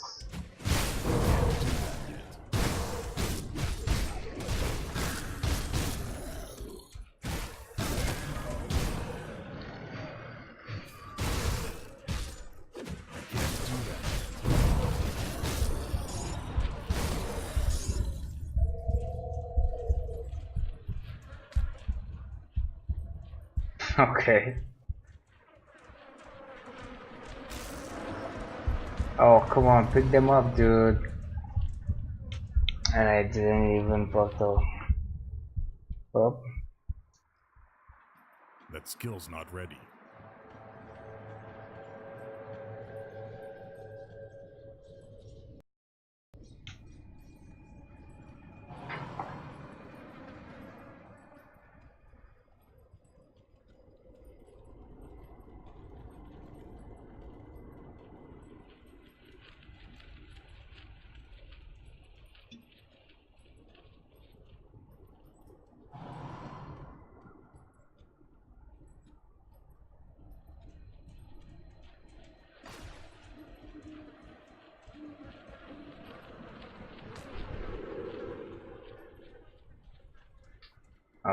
Okay. Oh, come on, pick them up, dude. And I didn't even portal. Well, That skill's not ready.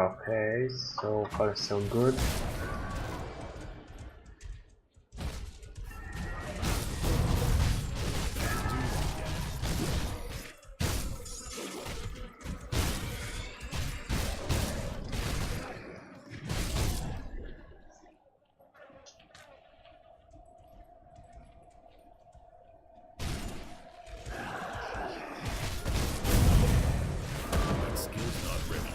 Okay, so far so good. That skill's not ready.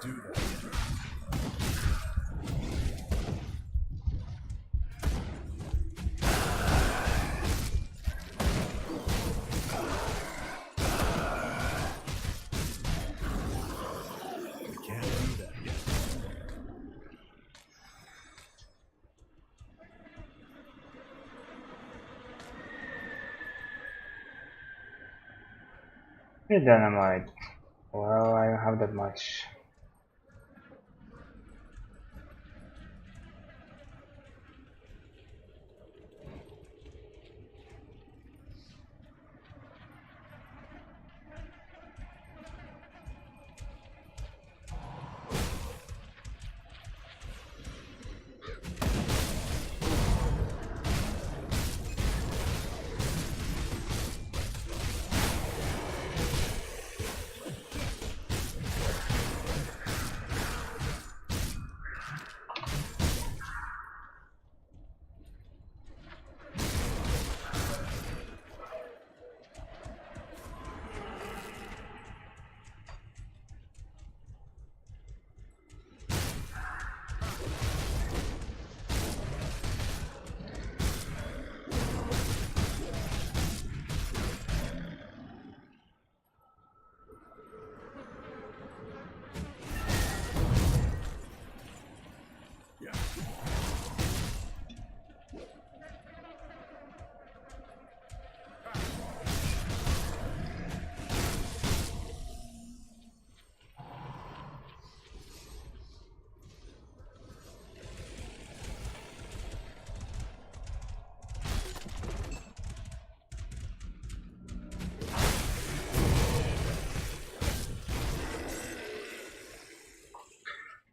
Can't do that yet. Can't do that yet. Hey, dynamite. Well, I don't have that much.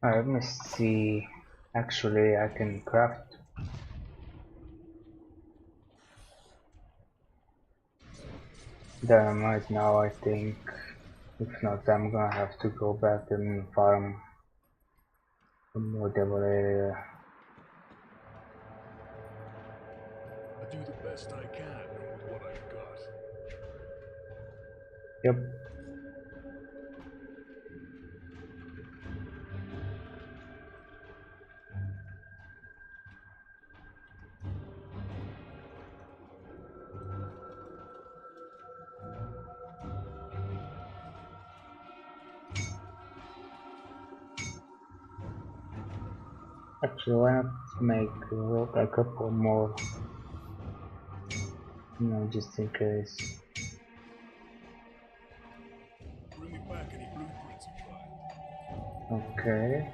Let me see. Actually, I can craft. Dynamite now, I think. If not, I'm gonna have to go back and farm some more devil area. I do the best I can with what I've got. Yep. Actually, why not make a couple more? Just in case. Bring me back any blueprints you find. Okay.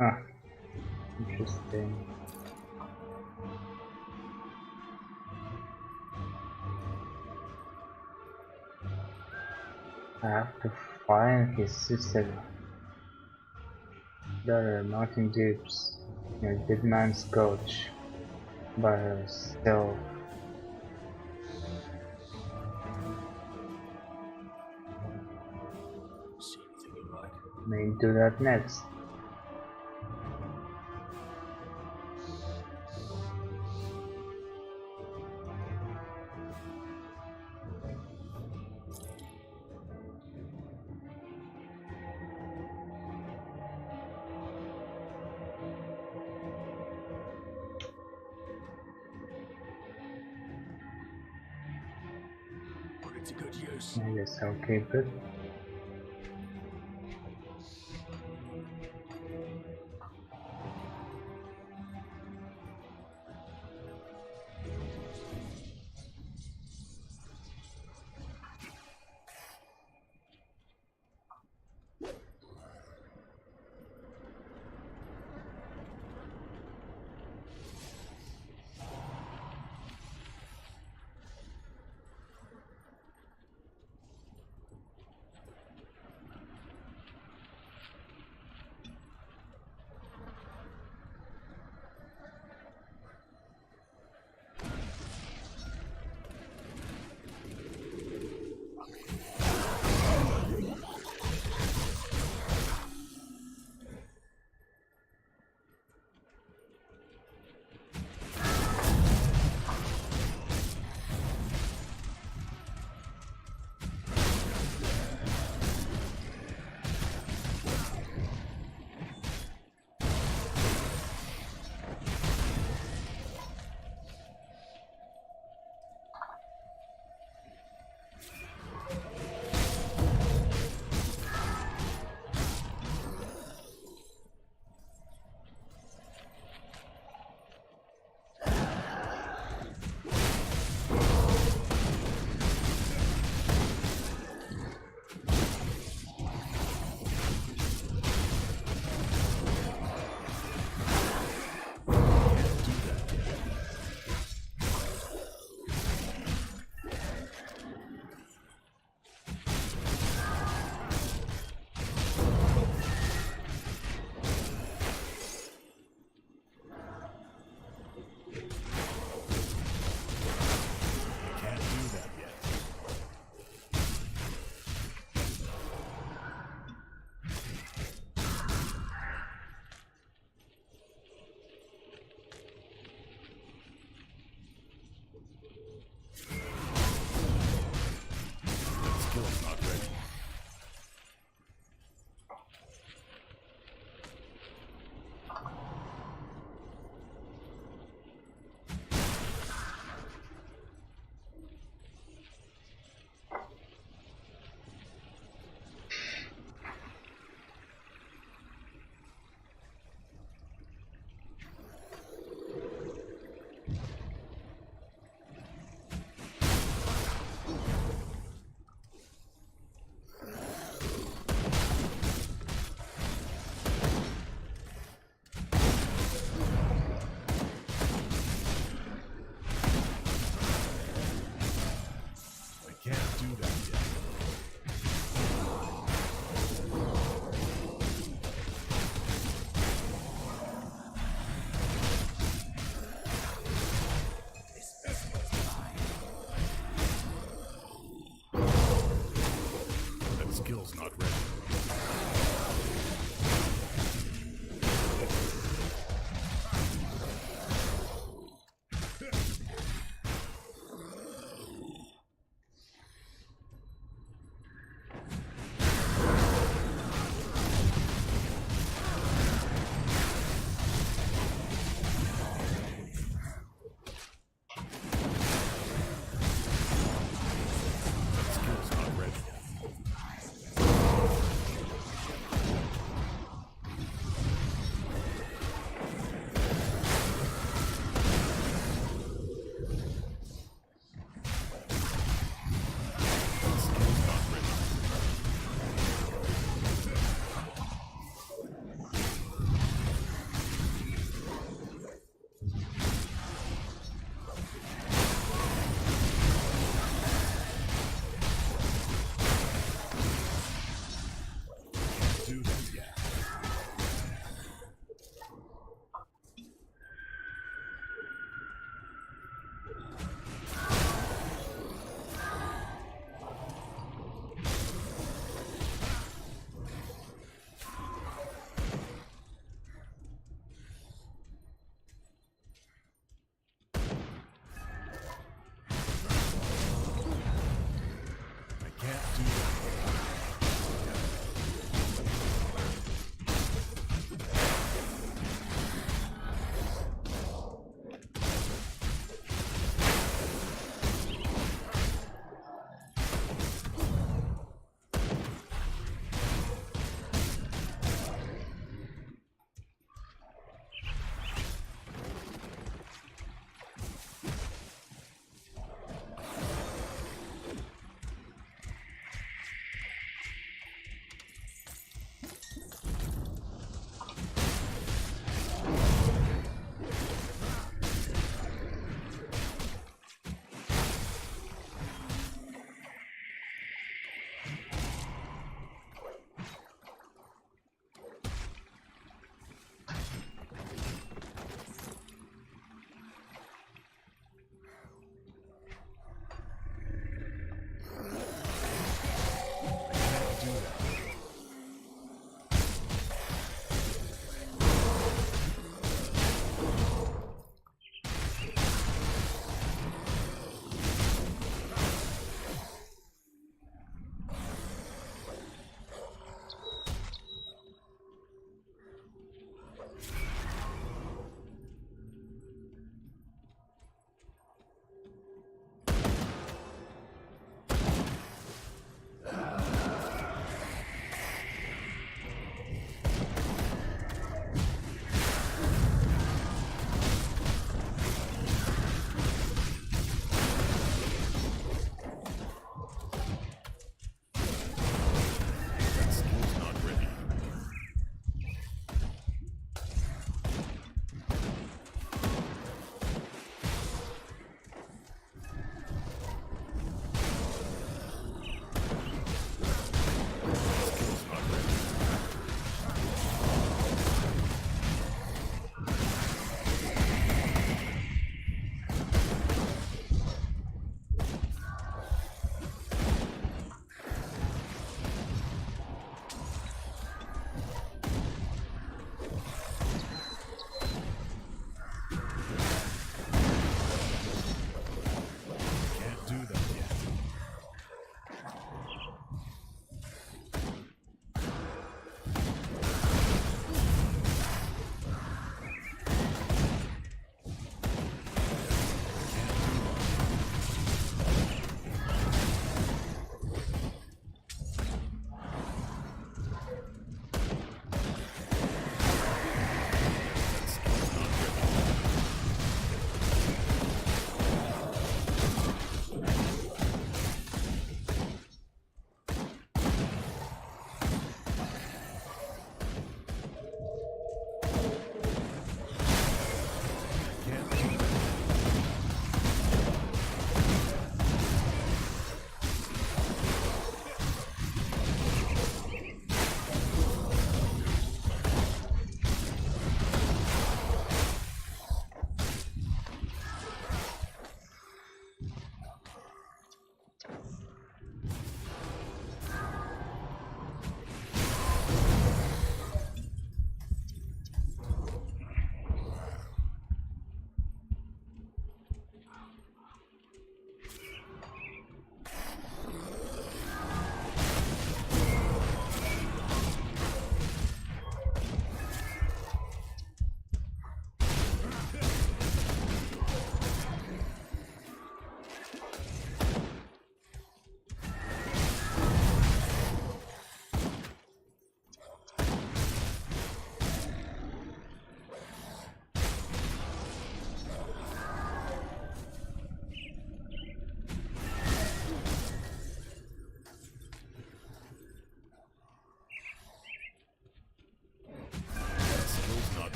Ah, interesting. I have to find his sister. There are Mountain Deeps, Dead Man's Coach, but still. See anything you like? May do that next. Put it to good use. I guess I'll keep it. skill's not ready. Skill's not ready.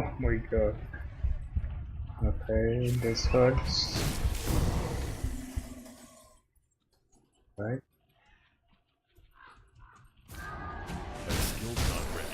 Oh my god. Okay, this hurts. Right? That skill's not ready.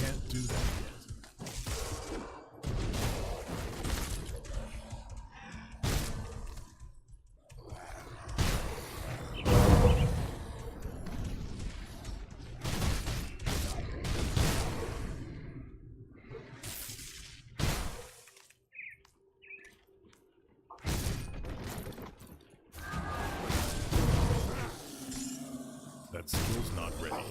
Can't do that yet. That skill's not ready.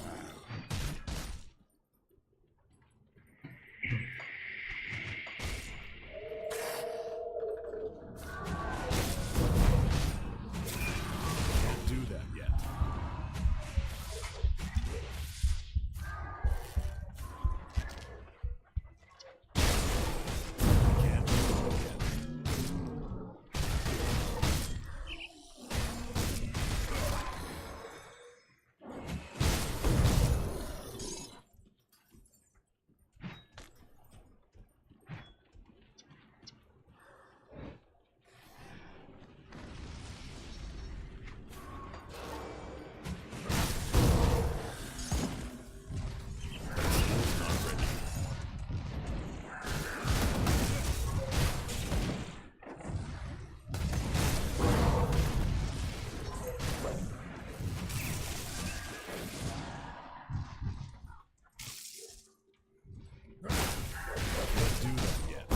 Can't do that yet. Can't do that yet. Skill's not ready. Can't do that yet.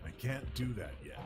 I can't do that yet.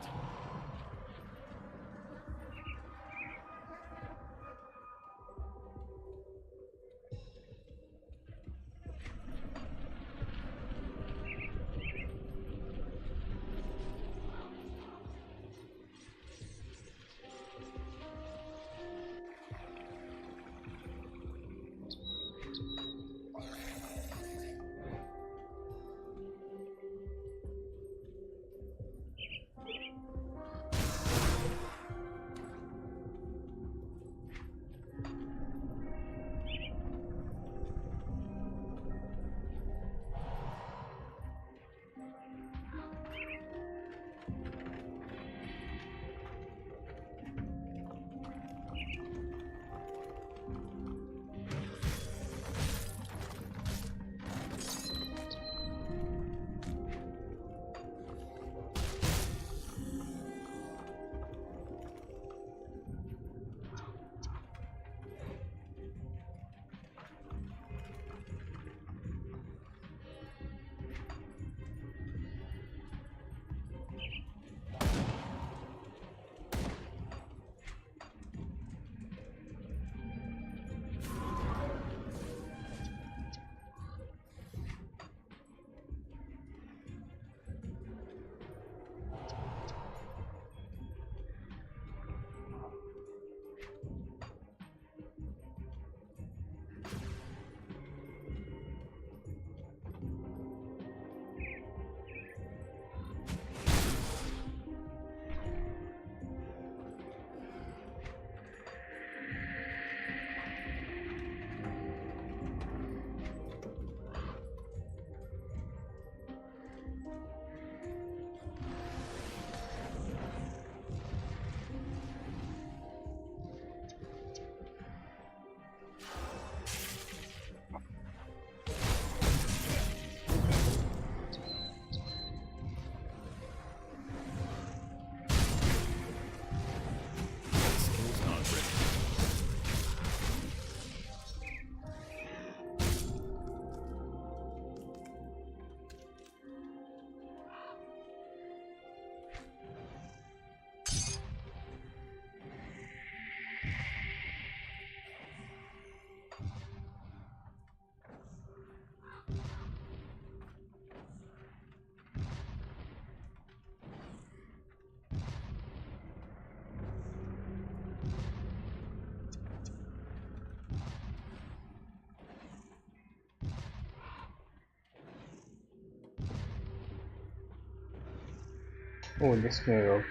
Oh, this mirror.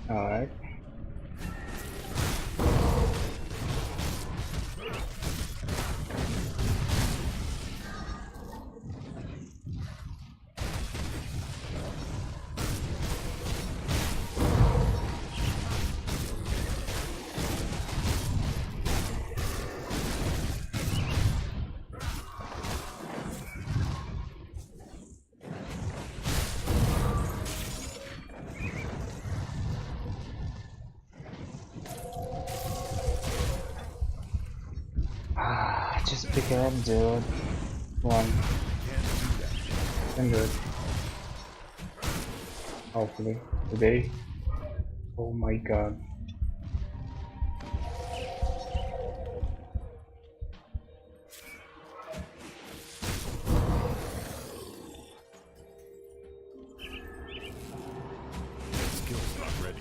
Alright. Just pick it up, dude. One. 100. Hopefully. Today. Oh my god. Skill's not ready.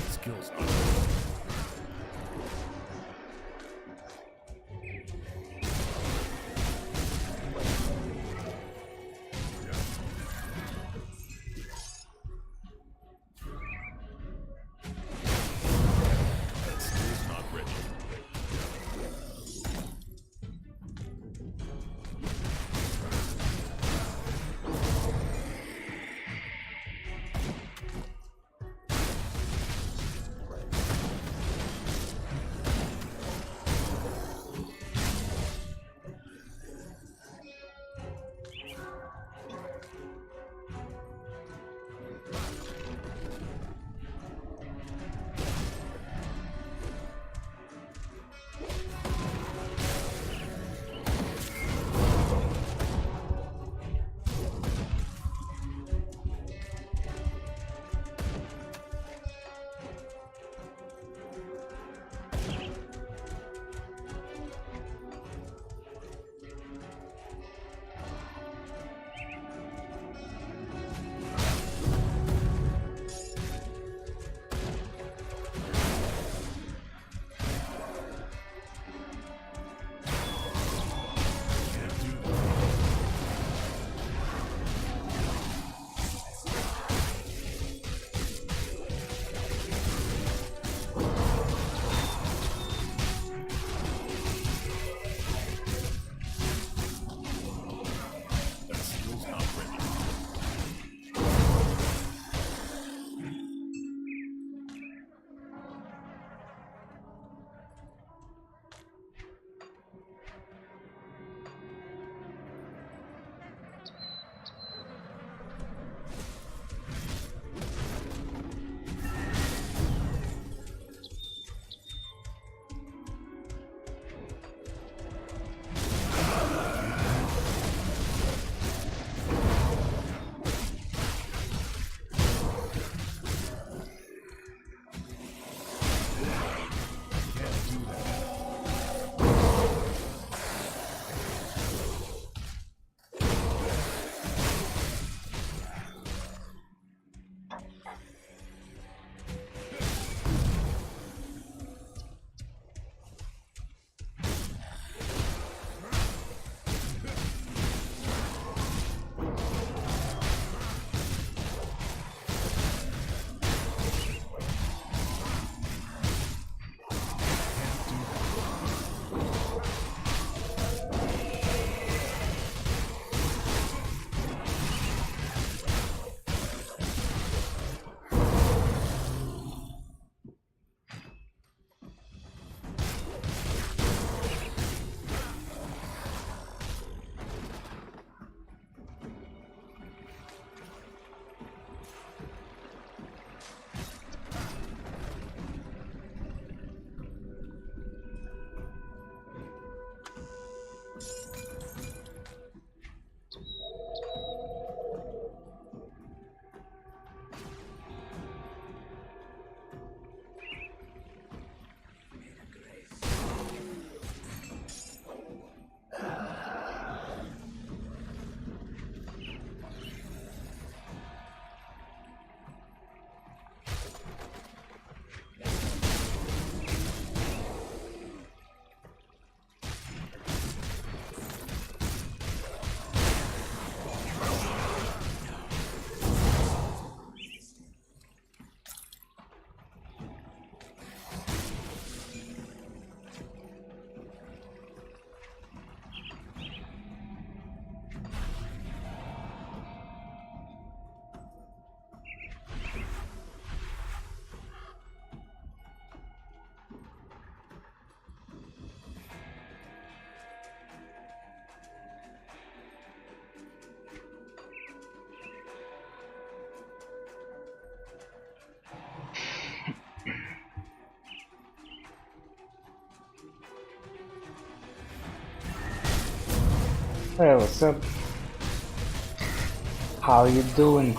Skill's not ready. Hey, what's up? How you doing?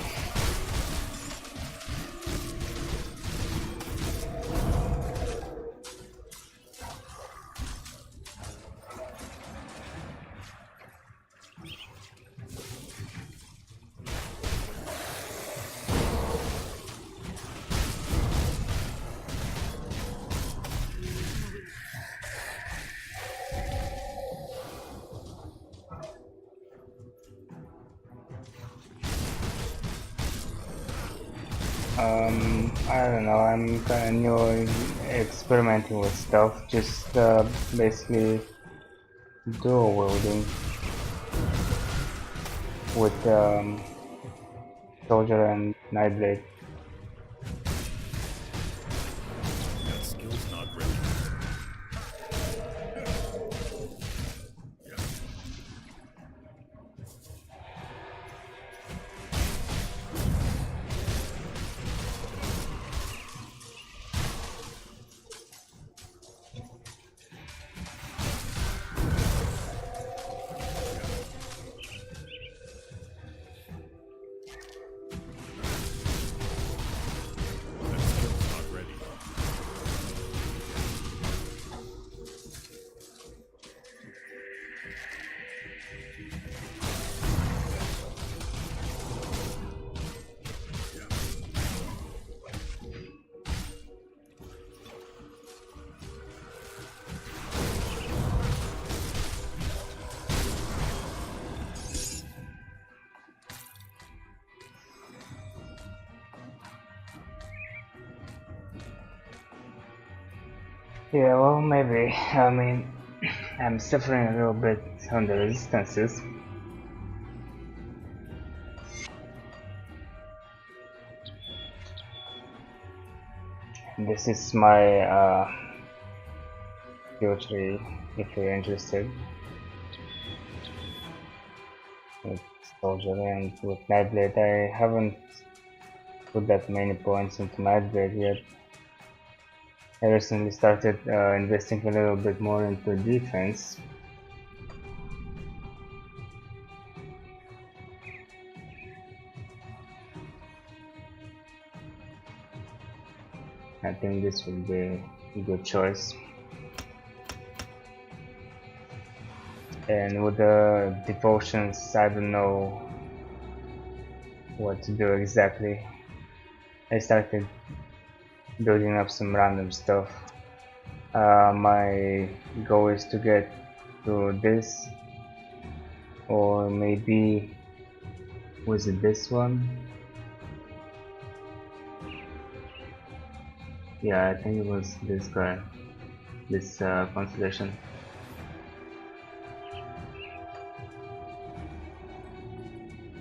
I don't know, I'm kinda new in experimenting with stuff, just basically dual wielding with Soldier and Nightblade. That skill's not ready. That skill's not ready. Yeah, well, maybe. I mean, I'm suffering a little bit on the resistances. This is my skill tree, if you're interested. With Soldier and with Nightblade, I haven't put that many points into Nightblade yet. I recently started investing a little bit more into defense. I think this would be a good choice. And with the devotions, I don't know what to do exactly. I started building up some random stuff. My goal is to get to this, or maybe was it this one? Yeah, I think it was this guy, this constellation.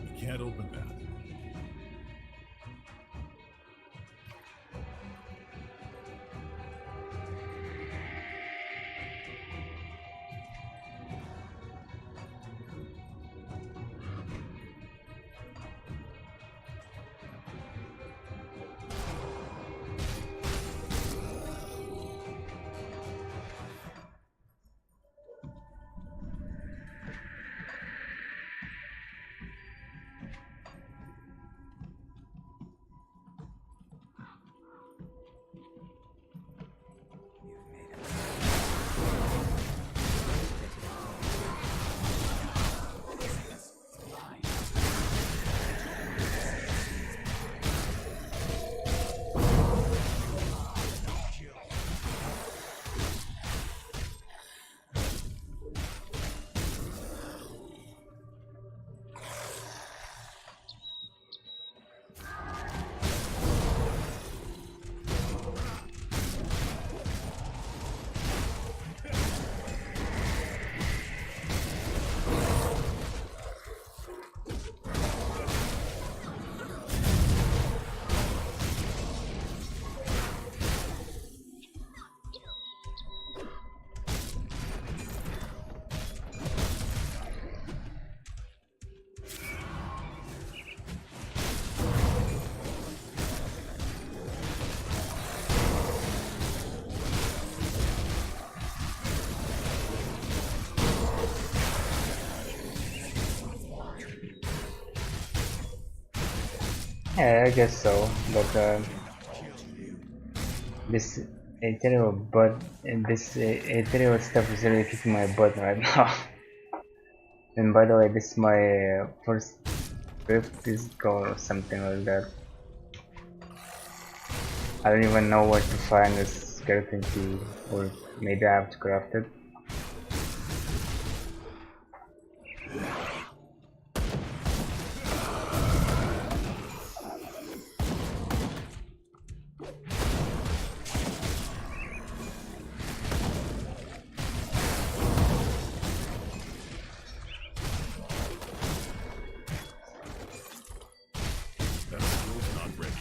You can't open that. Yeah, I guess so, but this interior stuff is really kicking my butt right now. And by the way, this is my first Rift is goal or something like that. I don't even know where to find this skeleton key, or maybe I have to craft it. That skill's not ready.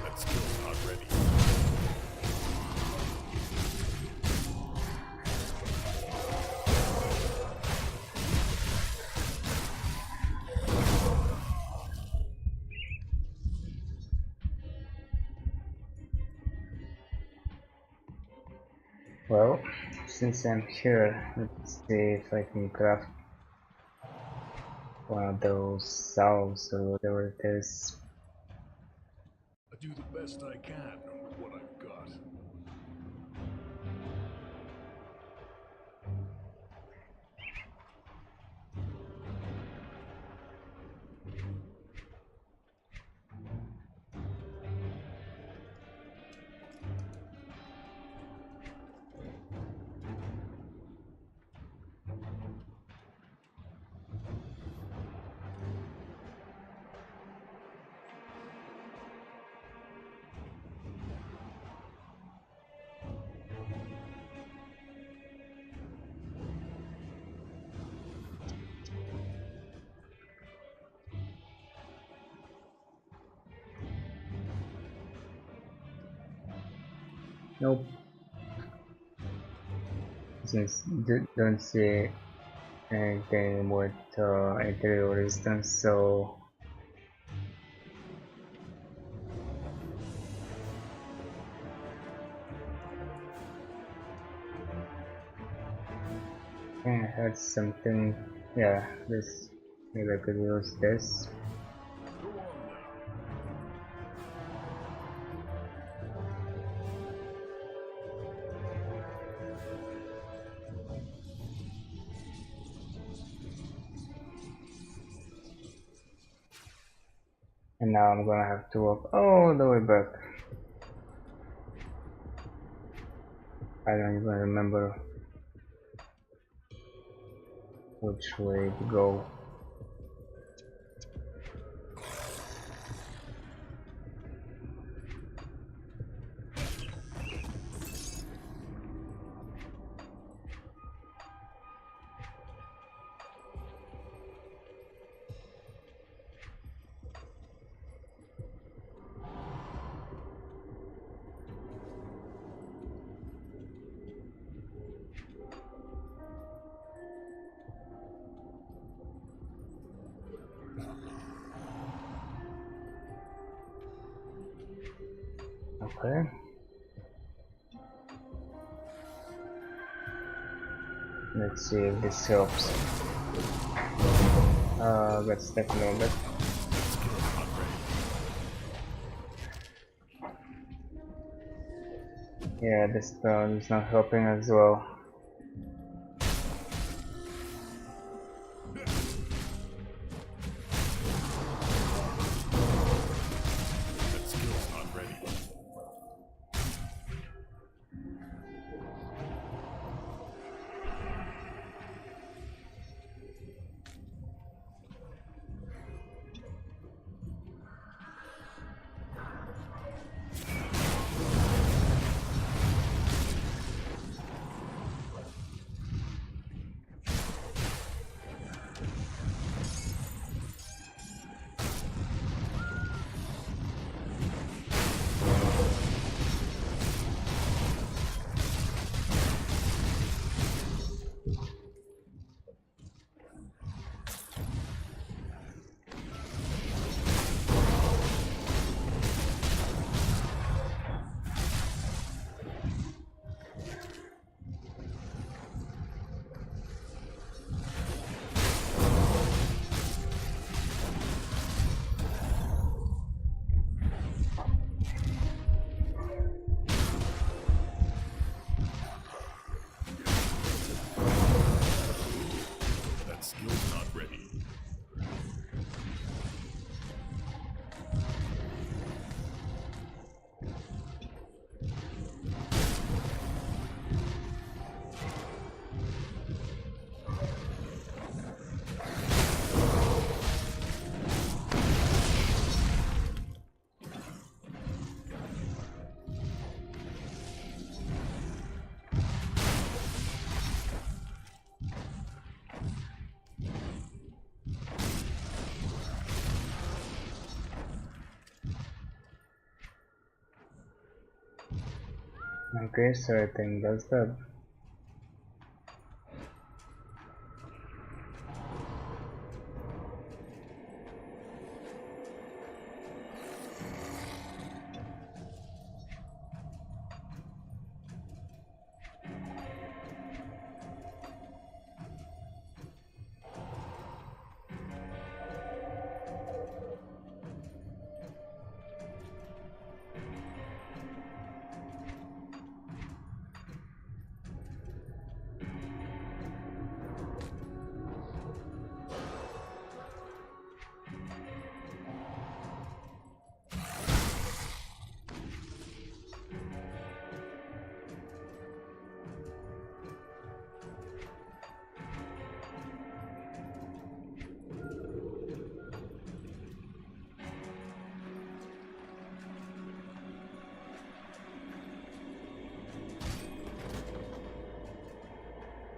That skill's not ready. Well, since I'm here, let's see if I can craft one of those salves or whatever it is. I do the best I can with what I've got. Nope. Since don't see anything with interior resistance, so yeah, that's something. Yeah, this maybe I could use this. Go on now. And now I'm gonna have to walk all the way back. I don't even remember which way to go. Okay. Let's see if this helps. Got stuck a little bit. Yeah, this stone is not helping as well. Okay, so I think that's that.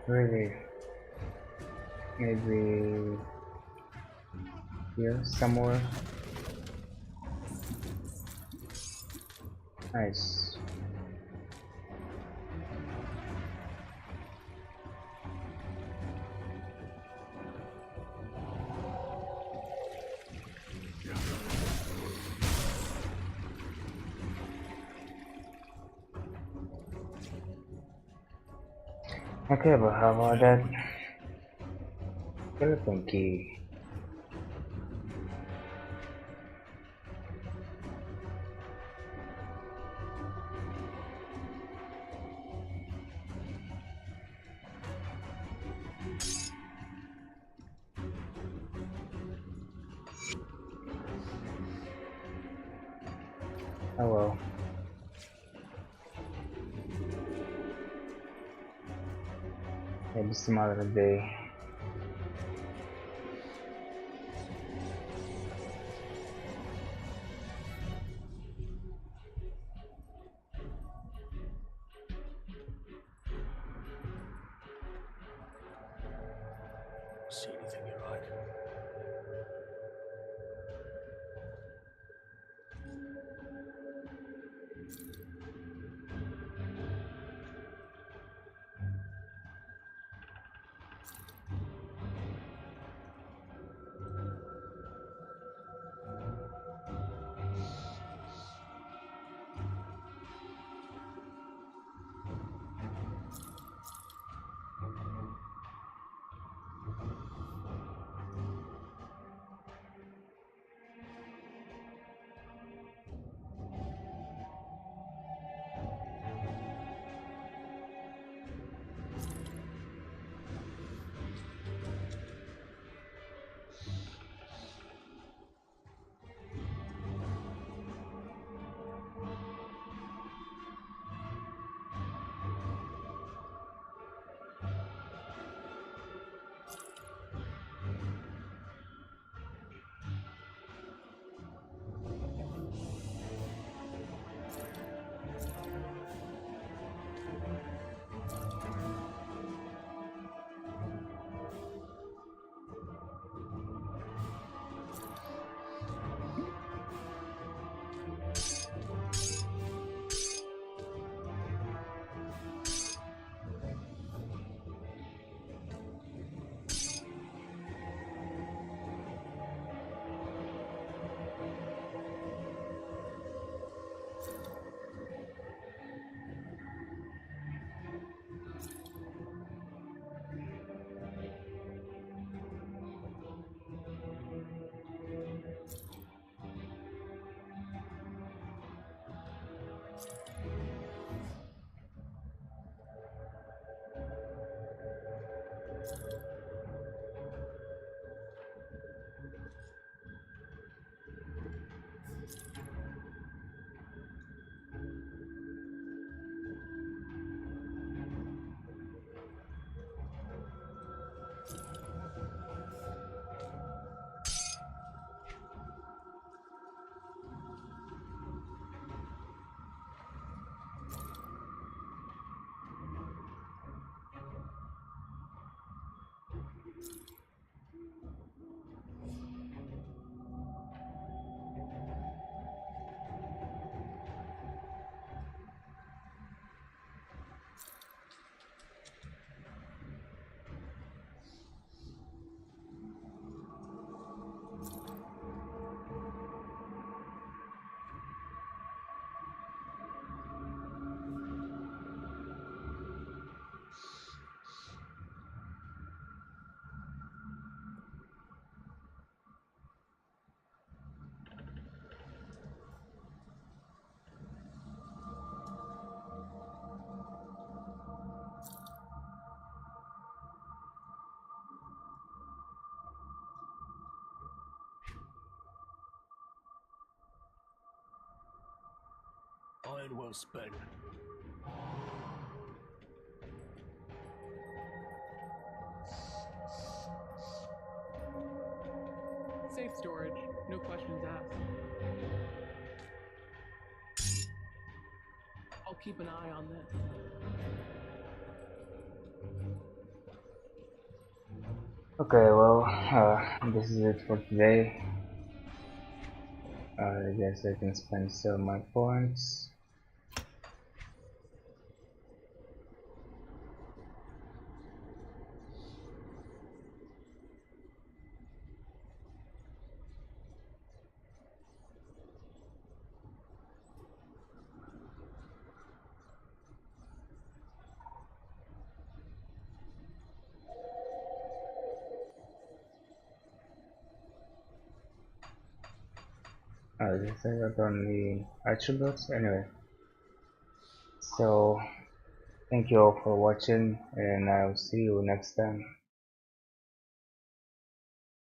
Really? Maybe here somewhere. Nice. Okay, but how about that skeleton key? Oh well. Maybe some other day. See anything you like? Mine well spent. Safe storage. No questions asked. I'll keep an eye on this. Okay, well, this is it for today. I guess I can spend still my points. I guess I got only attributes anyway. So thank you all for watching, and I'll see you next time.